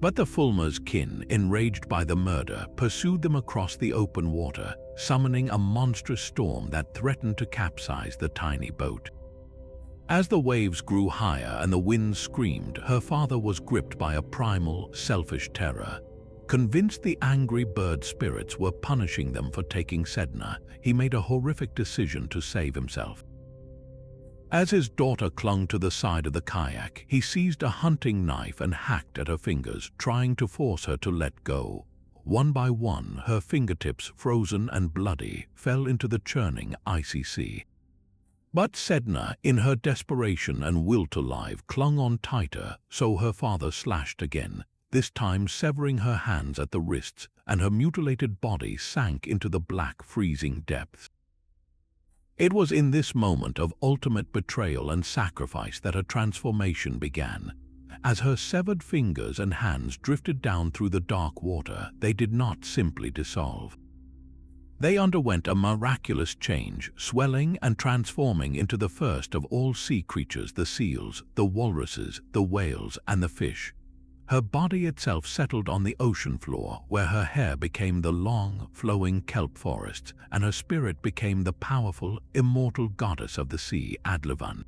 But the fulmar's kin, enraged by the murder, pursued them across the open water, summoning a monstrous storm that threatened to capsize the tiny boat. As the waves grew higher and the winds screamed, her father was gripped by a primal, selfish terror. Convinced the angry bird spirits were punishing them for taking Sedna, he made a horrific decision to save himself. As his daughter clung to the side of the kayak, he seized a hunting knife and hacked at her fingers, trying to force her to let go. One by one, her fingertips, frozen and bloody, fell into the churning, icy sea. But Sedna, in her desperation and will to live, clung on tighter, so her father slashed again, this time severing her hands at the wrists, and her mutilated body sank into the black, freezing depths. It was in this moment of ultimate betrayal and sacrifice that a transformation began. As her severed fingers and hands drifted down through the dark water, they did not simply dissolve. They underwent a miraculous change, swelling and transforming into the first of all sea creatures, the seals, the walruses, the whales, and the fish. Her body itself settled on the ocean floor, where her hair became the long, flowing kelp forests, and her spirit became the powerful, immortal goddess of the sea, Adlavan.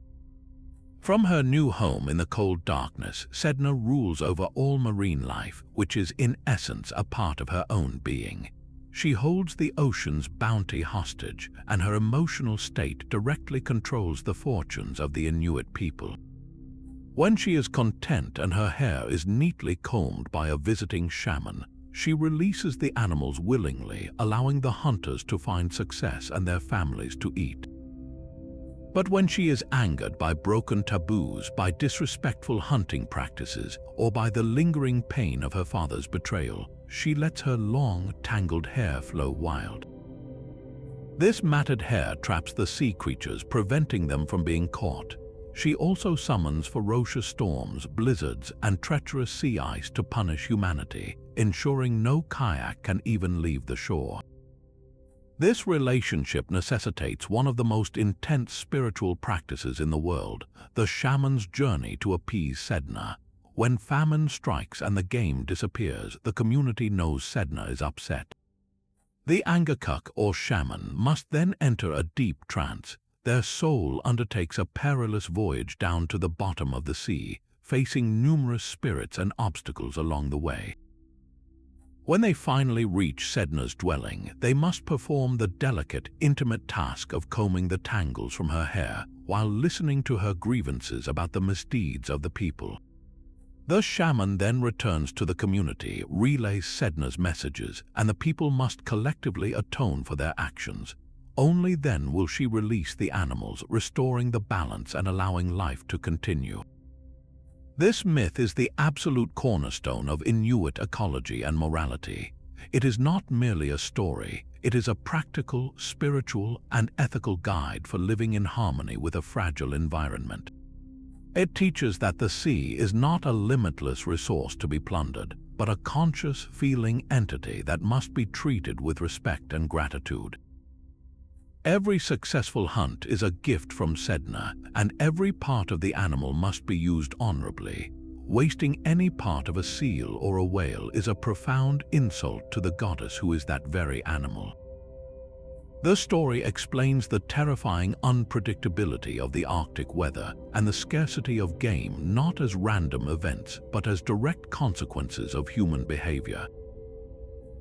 From her new home in the cold darkness, Sedna rules over all marine life, which is in essence a part of her own being. She holds the ocean's bounty hostage, and her emotional state directly controls the fortunes of the Inuit people. When she is content and her hair is neatly combed by a visiting shaman, she releases the animals willingly, allowing the hunters to find success and their families to eat. But when she is angered by broken taboos, by disrespectful hunting practices, or by the lingering pain of her father's betrayal, she lets her long, tangled hair flow wild. This matted hair traps the sea creatures, preventing them from being caught. She also summons ferocious storms, blizzards, and treacherous sea ice to punish humanity, ensuring no kayak can even leave the shore. This relationship necessitates one of the most intense spiritual practices in the world, the shaman's journey to appease Sedna. When famine strikes and the game disappears, the community knows Sedna is upset. The Angakuk, or shaman, must then enter a deep trance. Their soul undertakes a perilous voyage down to the bottom of the sea, facing numerous spirits and obstacles along the way. When they finally reach Sedna's dwelling, they must perform the delicate, intimate task of combing the tangles from her hair while listening to her grievances about the misdeeds of the people. The shaman then returns to the community, relays Sedna's messages, and the people must collectively atone for their actions. Only then will she release the animals, restoring the balance and allowing life to continue. This myth is the absolute cornerstone of Inuit ecology and morality. It is not merely a story, it is a practical, spiritual, and ethical guide for living in harmony with a fragile environment. It teaches that the sea is not a limitless resource to be plundered, but a conscious, feeling entity that must be treated with respect and gratitude. Every successful hunt is a gift from Sedna, and every part of the animal must be used honorably. Wasting any part of a seal or a whale is a profound insult to the goddess who is that very animal. The story explains the terrifying unpredictability of the Arctic weather and the scarcity of game not as random events but as direct consequences of human behavior.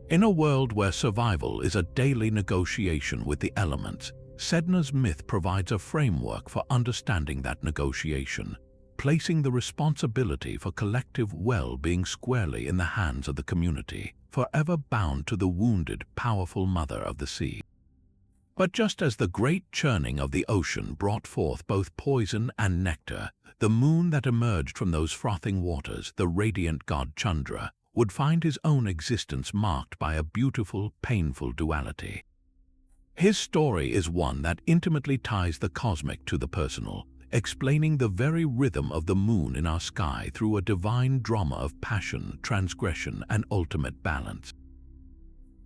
In a world where survival is a daily negotiation with the elements, Sedna's myth provides a framework for understanding that negotiation, placing the responsibility for collective well-being squarely in the hands of the community, forever bound to the wounded, powerful mother of the sea. But just as the great churning of the ocean brought forth both poison and nectar, the moon that emerged from those frothing waters, the radiant god Chandra, would find his own existence marked by a beautiful, painful duality. His story is one that intimately ties the cosmic to the personal, explaining the very rhythm of the moon in our sky through a divine drama of passion, transgression, and ultimate balance.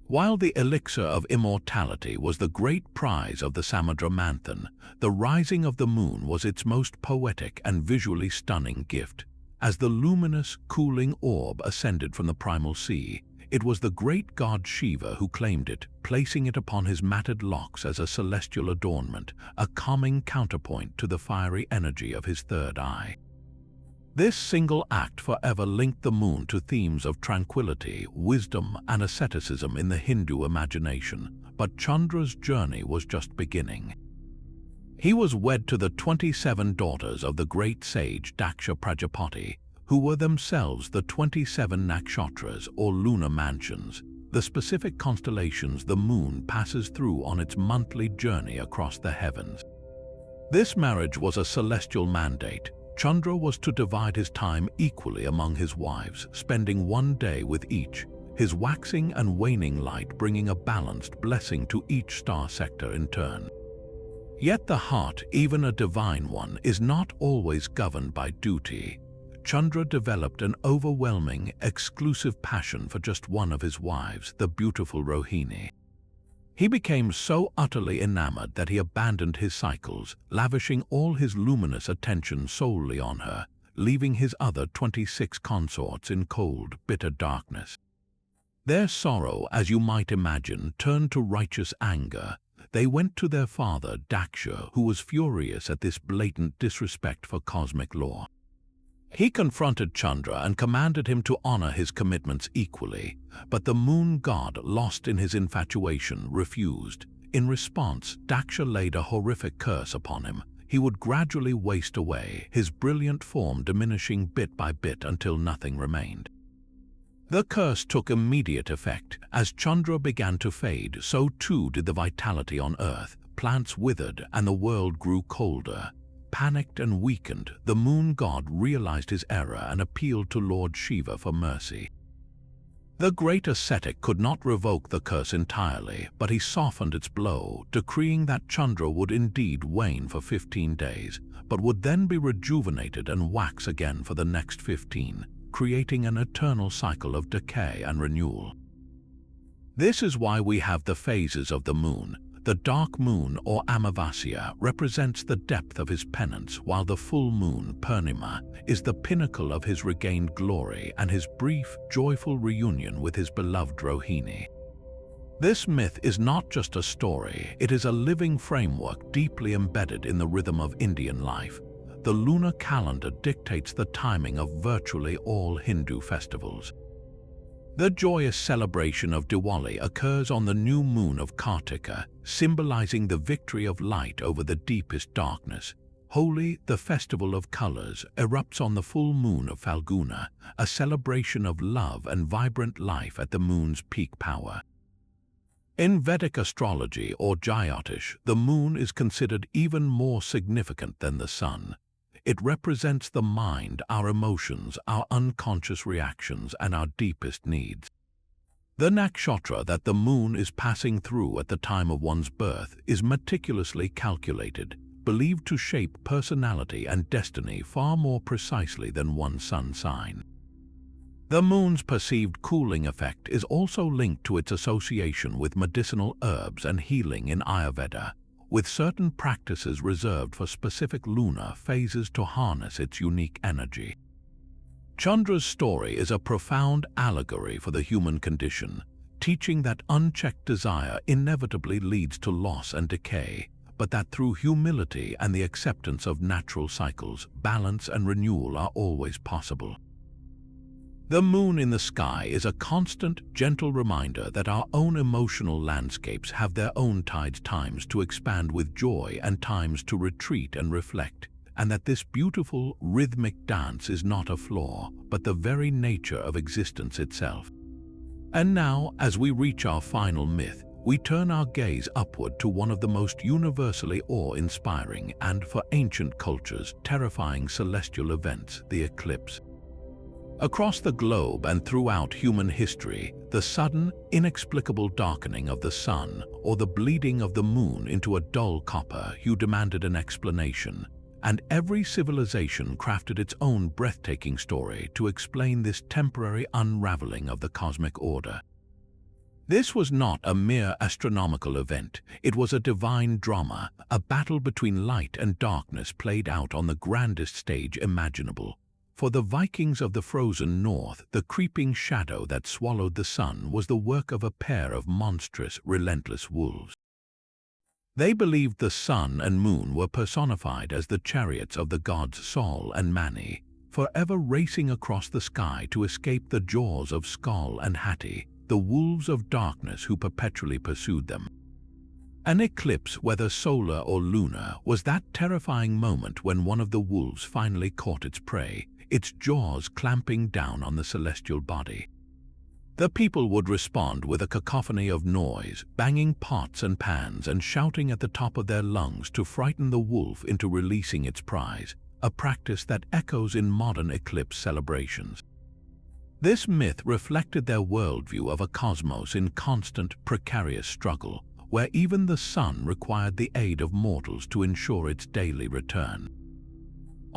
While the elixir of immortality was the great prize of the Samudra Manthan, the rising of the moon was its most poetic and visually stunning gift. As the luminous, cooling orb ascended from the primal sea, it was the great god Shiva who claimed it, placing it upon his matted locks as a celestial adornment, a calming counterpoint to the fiery energy of his third eye. This single act forever linked the moon to themes of tranquility, wisdom, and asceticism in the Hindu imagination, but Chandra's journey was just beginning. He was wed to the 27 daughters of the great sage Daksha Prajapati, who were themselves the 27 nakshatras or lunar mansions, the specific constellations the moon passes through on its monthly journey across the heavens. This marriage was a celestial mandate. Chandra was to divide his time equally among his wives, spending one day with each, his waxing and waning light bringing a balanced blessing to each star sector in turn. Yet the heart, even a divine one, is not always governed by duty. Chandra developed an overwhelming, exclusive passion for just one of his wives, the beautiful Rohini. He became so utterly enamored that he abandoned his cycles, lavishing all his luminous attention solely on her, leaving his other 26 consorts in cold, bitter darkness. Their sorrow, as you might imagine, turned to righteous anger. They went to their father, Daksha, who was furious at this blatant disrespect for cosmic law. He confronted Chandra and commanded him to honor his commitments equally, but the moon god, lost in his infatuation, refused. In response, Daksha laid a horrific curse upon him. He would gradually waste away, his brilliant form diminishing bit by bit until nothing remained. The curse took immediate effect. As Chandra began to fade, so too did the vitality on Earth, plants withered and the world grew colder. Panicked and weakened, the moon god realized his error and appealed to Lord Shiva for mercy. The great ascetic could not revoke the curse entirely, but he softened its blow, decreeing that Chandra would indeed wane for 15 days, but would then be rejuvenated and wax again for the next 15, creating an eternal cycle of decay and renewal. This is why we have the phases of the moon. The dark moon, or Amavasya, represents the depth of his penance, while the full moon, Purnima, is the pinnacle of his regained glory and his brief, joyful reunion with his beloved Rohini. This myth is not just a story, it is a living framework deeply embedded in the rhythm of Indian life. The lunar calendar dictates the timing of virtually all Hindu festivals. The joyous celebration of Diwali occurs on the new moon of Kartika, symbolizing the victory of light over the deepest darkness. Holi, the festival of colors, erupts on the full moon of Falguna, a celebration of love and vibrant life at the moon's peak power. In Vedic astrology, or Jyotish, the moon is considered even more significant than the sun. It represents the mind, our emotions, our unconscious reactions, and our deepest needs. The nakshatra that the moon is passing through at the time of one's birth is meticulously calculated, believed to shape personality and destiny far more precisely than one's sun sign. The moon's perceived cooling effect is also linked to its association with medicinal herbs and healing in Ayurveda, with certain practices reserved for specific lunar phases to harness its unique energy. Chandra's story is a profound allegory for the human condition, teaching that unchecked desire inevitably leads to loss and decay, but that through humility and the acceptance of natural cycles, balance and renewal are always possible. The moon in the sky is a constant, gentle reminder that our own emotional landscapes have their own times to expand with joy and times to retreat and reflect, and that this beautiful, rhythmic dance is not a flaw, but the very nature of existence itself. And now, as we reach our final myth, we turn our gaze upward to one of the most universally awe-inspiring and, for ancient cultures, terrifying celestial events, the eclipse. Across the globe and throughout human history, the sudden, inexplicable darkening of the sun or the bleeding of the moon into a dull copper hue demanded an explanation, and every civilization crafted its own breathtaking story to explain this temporary unraveling of the cosmic order. This was not a mere astronomical event, it was a divine drama, a battle between light and darkness played out on the grandest stage imaginable. For the Vikings of the frozen north, the creeping shadow that swallowed the sun was the work of a pair of monstrous, relentless wolves. They believed the sun and moon were personified as the chariots of the gods Sol and Mani, forever racing across the sky to escape the jaws of Skull and Hati, the wolves of darkness who perpetually pursued them. An eclipse, whether solar or lunar, was that terrifying moment when one of the wolves finally caught its prey, its jaws clamping down on the celestial body. The people would respond with a cacophony of noise, banging pots and pans and shouting at the top of their lungs to frighten the wolf into releasing its prize, a practice that echoes in modern eclipse celebrations. This myth reflected their worldview of a cosmos in constant, precarious struggle, where even the sun required the aid of mortals to ensure its daily return.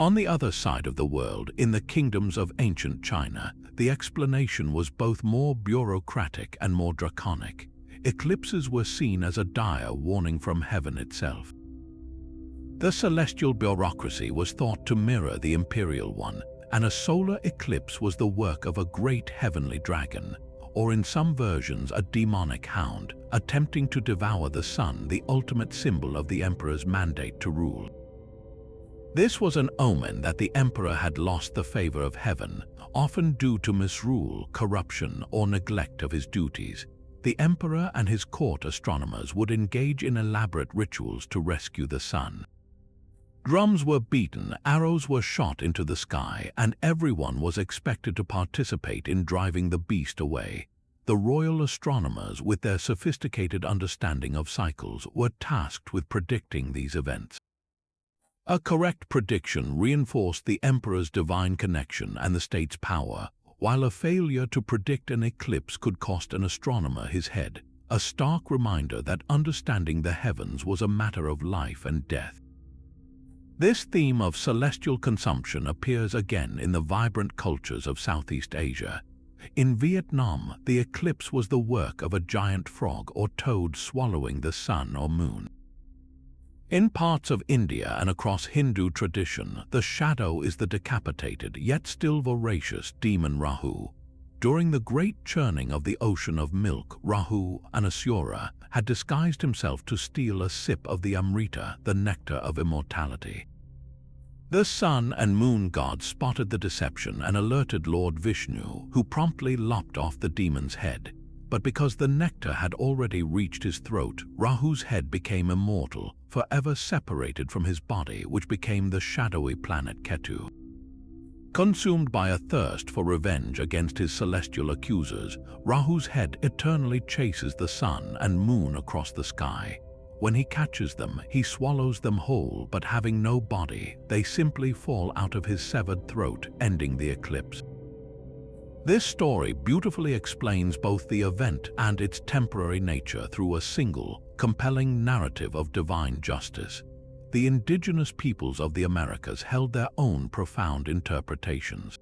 On the other side of the world, in the kingdoms of ancient China, the explanation was both more bureaucratic and more draconic. Eclipses were seen as a dire warning from heaven itself. The celestial bureaucracy was thought to mirror the imperial one, and a solar eclipse was the work of a great heavenly dragon, or in some versions a demonic hound, attempting to devour the sun, the ultimate symbol of the emperor's mandate to rule. This was an omen that the emperor had lost the favor of heaven, often due to misrule, corruption, or neglect of his duties. The emperor and his court astronomers would engage in elaborate rituals to rescue the sun. Drums were beaten, arrows were shot into the sky, and everyone was expected to participate in driving the beast away. the royal astronomers, with their sophisticated understanding of cycles, were tasked with predicting these events. A correct prediction reinforced the emperor's divine connection and the state's power, while a failure to predict an eclipse could cost an astronomer his head, a stark reminder that understanding the heavens was a matter of life and death. This theme of celestial consumption appears again in the vibrant cultures of Southeast Asia. In Vietnam, the eclipse was the work of a giant frog or toad swallowing the sun or moon. In parts of India and across Hindu tradition, the shadow is the decapitated yet still voracious demon Rahu. During the great churning of the ocean of milk, Rahu, an asura, had disguised himself to steal a sip of the Amrita, the nectar of immortality. The sun and moon gods spotted the deception and alerted Lord Vishnu, who promptly lopped off the demon's head. But because the nectar had already reached his throat, Rahu's head became immortal, forever separated from his body, which became the shadowy planet Ketu. Consumed by a thirst for revenge against his celestial accusers, Rahu's head eternally chases the sun and moon across the sky. When he catches them, he swallows them whole, but having no body, they simply fall out of his severed throat, ending the eclipse. This story beautifully explains both the event and its temporary nature through a single, compelling narrative of divine justice. The indigenous peoples of the Americas held their own profound interpretations.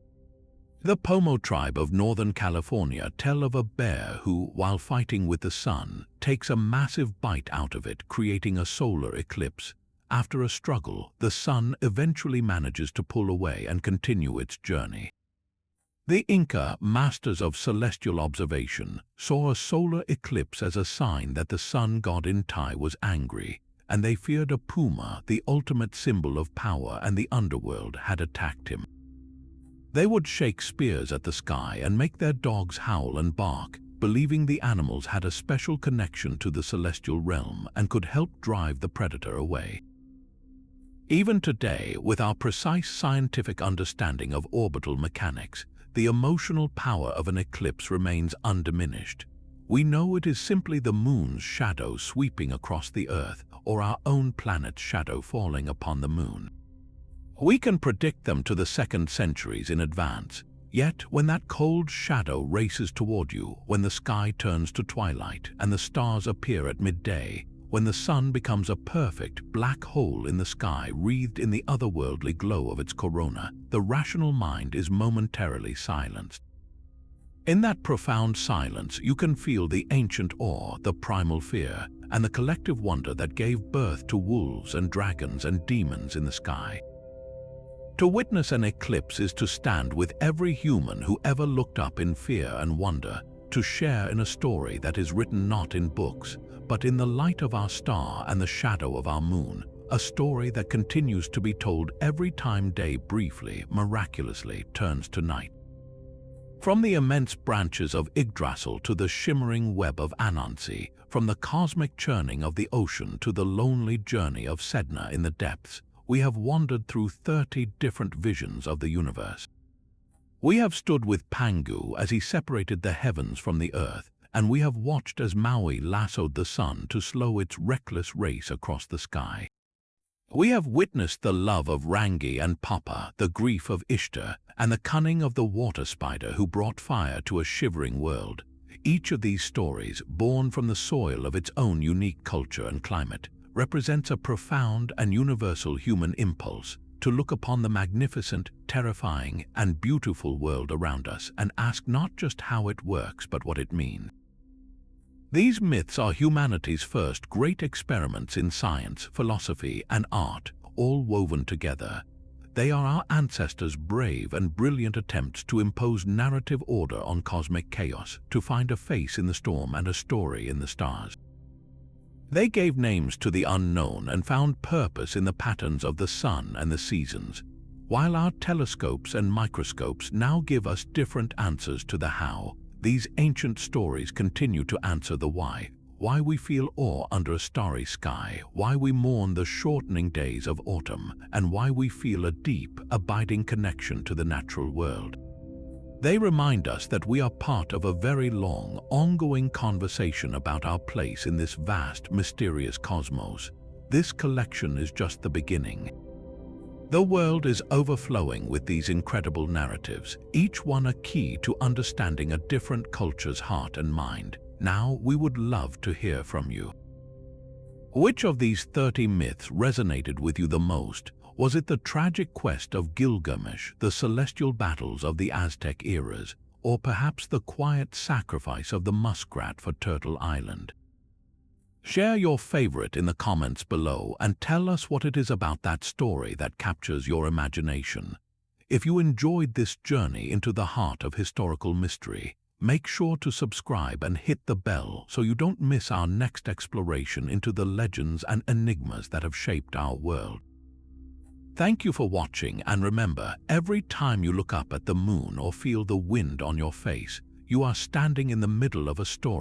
The Pomo tribe of Northern California tell of a bear who, while fighting with the sun, takes a massive bite out of it, creating a solar eclipse. After a struggle, the sun eventually manages to pull away and continue its journey. The Inca, masters of celestial observation, saw a solar eclipse as a sign that the sun god Inti was angry, and they feared a puma, the ultimate symbol of power and the underworld, had attacked him. They would shake spears at the sky and make their dogs howl and bark, believing the animals had a special connection to the celestial realm and could help drive the predator away. Even today, with our precise scientific understanding of orbital mechanics, the emotional power of an eclipse remains undiminished. We know it is simply the moon's shadow sweeping across the Earth, or our own planet's shadow falling upon the moon. We can predict them to the second centuries in advance, yet when that cold shadow races toward you, when the sky turns to twilight and the stars appear at midday, when the sun becomes a perfect black hole in the sky wreathed in the otherworldly glow of its corona, the rational mind is momentarily silenced. In that profound silence, you can feel the ancient awe, the primal fear, and the collective wonder that gave birth to wolves and dragons and demons in the sky. To witness an eclipse is to stand with every human who ever looked up in fear and wonder, to share in a story that is written not in books, but in the light of our star and the shadow of our moon, a story that continues to be told every time day briefly, miraculously turns to night. From the immense branches of Yggdrasil to the shimmering web of Anansi, from the cosmic churning of the ocean to the lonely journey of Sedna in the depths, we have wandered through 30 different visions of the universe. We have stood with Pangu as he separated the heavens from the earth, and we have watched as Maui lassoed the sun to slow its reckless race across the sky. We have witnessed the love of Rangi and Papa, the grief of Ishtar, and the cunning of the water spider who brought fire to a shivering world. Each of these stories, born from the soil of its own unique culture and climate, represents a profound and universal human impulse to look upon the magnificent, terrifying, and beautiful world around us and ask not just how it works but what it means. These myths are humanity's first great experiments in science, philosophy, and art, all woven together. They are our ancestors' brave and brilliant attempts to impose narrative order on cosmic chaos, to find a face in the storm and a story in the stars. They gave names to the unknown and found purpose in the patterns of the sun and the seasons, while our telescopes and microscopes now give us different answers to the how. These ancient stories continue to answer the why we feel awe under a starry sky, why we mourn the shortening days of autumn, and why we feel a deep, abiding connection to the natural world. They remind us that we are part of a very long, ongoing conversation about our place in this vast, mysterious cosmos. This collection is just the beginning. The world is overflowing with these incredible narratives, each one a key to understanding a different culture's heart and mind. Now, we would love to hear from you. Which of these 30 myths resonated with you the most? Was it the tragic quest of Gilgamesh, the celestial battles of the Aztec eras, or perhaps the quiet sacrifice of the muskrat for Turtle Island? Share your favorite in the comments below and tell us what it is about that story that captures your imagination. If you enjoyed this journey into the heart of historical mystery, make sure to subscribe and hit the bell so you don't miss our next exploration into the legends and enigmas that have shaped our world. Thank you for watching, and remember, every time you look up at the moon or feel the wind on your face, you are standing in the middle of a story.